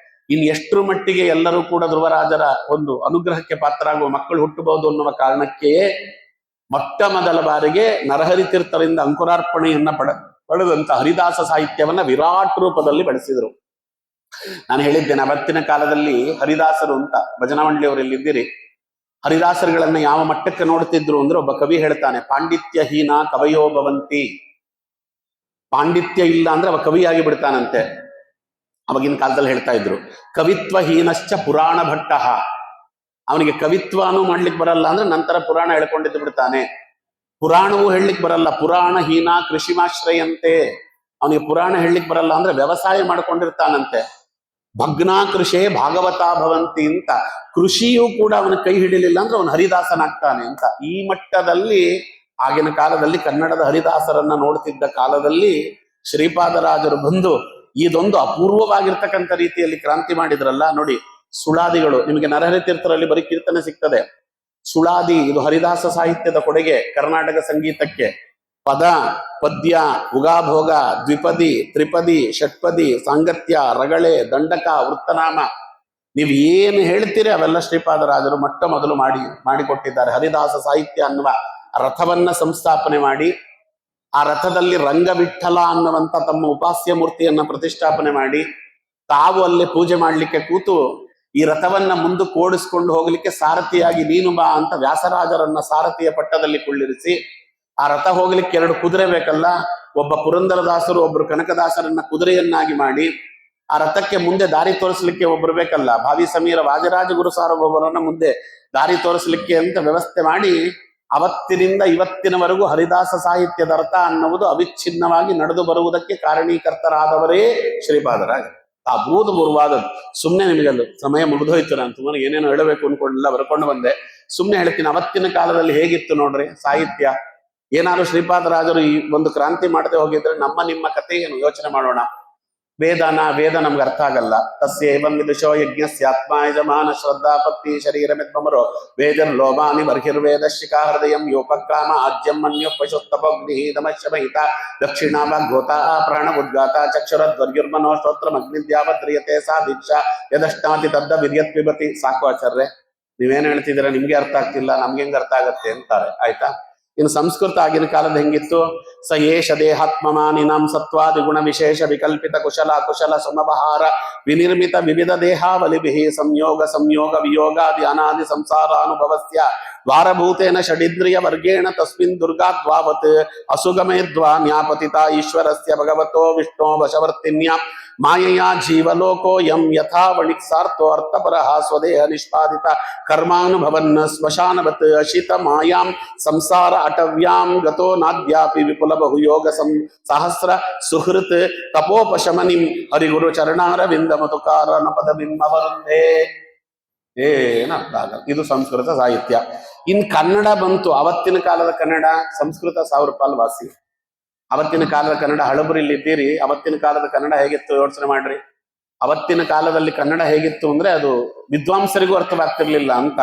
ಇನ್ ಎಷ್ಟರ ಮಟ್ಟಿಗೆ ಎಲ್ಲರೂ ಕೂಡ ಧ್ರುವರಾಜರ ಒಂದು ಅನುಗ್ರಹಕ್ಕೆ ಪಾತ್ರರಾಗುವ ಮಕ್ಕಳು ಹುಟ್ಟಬಹುದು ಅನ್ನುವ ಕಾರಣಕ್ಕೆಯೇ ಮೊಟ್ಟ ಮೊದಲ ಬಾರಿಗೆ ನರಹರಿ ತೀರ್ಥರಿಂದ ಅಂಕುರಾರ್ಪಣೆಯನ್ನ ಪಡೆದಂತ ಹರಿದಾಸ ಸಾಹಿತ್ಯವನ್ನ ವಿರಾಟ್ ರೂಪದಲ್ಲಿ ಬಳಸಿದರು. ನಾನು ಹೇಳಿದ್ದೇನೆ, ಅವತ್ತಿನ ಕಾಲದಲ್ಲಿ ಹರಿದಾಸರು ಅಂತ ಭಜನಾ ಮಂಡಳಿಯವರು ಎಲ್ಲಿದ್ದೀರಿ, ಹರಿದಾಸರುಗಳನ್ನ ಯಾವ ಮಟ್ಟಕ್ಕೆ ನೋಡ್ತಿದ್ರು ಅಂದ್ರೆ, ಒಬ್ಬ ಕವಿ ಹೇಳ್ತಾನೆ, ಪಾಂಡಿತ್ಯಹೀನ ಕವಯೋ ಭವಂತಿ. ಪಾಂಡಿತ್ಯ ಇಲ್ಲ ಅಂದ್ರೆ ಅವ ಕವಿಯಾಗಿ ಬಿಡ್ತಾನಂತೆ. ಅವಾಗಿನ ಕಾಲದಲ್ಲಿ ಹೇಳ್ತಾ ಇದ್ರು, ಕವಿತ್ವಹೀನಶ್ಚ ಪುರಾಣ ಭಟ್ಟ. ಅವನಿಗೆ ಕವಿತ್ವನೂ ಮಾಡ್ಲಿಕ್ಕೆ ಬರಲ್ಲ ಅಂದ್ರೆ ನಂತರ ಪುರಾಣ ಹೇಳ್ಕೊಂಡಿದ್ದು ಬಿಡ್ತಾನೆ. ಪುರಾಣವೂ ಹೇಳಲಿಕ್ಕೆ ಬರಲ್ಲ, ಪುರಾಣಹೀನ ಕೃಷಿಮಾಶ್ರಯಂತೆ. ಅವನಿಗೆ ಪುರಾಣ ಹೇಳಲಿಕ್ಕೆ ಬರಲ್ಲ ಅಂದ್ರೆ ವ್ಯವಸಾಯ ಮಾಡ್ಕೊಂಡಿರ್ತಾನಂತೆ. ಭಗ್ನಾ ಕೃಷೇ ಭಾಗವತಾ ಭವಂತಿ ಅಂತ. ಕೃಷಿಯೂ ಕೂಡ ಅವನ ಕೈ ಹಿಡಿಲಿಲ್ಲ ಅಂದ್ರೆ ಅವನು ಹರಿದಾಸನಾಗ್ತಾನೆ ಅಂತ. ಈ ಮಟ್ಟದಲ್ಲಿ ಆಗಿನ ಕಾಲದಲ್ಲಿ ಕನ್ನಡದ ಹರಿದಾಸರನ್ನ ನೋಡ್ತಿದ್ದ ಕಾಲದಲ್ಲಿ ಶ್ರೀಪಾದರಾಜರು ಬಂದು ಇದೊಂದು ಅಪೂರ್ವವಾಗಿರ್ತಕ್ಕಂಥ ರೀತಿಯಲ್ಲಿ ಕ್ರಾಂತಿ ಮಾಡಿದ್ರಲ್ಲ ನೋಡಿ. ಸುಳಾದಿಗಳು ನಿಮಗೆ ನರಹರಿ ತೀರ್ಥರಲ್ಲಿ ಬರೀ ಕೀರ್ತನೆ ಸಿಗ್ತದೆ. ಸುಳಾದಿ ಇದು ಹರಿದಾಸ ಸಾಹಿತ್ಯದ ಕೊಡುಗೆ ಕರ್ನಾಟಕ ಸಂಗೀತಕ್ಕೆ. ಪದ, ಪದ್ಯ, ಉಗಾಭೋಗ, ದ್ವಿಪದಿ, ತ್ರಿಪದಿ, ಷಟ್ಪದಿ, ಸಾಂಗತ್ಯ, ರಗಳೆ, ದಂಡಕ, ವೃತ್ತನಾಮ, ನೀವು ಏನು ಹೇಳ್ತೀರಿ ಅವೆಲ್ಲ ಶ್ರೀಪಾದರಾಜರು ಮೊಟ್ಟ ಮೊದಲು ಮಾಡಿಕೊಟ್ಟಿದ್ದಾರೆ. ಹರಿದಾಸ ಸಾಹಿತ್ಯ ಅನ್ನುವ ರಥವನ್ನ ಸಂಸ್ಥಾಪನೆ ಮಾಡಿ, ಆ ರಥದಲ್ಲಿ ರಂಗವಿಠಲ ಅನ್ನುವಂಥ ತಮ್ಮ ಉಪಾಸ್ಯ ಮೂರ್ತಿಯನ್ನ ಪ್ರತಿಷ್ಠಾಪನೆ ಮಾಡಿ, ತಾವು ಅಲ್ಲಿ ಪೂಜೆ ಮಾಡಲಿಕ್ಕೆ ಕೂತು ಈ ರಥವನ್ನ ಮುಂದಕ್ಕೆ ಓಡಿಸ್ಕೊಂಡು ಹೋಗ್ಲಿಕ್ಕೆ ಸಾರಥಿಯಾಗಿ ನೀನು ಬಾ ಅಂತ ವ್ಯಾಸರಾಜರನ್ನ ಸಾರಥಿಯ ಪಟ್ಟದಲ್ಲಿ ಕುಳ್ಳಿರಿಸಿ, ಆ ರಥ ಹೋಗ್ಲಿಕ್ಕೆ 2 ಕುದುರೆ ಬೇಕಲ್ಲ, ಒಬ್ಬ ಪುರಂದರದಾಸರು ಒಬ್ರು ಕನಕದಾಸರನ್ನ ಕುದುರೆಯನ್ನಾಗಿ ಮಾಡಿ, ಆ ರಥಕ್ಕೆ ಮುಂದೆ ದಾರಿ ತೋರಿಸ್ಲಿಕ್ಕೆ ಒಬ್ರು ಬೇಕಲ್ಲ, ಭಾವಿ ಸಮೀರ ವಾಜರಾಜ ಗುರು ಸಾರ್ವಭೌಮರನ್ನ ಮುಂದೆ ದಾರಿ ತೋರಿಸ್ಲಿಕ್ಕೆ ಅಂತ ವ್ಯವಸ್ಥೆ ಮಾಡಿ, ಅವತ್ತಿನಿಂದ ಇವತ್ತಿನವರೆಗೂ ಹರಿದಾಸ ಸಾಹಿತ್ಯದ ರಥ ಅನ್ನುವುದು ಅವಿಚ್ಛಿನ್ನವಾಗಿ ನಡೆದು ಬರುವುದಕ್ಕೆ ಕಾರಣೀಕರ್ತರಾದವರೇ ಶ್ರೀಪಾದರಾಜ. ಅಭೂತಪೂರ್ವವಾದದ್ದು. ಸುಮ್ಮನೆ ನಿಮಗಲ್ಲ ಸಮಯ ಮುಗಿದೋಯ್ತು, ನಾನು ಸುಮ್ಮನೆ ಏನೇನೋ ಹೇಳಬೇಕು ಅನ್ಕೊಂಡೆಲ್ಲ ಬರ್ಕೊಂಡು ಬಂದೆ. ಸುಮ್ಮನೆ ಹೇಳ್ತೀನಿ, ಅವತ್ತಿನ ಕಾಲದಲ್ಲಿ ಹೇಗಿತ್ತು ನೋಡ್ರಿ ಸಾಹಿತ್ಯ. ಏನಾದ್ರು ಶ್ರೀಪಾದರಾಜರು ಈ ಒಂದು ಕ್ರಾಂತಿ ಮಾಡದೆ ಹೋಗಿದ್ರೆ ನಮ್ಮ ನಿಮ್ಮ ಕಥೆ ಏನು ಯೋಚನೆ ಮಾಡೋಣ. ವೇದ ನಮ್ಗೆ ಅರ್ಥ ಆಗಲ್ಲ. ತಸ್ಯ ಏವಂ ವಿದುಷೋ ಯಜ್ಞಸ್ಯ ಆತ್ಮ ಯಜಮಾನ ಶ್ರದ್ಧಾ ಪತ್ನಿ ಶರೀರಮಿದ್ಮರೋ ವೇದರ್ ಲೋಮಾನಿ ಬರ್ಹಿರ್ವೇದ ಶಿಖಾ ಹೃದಯಂ ಯೋಪಕ್ರಾಮ ಆಜ್ಯಂ ಮನ್ಯು ಪಶುಸ್ತಪಗ್ನಿ ದಮಶಮಹಿತ ದಕ್ಷಿಣಾವ ಗೋತಾ ಪ್ರಾಣ ಉದ್ಗಾತ ಚಕ್ಷುರಧ್ವರ್ಯುರ್ಮನೋ ಶ್ರೋತ್ರಮಗ್ನಿದ್ಯಾವದ್ರಿಯತೆ ಸಾ ದೀಕ್ಷಾ ಯದಷ್ಟಾತಿ ತದ್ದ ವಿರ್ಯತ್ ಪಿಬತಿ. ಸಾಕು ಆಚಾರ್ರೆ, ನೀವೇನ್ ಹೇಳ್ತಿದ್ದೀರಾ, ನಿಮ್ಗೆ ಅರ್ಥ ಆಗ್ತಿಲ್ಲ, ನಮ್ಗೆ ಹೆಂಗ್ ಅರ್ಥ ಆಗತ್ತೆ ಅಂತಾರೆ. ಆಯ್ತಾ? ಇನ್ನು ಸಂಸ್ಕೃತ ಆಗಿನ ಕಾಲದ ಹೆಂಗಿತ್ತು? ಸ ಏಷ ದೇಹಾತ್ಮಮಾನಿನಾಂ ಸತ್ವಾದಿ ಗುಣ ವಿಶೇಷ ವಿಕಲ್ಪಿತ ಕುಶಲ ಕುಶಲ ಸಮಬಹಾರ ವಿನಿರ್ಮಿತ ವಿವಿಧ ದೇಹಾವಲಿಭಿಃ ಸಂಯೋಗ ವಿಯೋಗಾದಿ ಅನಾದಿ ಸಂಸಾರಾನುಭವಸ್ಯ ದ್ವಾರಭೂತೇನ ಷಡಿಂದ್ರಿಯ ವರ್ಗೇಣ ತಸ್ಮಿನ್ ದುರ್ಗಾದ್ವಾವತ್ ಅಸುಗಮೇದ್ವಾ ನ್ಯಾಪತಿತ ಈಶ್ವರಸ್ಯ ಭಗವತೋ ವಿಷ್ಣೋ ವಶವರ್ತಿನ್ಯಾಂ ಮಾಯೆಯ ಜೀವಲೋಕೋ ಯಂ ಯಥಾ ವಣಿಕ್ಸಾರ್ಥೋ ಅರ್ಥಪರಃ ಸ್ವದೇಹ ನಿಷ್ಪಾದಿತ ಕರ್ಮಾನುಭವನ್ ಸ್ಮಶಾನವತ್ ಅಶಿತ ಮಾಯಾಂ ಸಂಸಾರ ಅಟವ್ಯಾಂ ಗತೋ ನಾದ್ಯಾಪಿ ವಿಪುಲ ಬಹುಯೋಗ ಸಹಸ್ರ ಸುಹೃತ್ ತಪೋಪಶಮನಿಂ ಹರಿಗುರು ಚರಣಾರವಿಂದ ಮಧುಕಾರನ ಪದಬಿಂಬವರುಂದೇ. ಏನರ್ಥ ಆಗಲ್ಲ. ಇದು ಸಂಸ್ಕೃತ ಸಾಹಿತ್ಯ. ಇನ್ ಕನ್ನಡ ಬಂತು. ಅವತ್ತಿನ ಕಾಲದ ಕನ್ನಡ, ಸಂಸ್ಕೃತ 1000 ರೂಪಾಯಿ ವಾಸಿ. ಅವತ್ತಿನ ಕಾಲದ ಕನ್ನಡ, ಹಳಬರಿಲ್ಲಿ ಇದ್ದೀರಿ, ಅವತ್ತಿನ ಕಾಲದ ಕನ್ನಡ ಹೇಗಿತ್ತು ಯೋಚನೆ ಮಾಡ್ರಿ. ಅವತ್ತಿನ ಕಾಲದಲ್ಲಿ ಕನ್ನಡ ಹೇಗಿತ್ತು ಅಂದ್ರೆ ಅದು ವಿದ್ವಾಂಸರಿಗೂ ಅರ್ಥವಾಗ್ತಿರ್ಲಿಲ್ಲ ಅಂತ.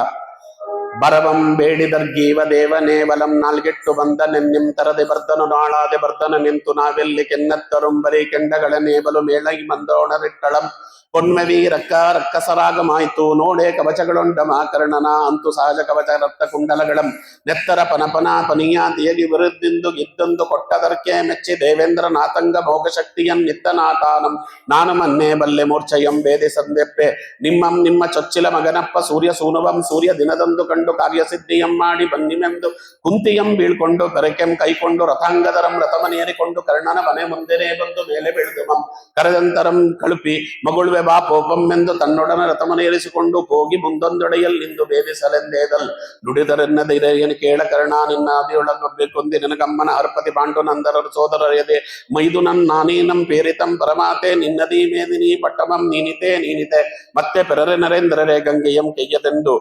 ಬರವಂ ಬೇಡಿದರ್ಗೀವ ದೇವನೇವಲಂ ನಾಲ್ಗೆಟ್ಟು ಬಂದ ನೆನ್ನಿಂ ತರದೆ ಬರ್ದನು ನಾಳಾದೆ ಬರ್ದನ ನಿಂತು ನಾವೆಲ್ಲಿ ಕೆನ್ನತ್ತರುಂಬರಿ ಕೆಂಡಗಳ ನೇಬಲು ಮೇಳಗಿ ಮಂದೋಣರಿಟ್ಟಳಂ ಪೊನ್ಮವಿ ರಕ್ಕಸರಾಗಮಾಯ್ತು ನೋಡೆ ಕವಚಗಳೊಂಡ ಮಾಕರ್ಣನ ಅಂತು ಸಹಜ ಕವಚ ರಕ್ತ ಕುಂಡಲಗಳಂ ನೆತ್ತರ ಪನಪನ ಪನಿಯಾತಿಯಗಿ ವಿರುದ್ದಿಂದು ಗಿದ್ದಂದು ಕೊಟ್ಟದರ್ಕೆ ಮೆಚ್ಚಿ ದೇವೇಂದ್ರ ನಾತಂಗ ಭೋಗಶಕ್ತಿಯನ್ ನಿತ್ತನಾತಾನಂ ನಾನು ಮನ್ನೆ ಬಲ್ಲೆ ಮೂರ್ಛಯಂ ಬೇದೆ ಸಂದೆಪ್ಪೆ ನಿಮ್ಮಂ ನಿಮ್ಮ ಚೊಚ್ಚಿಲ ಮಗನಪ್ಪ ಸೂರ್ಯ ಸೂನುವಂ ಸೂರ್ಯ ದಿನದಂದು ಕಂಡು ಕಾರ್ಯಸಿದ್ಧಿಯಂ ಮಾಡಿ ಬನ್ನಿಮೆಂದು ಕುಂತಿಯಂ ಬೀಳ್ಕೊಂಡು ಕರೆಕೆಂ ಕೈಕೊಂಡು ರಥಾಂಗದರಂ ರಥಮನೇರಿಕೊಂಡು ಕರ್ಣನ ಮನೆ ಮುಂದೆನೇ ಬಂದು ಮೇಲೆ ಬೆಳೆದು ಮಂ ಕರೆದಂತರಂ ಕಳುಪಿ ಮಗುಳ್ವೆ ಬಾ ಪೋಪಂ ಎಂದು ತನ್ನೊಡನ ರಥಮನೇರಿಸಿಕೊಂಡು ಹೋಗಿ ಮುಂದೊಂದೊಡೆಯಲ್ಲಿ ನಿಂದು ಬೇದಿಸಲೆಂದೇದಲ್ ನುಡಿದರೆನ್ನದಿರೇನು ಕೇಳ ಕರ್ಣ ನಿನ್ನ ಆದಿಯೊಳಗೊಬ್ಬೆಕೊಂದಿ ನನಗಮ್ಮನ ಹರ್ಪತಿ ಪಾಂಡು ನಂದರರು ಸೋದರರೆದೆ ಮೈದು ನಾನೀನಂ ಪೇರಿತಂ ಪರಮಾತೆ ನಿನ್ನದೀ ಮೇದಿನಿ ಪಟ್ಟಮಂ ನೀನಿತೆ ಮತ್ತೆ ಪೆರರೆ ನರೇಂದ್ರರೇ ಗಂಗೆಯಂ ಕೆಯ್ಯದೆಂದು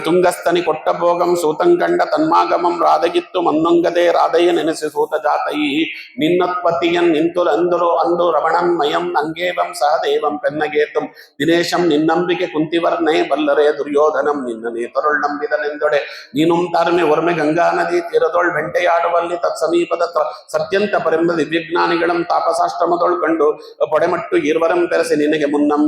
ತುಂಗಸ್ತನಿ ಕೊಟ್ಟ ಭೋಗಂ ಸೂತಂಕಂಡ ತನ್ಮಾಗಮಂ ರಾಧಗಿತ್ತು ಮನ್ನೊಂಗದೆ ರಾಧೆಯ ನೆನೆಸಿ ಸೂತ ಜಾತೈ ನಿನ್ನೋತ್ಪತ್ತಿಯನ್ ನಿಂತು ಅಂದು ರಮಣಂ ಮಯಂ ಅಂಗೇವಂ ಸಹದೇವಂ ಪೆನ್ನಗೇತುಂ ದಿನೇಶಂ ನಿನ್ನಂಬಿಕೆ ಕುಂತಿವರ್ಣೆ ಬಲ್ಲರೆ ದುರ್ಯೋಧನಂ ನಿನ್ನ ನೇತರೊಳ್ ನಂಬಿದನೆಂದೊಡೆ ನೀನುಂ ತಾರ್ಮೆ ಒರ್ಮೆ ಗಂಗಾ ನದಿ ತೀರದೊಳ್ ಬೆಂಟೆಯಾಡುವಲ್ಲಿ ತತ್ಸಮೀಪದ ಸತ್ಯಂತ ಪರೆಂಬ ದಿವ್ಯಜ್ಞಾನಿಗಳಂ ತಾಪಸಾಶ್ರಮದೊಳ್ ಕಂಡು ಪೊಡೆಮಟ್ಟು ಈರ್ವರಂ ತೆರೆಸಿ ನಿನಗೆ ಮುನ್ನಂ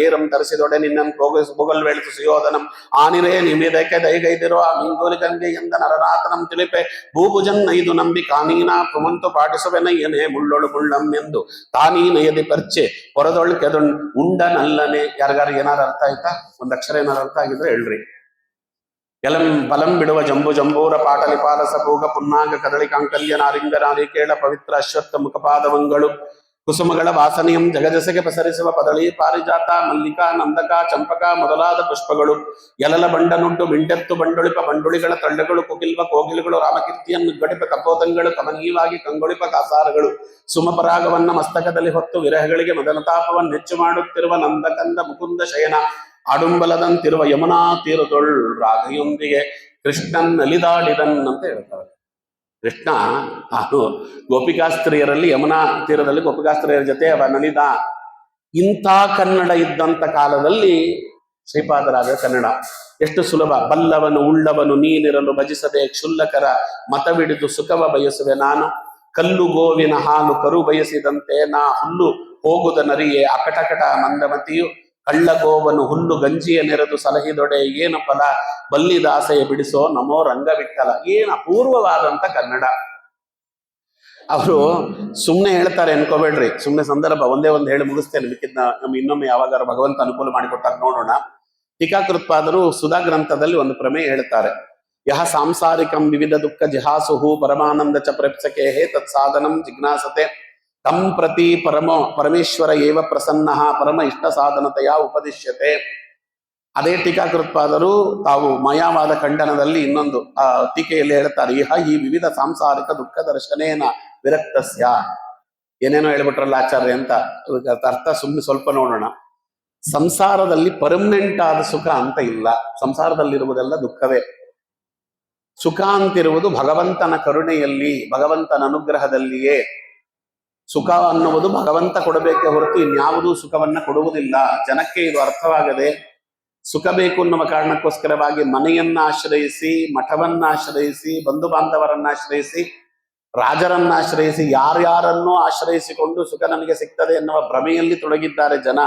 ಏರಂ ತರಿಸಿದೊಡೆ ನಿನ್ನಂ ಭೋಗಲ್ ವೇಳಿತು ಸುಯೋಧನಂ ಆನಿರೇ ನಿಮಿದಕ್ಕೆ ದೈಗೈದಿರೋ ಆ ಮಿಂಗೋಲಿ ಗಂಗೆ ಎಂದ ನರನಾಥನಂ ತಿಳಿಪೆ ಭೂಭುಜನ್ ನೈದು ನಂಬಿ ಕಾನೀನಾ ಪುಮಂತು ಪಾಟಿಸುವೆನಯ್ಯನೇ ಮುಳ್ಳೊಳು ಮುಳ್ಳಂ ಎಂದು ತಾನೀ ನಯದಿ ಪರ್ಚೆ ಹೊರದೊಳ್ ಕೆದೊಣ್ ಉಂಡ ನಲ್ಲನೆ. ಯಾರಿಗಾರು ಏನಾರು ಅರ್ಥ ಆಯ್ತಾ? ಒಂದ್ ಅಕ್ಷರ ಏನಾರು ಅರ್ಥ ಆಗಿದ್ರೆ ಹೇಳ್ರಿ. ಎಲಂ ಬಲಂ ಬಿಡುವ ಜಂಬು ಜಂಬೂರ ಪಾಟಲಿ ಪಾಲಸ ಭೋಗ ಪುನ್ನಾಗ ಕದಳಿ ಕಾಂಕಲ್ಯ ನಾರಿಂಗ ನಾರಿಕೇಳ ಪವಿತ್ರ ಅಶ್ವತ್ಥ ಮುಖಪಾದವಂಗಳು ಕುಸುಮಗಳ ವಾಸನೆಯಂ ಜಗಜಸೆಗೆ ಪಸರಿಸುವ ಪದಳಿ ಪಾರಿಜಾತ ಮಲ್ಲಿಕಾ ನಂದಕ ಚಂಪಕ ಮೊದಲಾದ ಪುಷ್ಪಗಳು ಎಲಲ ಬಂಡನುಂಟು ಮಿಂಡೆತ್ತು ಬಂಡೊಳಿಪ ಬಂಡುಳಿಗಳ ತಳ್ಳುಗಳು ಕುಗಿಲ್ವ ಕೋಗಿಲುಗಳು ರಾಮಕೀರ್ತಿಯನ್ನು ಗಡಿಪ ಕಪೋದಂಗಳು ಕಮನೀಯವಾಗಿ ಕಂಗೊಳಿಪ ಕಾಸಾರಗಳು ಸುಮಪರಾಗವನ್ನ ಮಸ್ತಕದಲ್ಲಿ ಹೊತ್ತು ವಿರಹಗಳಿಗೆ ಮದನತಾಪವನ್ನು ಹೆಚ್ಚು ಮಾಡುತ್ತಿರುವ ನಂದಕಂದ ಮುಕುಂದ ಶಯನ ಆಡುಂಬಲದಂತಿರುವ ಯಮುನಾ ತೀರದೊಳ್ ರಾಧೆಯೊಂದಿಗೆ ಕೃಷ್ಣನ್ ನಲಿದಾಡಿದನ್ ಅಂತ ಹೇಳ್ತಾರೆ. ಕೃಷ್ಣ ತಾನು ಗೋಪಿಕಾಸ್ತ್ರೀಯರಲ್ಲಿ ಯಮುನಾ ತೀರದಲ್ಲಿ ಗೋಪಿಕಾಸ್ತ್ರೀಯರ ಜೊತೆ ಅವ ನಲಿದ. ಇಂಥ ಕನ್ನಡ ಇದ್ದಂತ ಕಾಲದಲ್ಲಿ ಶ್ರೀಪಾದರಾಜ ಕನ್ನಡ ಎಷ್ಟು ಸುಲಭ. ಬಲ್ಲವನು ಉಳ್ಳವನು ನೀನಿರಲು ಭಜಿಸದೆ ಕ್ಷುಲ್ಲಕರ ಮತವಿಡಿದು ಸುಖವ ಬಯಸುವೆ ನಾನು, ಕಲ್ಲು ಗೋವಿನ ಹಾಲು ಕರು ಬಯಸಿದಂತೆ ನಾ ಹುಲ್ಲು ಹೋಗುದ ನರಿಯೇ ಅಕಟಕಟ ಮಂದಮತಿಯು, ಕಳ್ಳಗೋವನು ಹುಲ್ಲು ಗಂಜಿಯ ನೆರೆದು ಸಲಹಿದೊಡೆ ಏನು ಫಲ ಬಲ್ಲಿದಾಸೆಯ ಬಿಡಿಸೋ ನಮೋ ರಂಗವಿಠಲ. ಏನು ಅಪೂರ್ವವಾದಂತ ಕನ್ನಡ. ಅವರು ಸುಮ್ಮನೆ ಹೇಳ್ತಾರೆ ಅನ್ಕೋಬೇಡ್ರಿ, ಸುಮ್ಮನೆ ಸಂದರ್ಭ ಒಂದೇ ಒಂದು ಹೇಳಿ ಮುಗಿಸ್ತೇನೆ, ಮಿಕ್ಕಿದ್ನ ನಮ್ಗೆ ಇನ್ನೊಮ್ಮೆ ಯಾವಾಗಾರ ಭಗವಂತ ಅನುಕೂಲ ಮಾಡಿಕೊಟ್ಟಾಗ ನೋಡೋಣ. ಟೀಕಾಕೃತ್ಪಾದರು ಸುಧಾ ಗ್ರಂಥದಲ್ಲಿ ಒಂದು ಪ್ರಮೇಯ ಹೇಳ್ತಾರೆ. ಯಹ ಸಾಂಸಾರಿಕಂ ವಿವಿಧ ದುಃಖ ಜಿಹಾಸುಹು ಪರಮಾನಂದ ಚ ಪ್ರೇಪ್ಸಕೆ ತತ್ ಸಾಧನಂ ಜಿಜ್ಞಾಸತೆ ತಂ ಪ್ರತಿ ಪರಮೇಶ್ವರ ಏವ ಪ್ರಸನ್ನ ಪರಮ ಇಷ್ಟ ಸಾಧನತೆಯ ಉಪದಿಶ್ಯತೆ. ಅದೇ ಟೀಕಾಕೃತ್ಪಾದರು ತಾವು ಮಯಾವಾದ ಖಂಡನದಲ್ಲಿ ಇನ್ನೊಂದು ಟೀಕೆಯಲ್ಲಿ ಹೇಳ್ತಾರೆ, ಇಹ ಈ ವಿವಿಧ ಸಾಂಸಾರಿಕ ದುಃಖ ದರ್ಶನೇನ ವಿರಕ್ತಸ್ಯ. ಏನೇನೋ ಹೇಳ್ಬಿಟ್ರಲ್ಲ ಆಚಾರ್ಯ ಅಂತ, ಅರ್ಥ ಸುಮ್ಮನೆ ಸ್ವಲ್ಪ ನೋಡೋಣ. ಸಂಸಾರದಲ್ಲಿ ಪರ್ಮನೆಂಟ್ ಆದ ಸುಖ ಅಂತ ಇಲ್ಲ, ಸಂಸಾರದಲ್ಲಿರುವುದೆಲ್ಲ ದುಃಖವೇ. ಸುಖ ಅಂತಿರುವುದು ಭಗವಂತನ ಕರುಣೆಯಲ್ಲಿ, ಭಗವಂತನ ಅನುಗ್ರಹದಲ್ಲಿಯೇ. ಸುಖ ಅನ್ನುವುದು ಭಗವಂತ ಕೊಡಬೇಕೆ ಹೊರತು ಇನ್ಯಾವುದೂ ಸುಖವನ್ನ ಕೊಡುವುದಿಲ್ಲ. ಜನಕ್ಕೆ ಇದು ಅರ್ಥವಾಗದೆ ಸುಖ ಬೇಕು ಅನ್ನುವ ಕಾರಣಕ್ಕೋಸ್ಕರವಾಗಿ ಮನೆಯನ್ನ ಆಶ್ರಯಿಸಿ, ಮಠವನ್ನ ಆಶ್ರಯಿಸಿ, ಬಂಧು ಬಾಂಧವರನ್ನ ಆಶ್ರಯಿಸಿ, ರಾಜರನ್ನ ಆಶ್ರಯಿಸಿ, ಯಾರ್ಯಾರನ್ನೂ ಆಶ್ರಯಿಸಿಕೊಂಡು ಸುಖ ನನಗೆ ಸಿಗ್ತದೆ ಎನ್ನುವ ಭ್ರಮೆಯಲ್ಲಿ ತೊಡಗಿದ್ದಾರೆ ಜನ.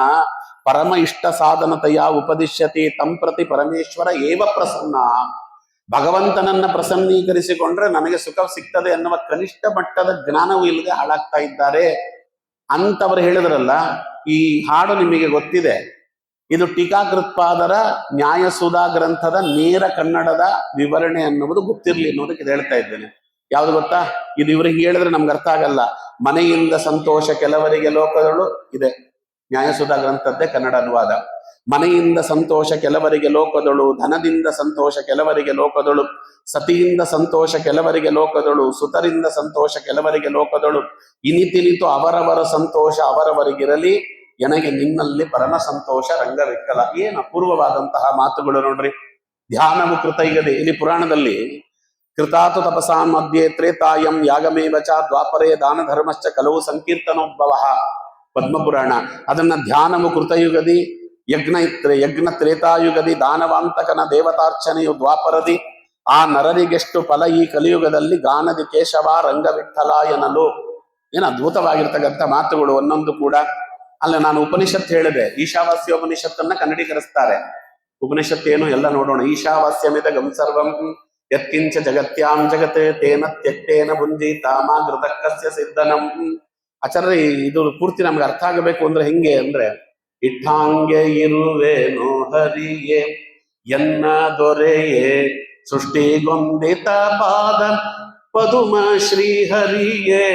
ಪರಮ ಇಷ್ಟ ಸಾಧನತೆಯ ಉಪದಿಶ್ಯತೆ ತಂ ಪ್ರತಿ ಪರಮೇಶ್ವರ ಏವ ಪ್ರಸನ್ನ. ಭಗವಂತನನ್ನ ಪ್ರಸನ್ನೀಕರಿಸಿಕೊಂಡ್ರೆ ನನಗೆ ಸುಖ ಸಿಗ್ತದೆ ಎನ್ನುವ ಕನಿಷ್ಠ ಮಟ್ಟದ ಜ್ಞಾನವೂ ಇಲ್ಲದೆ ಹಾಳಾಗ್ತಾ ಇದ್ದಾರೆ ಅಂತವರು ಹೇಳಿದ್ರಲ್ಲ. ಈ ಹಾಡು ನಿಮಗೆ ಗೊತ್ತಿದೆ, ಇದು ಟೀಕಾಕೃತ್ಪಾದರ ನ್ಯಾಯಸುಧಾ ಗ್ರಂಥದ ನೇರ ಕನ್ನಡದ ವಿವರಣೆ ಅನ್ನುವುದು ಗೊತ್ತಿರ್ಲಿ ಅನ್ನೋದಕ್ಕೆ ಇದು ಹೇಳ್ತಾ ಇದ್ದೇನೆ. ಯಾವ್ದು ಗೊತ್ತಾ? ಇದು ಇವ್ರಿಗೆ ಹೇಳಿದ್ರೆ ನಮ್ಗೆ ಅರ್ಥ ಆಗಲ್ಲ. ಮನೆಯಿಂದ ಸಂತೋಷ ಕೆಲವರಿಗೆ ಲೋಕದಳು ಇದೆ, ನ್ಯಾಯಸುಧಾ ಗ್ರಂಥದ್ದೇ ಕನ್ನಡ ಅನುವಾದ. ಮನೆಯಿಂದ ಸಂತೋಷ ಕೆಲವರಿಗೆ ಲೋಕದಳು, ಧನದಿಂದ ಸಂತೋಷ ಕೆಲವರಿಗೆ ಲೋಕದಳು, ಸತಿಯಿಂದ ಸಂತೋಷ ಕೆಲವರಿಗೆ ಲೋಕದಳು, ಸುತರಿಂದ ಸಂತೋಷ ಕೆಲವರಿಗೆ ಲೋಕದಳು, ಇನಿತಿನಿತು ಅವರವರ ಸಂತೋಷ ಅವರವರಿಗಿರಲಿ, ನನಗೆ ನಿನ್ನಲ್ಲಿ ಪರಮ ಸಂತೋಷ ರಂಗವಿಠಲ. ಏನು ಅಪೂರ್ವವಾದಂತಹ ಮಾತುಗಳು ನೋಡ್ರಿ. ಧ್ಯಾನವು ಕೃತೈಗದೆ. ಇಲ್ಲಿ ಪುರಾಣದಲ್ಲಿ ಕೃತಾತು ತಪಸಾ ಮಧ್ಯೆ ತ್ರೇತಾಯಂ ಯಾಗಮೇವ ಚ ದ್ವಾಪರೇ ದಾನ ಧರ್ಮಶ್ಚ ಕಲವು ಸಂಕೀರ್ತನೋದ್ಭವ ಪದ್ಮಪುರಾಣ. ಅದನ್ನ ಧ್ಯಾನವು ಕೃತಯುಗದಿ, ಯಜ್ಞ ತ್ರೇತಾಯುಗದಿ, ದಾನವಾಂತಕನ ದೇವತಾರ್ಚನೆಯು ದ್ವಾಪರದಿ, ಆ ನರರಿಗೆಷ್ಟು ಫಲ ಈ ಕಲಿಯುಗದಲ್ಲಿ ಗಾನದಿ ಕೇಶವ ರಂಗವಿಠಲ ಎನ್ನಲು. ಏನು ಅದ್ಭುತವಾಗಿರ್ತಕ್ಕಂಥ ಮಾತುಗಳು ಒಂದೊಂದು ಕೂಡ. ಅಲ್ಲ, ನಾನು ಉಪನಿಷತ್ ಹೇಳಿದೆ, ಈಶಾವಾಸ್ಯ ಉಪನಿಷತ್ತನ್ನ ಕನ್ನಡೀಕರಿಸ್ತಾರೆ. ಉಪನಿಷತ್ ಏನು ಎಲ್ಲ ನೋಡೋಣ. ಈಶಾವಾಸ್ಯಮಿದ ಗಂ ಸರ್ವಂ ಯತ್ಕಿಂಚ ಜಗತ್ಯಾಂ ಜಗತ್ ತೇನ ತ್ಯಕ್ತೇನ ಭುಂಜೀತ ಮಾ ಘೃತಕ್ಕಸ್ಯ ಸಿದ್ಧನಂ. ಆಚಾರ್ಯ ಇದು ಪೂರ್ತಿ ನಮ್ಗೆ ಅರ್ಥ ಆಗಬೇಕು ಅಂದ್ರೆ ಹೆಂಗೆ ಅಂದ್ರೆ, ಇಟ್ಟಾಂಗೆ ಇರುವೇನೋ ಹರಿಯೇ ಎನ್ನ ದೊರೆಯೇ ಸೃಷ್ಟಿಗೊಂದಿತ ಪಾದ ಪದುಮ ಶ್ರೀ ಹರಿಯೇ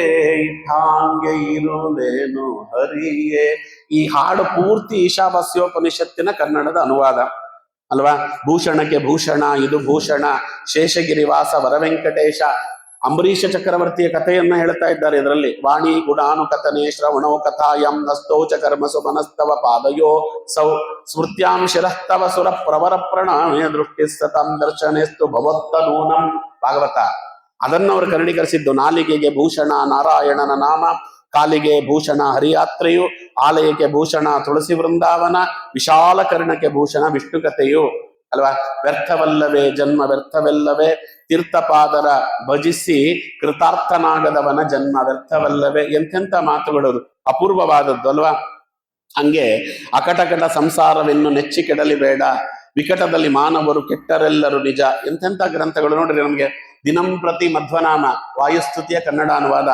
ಇಟ್ಟಾಂಗೆ ಇರುವೇನು ಹರಿಯೇ. ಈ ಹಾಡು ಪೂರ್ತಿ ಈಶಾವಾಸ್ಯೋಪನಿಷತ್ತಿನ ಕನ್ನಡದ ಅನುವಾದ ಅಲ್ವಾ. ಭೂಷಣಕ್ಕೆ ಭೂಷಣ ಇದು ಭೂಷಣ, ಶೇಷಗಿರಿವಾಸ ವರವೆಂಕಟೇಶ. ಅಂಬರೀಷ ಚಕ್ರವರ್ತಿಯ ಕಥೆಯನ್ನ ಹೇಳ್ತಾ ಇದ್ದಾರೆ ಇದರಲ್ಲಿ. ವಾಣಿ ಗುಣಾನುಕಥನೆ ಶ್ರವಣೋ ಕಥಾಯಂ ನಸ್ತೌಚ ಕರ್ಮಸು ಮನಸ್ತವ ಪಾದಯೋ ಸೌ ಸ್ಮೃತ್ಯಾಂ ಶಿರಸ್ತವ ಸುರ ಪ್ರವರ ಪ್ರಣಾಮೇ ದೃಷ್ಟಿ ಸತಂ ದರ್ಶನೆಸ್ತು ಭವತ್ತನೂನಂ. ಭಾಗವತ. ಅದನ್ನವರು ಕನ್ನಡೀಕರಿಸಿದ್ದು. ನಾಲಿಗೆಗೆ ಭೂಷಣ ನಾರಾಯಣನ ನಾಮ, ಕಾಲಿಗೆ ಭೂಷಣ ಹರಿಯಾತ್ರೆಯು, ಆಲಯಕ್ಕೆ ಭೂಷಣ ತುಳಸಿ ವೃಂದಾವನ, ವಿಶಾಲ ಕರ್ಣಕ್ಕೆ ಭೂಷಣ ವಿಷ್ಣು ಕಥೆಯು ಅಲ್ವಾ. ವ್ಯರ್ಥವಲ್ಲವೇ ಜನ್ಮ ವ್ಯರ್ಥವೆಲ್ಲವೇ, ತೀರ್ಥಪಾದರ ಭಜಿಸಿ ಕೃತಾರ್ಥನಾಗದವನ ಜನ್ಮ ವ್ಯರ್ಥವಲ್ಲವೇ. ಎಂತೆಂಥ ಮಾತುಗಳು, ಅಪೂರ್ವವಾದದ್ದು ಅಲ್ವಾ. ಹಂಗೆ ಅಕಟಕಟ ಸಂಸಾರವೆನ್ನು ನೆಚ್ಚಿ ಕೆಡಲಿ ಬೇಡ, ವಿಕಟದಲ್ಲಿ ಮಾನವರು ಕೆಟ್ಟರೆಲ್ಲರೂ ನಿಜ. ಎಂತೆಂಥ ಗ್ರಂಥಗಳು ನೋಡ್ರಿ. ನಮ್ಗೆ ದಿನಂಪ್ರತಿ ಮಧ್ವನಾಮ ವಾಯುಸ್ತುತಿಯ ಕನ್ನಡ ಅನುವಾದ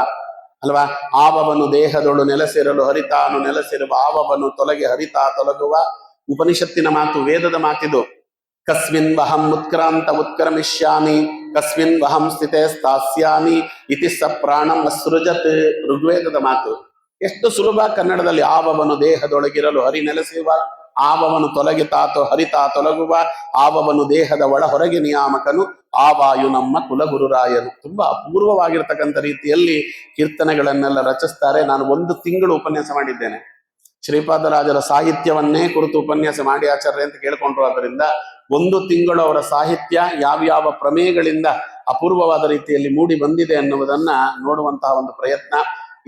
ಅಲ್ವಾ. ಆವವನು ದೇಹದೊಳು ನೆಲೆಸಿರಲು ಹರಿತಾನು ನೆಲೆಸಿರುವ, ಆವವನು ತೊಲಗೆ ಹರಿತಾ ತೊಲಗುವ. ಉಪನಿಷತ್ತಿನ ಮಾತು, ವೇದದ ಮಾತಿದು. ಕಸ್ಮಿನ್ ವಹಂ ಉತ್ಕ್ರಾಂತ ಉತ್ಕ್ರಮಿಷ್ಯಾಮಿ ಕಸ್ಮಿನ್ ವಹಂ ಸ್ಥಿತೆ ಸ್ಥಾಸ್ಯಾಮಿ ಇತಿ ಸ ಪ್ರಾಣಂ ಅಸೃಜತ್. ಋಗ್ವೇದದ ಮಾತು. ಎಷ್ಟು ಸುಲಭ ಕನ್ನಡದಲ್ಲಿ. ಆವವನು ದೇಹದೊಳಗಿರಲು ಹರಿ ನೆಲೆಸುವ, ಆವವನು ತೊಲಗಿತಾತೋ ಹರಿತಾ ತೊಲಗುವ, ಆವವನು ದೇಹದ ಒಳ ಹೊರಗೆ ನಿಯಾಮಕನು, ಆ ವಾಯು ನಮ್ಮ ಕುಲಗುರುರಾಯನು. ತುಂಬಾ ಅಪೂರ್ವವಾಗಿರ್ತಕ್ಕಂಥ ರೀತಿಯಲ್ಲಿ ಕೀರ್ತನೆಗಳನ್ನೆಲ್ಲ ರಚಿಸ್ತಾರೆ. ನಾನು 1 ತಿಂಗಳು ಉಪನ್ಯಾಸ ಮಾಡಿದ್ದೇನೆ. ಶ್ರೀಪಾದರಾಜರ ಸಾಹಿತ್ಯವನ್ನೇ ಕುರಿತು ಉಪನ್ಯಾಸ ಮಾಡಿ ಆಚಾರ್ಯ ಅಂತ ಕೇಳ್ಕೊಂಡ್ರು. ಆದ್ದರಿಂದ 1 ತಿಂಗಳು ಅವರ ಸಾಹಿತ್ಯ ಯಾವ್ಯಾವ ಪ್ರಮೇಯಗಳಿಂದ ಅಪೂರ್ವವಾದ ರೀತಿಯಲ್ಲಿ ಮೂಡಿ ಬಂದಿದೆ ಅನ್ನುವುದನ್ನ ನೋಡುವಂತಹ ಒಂದು ಪ್ರಯತ್ನ.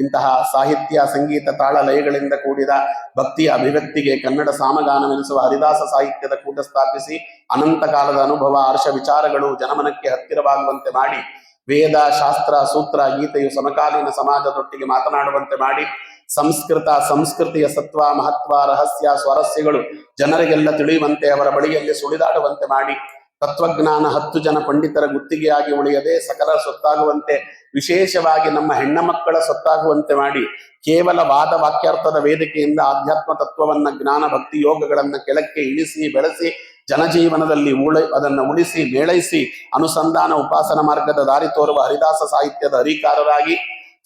ಇಂತಹ ಸಾಹಿತ್ಯ, ಸಂಗೀತ, ತಾಳ ಲಯಗಳಿಂದ ಕೂಡಿದ ಭಕ್ತಿಯ ಅಭಿವ್ಯಕ್ತಿಗೆ ಕನ್ನಡ ಸಾಮಗಾನವೆನಿಸುವ ಹರಿದಾಸ ಸಾಹಿತ್ಯದ ಕೂಟ ಸ್ಥಾಪಿಸಿ ಅನಂತ ಕಾಲದ ಅನುಭವ, ಹರ್ಷ ವಿಚಾರಗಳು ಜನಮನಕ್ಕೆ ಹತ್ತಿರವಾಗುವಂತೆ ಮಾಡಿ, ವೇದ, ಶಾಸ್ತ್ರ, ಸೂತ್ರ, ಗೀತೆಯು ಸಮಕಾಲೀನ ಸಮಾಜದೊಟ್ಟಿಗೆ ಮಾತನಾಡುವಂತೆ ಮಾಡಿ, ಸಂಸ್ಕೃತಿಯ ಸತ್ವ, ಮಹತ್ವ, ರಹಸ್ಯ, ಸ್ವಾರಸ್ಯಗಳು ಜನರಿಗೆಲ್ಲ ತಿಳಿಯುವಂತೆ, ಅವರ ಬಳಿಯಲ್ಲಿ ಸುಳಿದಾಡುವಂತೆ ಮಾಡಿ, ತತ್ವಜ್ಞಾನ 10 ಜನ ಪಂಡಿತರ ಗುತ್ತಿಗೆಯಾಗಿ ಉಳಿಯದೆ ಸಕಲ ಸೊತ್ತಾಗುವಂತೆ, ವಿಶೇಷವಾಗಿ ನಮ್ಮ ಹೆಣ್ಣ ಮಕ್ಕಳ ಸೊತ್ತಾಗುವಂತೆ ಮಾಡಿ, ಕೇವಲ ವಾದ ವಾಕ್ಯಾರ್ಥದ ವೇದಿಕೆಯಿಂದ ಆಧ್ಯಾತ್ಮ ತತ್ವವನ್ನ, ಜ್ಞಾನ, ಭಕ್ತಿ, ಯೋಗಗಳನ್ನ ಕೆಳಕ್ಕೆ ಇಳಿಸಿ ಬೆಳೆಸಿ ಜನಜೀವನದಲ್ಲಿ ಅದನ್ನು ಉಳಿಸಿ ಮೇಳೈಸಿ ಅನುಸಂಧಾನ ಉಪಾಸನ ಮಾರ್ಗದ ದಾರಿ ತೋರುವ ಹರಿದಾಸ ಸಾಹಿತ್ಯದ ಹರಿಕಾರರಾಗಿ,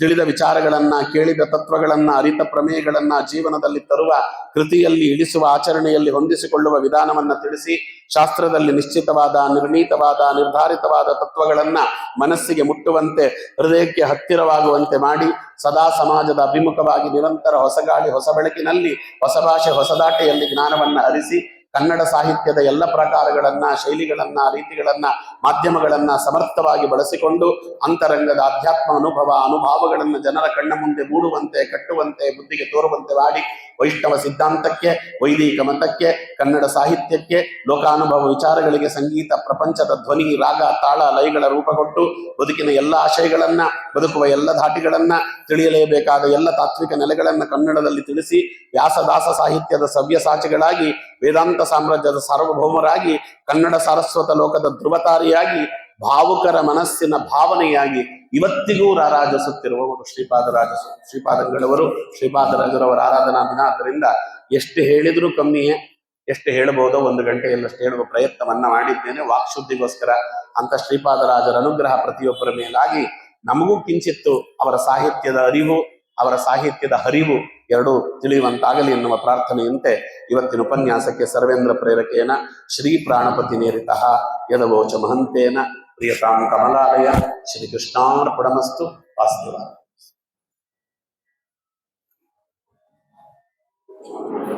ತಿಳಿದ ವಿಚಾರಗಳನ್ನ, ಕೇಳಿದ ತತ್ವಗಳನ್ನ, ಅರಿತ ಪ್ರಮೇಯಗಳನ್ನ ಜೀವನದಲ್ಲಿ ತರುವ, ಕೃತಿಯಲ್ಲಿ ಇಳಿಸುವ, ಆಚರಣೆಯಲ್ಲಿ ಹೊಂದಿಸಿಕೊಳ್ಳುವ ವಿಧಾನವನ್ನ ತಿಳಿಸಿ, ಶಾಸ್ತ್ರದಲ್ಲಿ ನಿಶ್ಚಿತವಾದ, ನಿರ್ಣೀತವಾದ, ನಿರ್ಧಾರಿತವಾದ ತತ್ವಗಳನ್ನ ಮನಸ್ಸಿಗೆ ಮುಟ್ಟುವಂತೆ, ಹೃದಯಕ್ಕೆ ಹತ್ತಿರವಾಗುವಂತೆ ಮಾಡಿ, ಸದಾ ಸಮಾಜದ ಅಭಿಮುಖವಾಗಿ ನಿರಂತರ ಹೊಸಗಾಳಿ ಹೊಸ ಬೆಳಕಿನಲ್ಲಿ, ಹೊಸ ಭಾಷೆ ಹೊಸದಾಟೆಯಲ್ಲಿ ಜ್ಞಾನವನ್ನ ಹರಿಸಿ, ಕನ್ನಡ ಸಾಹಿತ್ಯದ ಎಲ್ಲ ಪ್ರಕಾರಗಳನ್ನ, ಶೈಲಿಗಳನ್ನ, ರೀತಿಗಳನ್ನ, ಮಾಧ್ಯಮಗಳನ್ನ ಸಮರ್ಥವಾಗಿ ಬಳಸಿಕೊಂಡು ಅಂತರಂಗದ ಆಧ್ಯಾತ್ಮ ಅನುಭವ, ಅನುಭಾವಗಳನ್ನು ಜನರ ಕಣ್ಣ ಮುಂದೆ ಮೂಡುವಂತೆ, ಕಟ್ಟುವಂತೆ, ಬುದ್ಧಿಗೆ ತೋರುವಂತೆ ಮಾಡಿ, ವೈಷ್ಣವ ಸಿದ್ಧಾಂತಕ್ಕೆ, ವೈದಿಕ ಮತಕ್ಕೆ, ಕನ್ನಡ ಸಾಹಿತ್ಯಕ್ಕೆ, ಲೋಕಾನುಭವ ವಿಚಾರಗಳಿಗೆ ಸಂಗೀತ ಪ್ರಪಂಚದ ಧ್ವನಿ, ರಾಗ, ತಾಳ, ಲಯಗಳ ರೂಪ ಕೊಟ್ಟು ಬದುಕಿನ ಎಲ್ಲ ಆಶಯಗಳನ್ನ, ಬದುಕುವ ಎಲ್ಲ ಧಾಟಿಗಳನ್ನ, ತಿಳಿಯಲೇಬೇಕಾದ ಎಲ್ಲ ತಾತ್ವಿಕ ನೆಲೆಗಳನ್ನ ಕನ್ನಡದಲ್ಲಿ ತಿಳಿಸಿ, ವ್ಯಾಸದಾಸ ಸಾಹಿತ್ಯದ ಸವ್ಯಸಾಚಿಗಳಾಗಿ, ವೇದಾಂತ ಸಾಮ್ರಾಜ್ಯದ ಸಾರ್ವಭೌಮರಾಗಿ, ಕನ್ನಡ ಸಾರಸ್ವತ ಲೋಕದ ಧ್ರುವತಾರಿಯಾಗಿ, ಭಾವುಕರ ಮನಸ್ಸಿನ ಭಾವನೆಯಾಗಿ ಇವತ್ತಿಗೂ ರಾರಾಜಿಸುತ್ತಿರುವವರು ಶ್ರೀಪಾದಂಗಳವರು. ಶ್ರೀಪಾದರಾಜರವರ ಆರಾಧನಾ ದಿನ. ಆದ್ದರಿಂದ ಎಷ್ಟು ಹೇಳಿದ್ರೂ ಕಮ್ಮಿಯೇ. ಎಷ್ಟು ಹೇಳಬಹುದೋ 1 ಗಂಟೆಯಲ್ಲಷ್ಟು ಹೇಳುವ ಪ್ರಯತ್ನವನ್ನ ಮಾಡಿದ್ದೇನೆ ವಾಕ್ಶುದ್ಧಿಗೋಸ್ಕರ. ಅಂತ ಶ್ರೀಪಾದರಾಜರ ಅನುಗ್ರಹ ಪ್ರತಿಯೊಬ್ಬರ ಮೇಲಾಗಿ ನಮಗೂ ಕಿಂಚಿತ್ತು ಅವರ ಸಾಹಿತ್ಯದ ಅರಿವು, ಅವರ ಸಾಹಿತ್ಯದ ಹರಿವು ಎರಡೂ ತಿಳಿಯುವಂತಾಗಲಿ ಎನ್ನುವ ಪ್ರಾರ್ಥನೆಯಂತೆ ಇವತ್ತಿನ ಉಪನ್ಯಾಸಕ್ಕೆ ಸರ್ವೇಂದ್ರ ಪ್ರೇರಕೇನ ಶ್ರೀ ಪ್ರಾಣಪತಿ ನೇರಿತಃ ಯದವೋಚ ಮಹಂತೇನ ಪ್ರಿಯತಾಂ ಕಮಲಾಲಯ. ಶ್ರೀಕೃಷ್ಣಾರ್ಪಣಮಸ್ತು. ವಾಸ್ತವ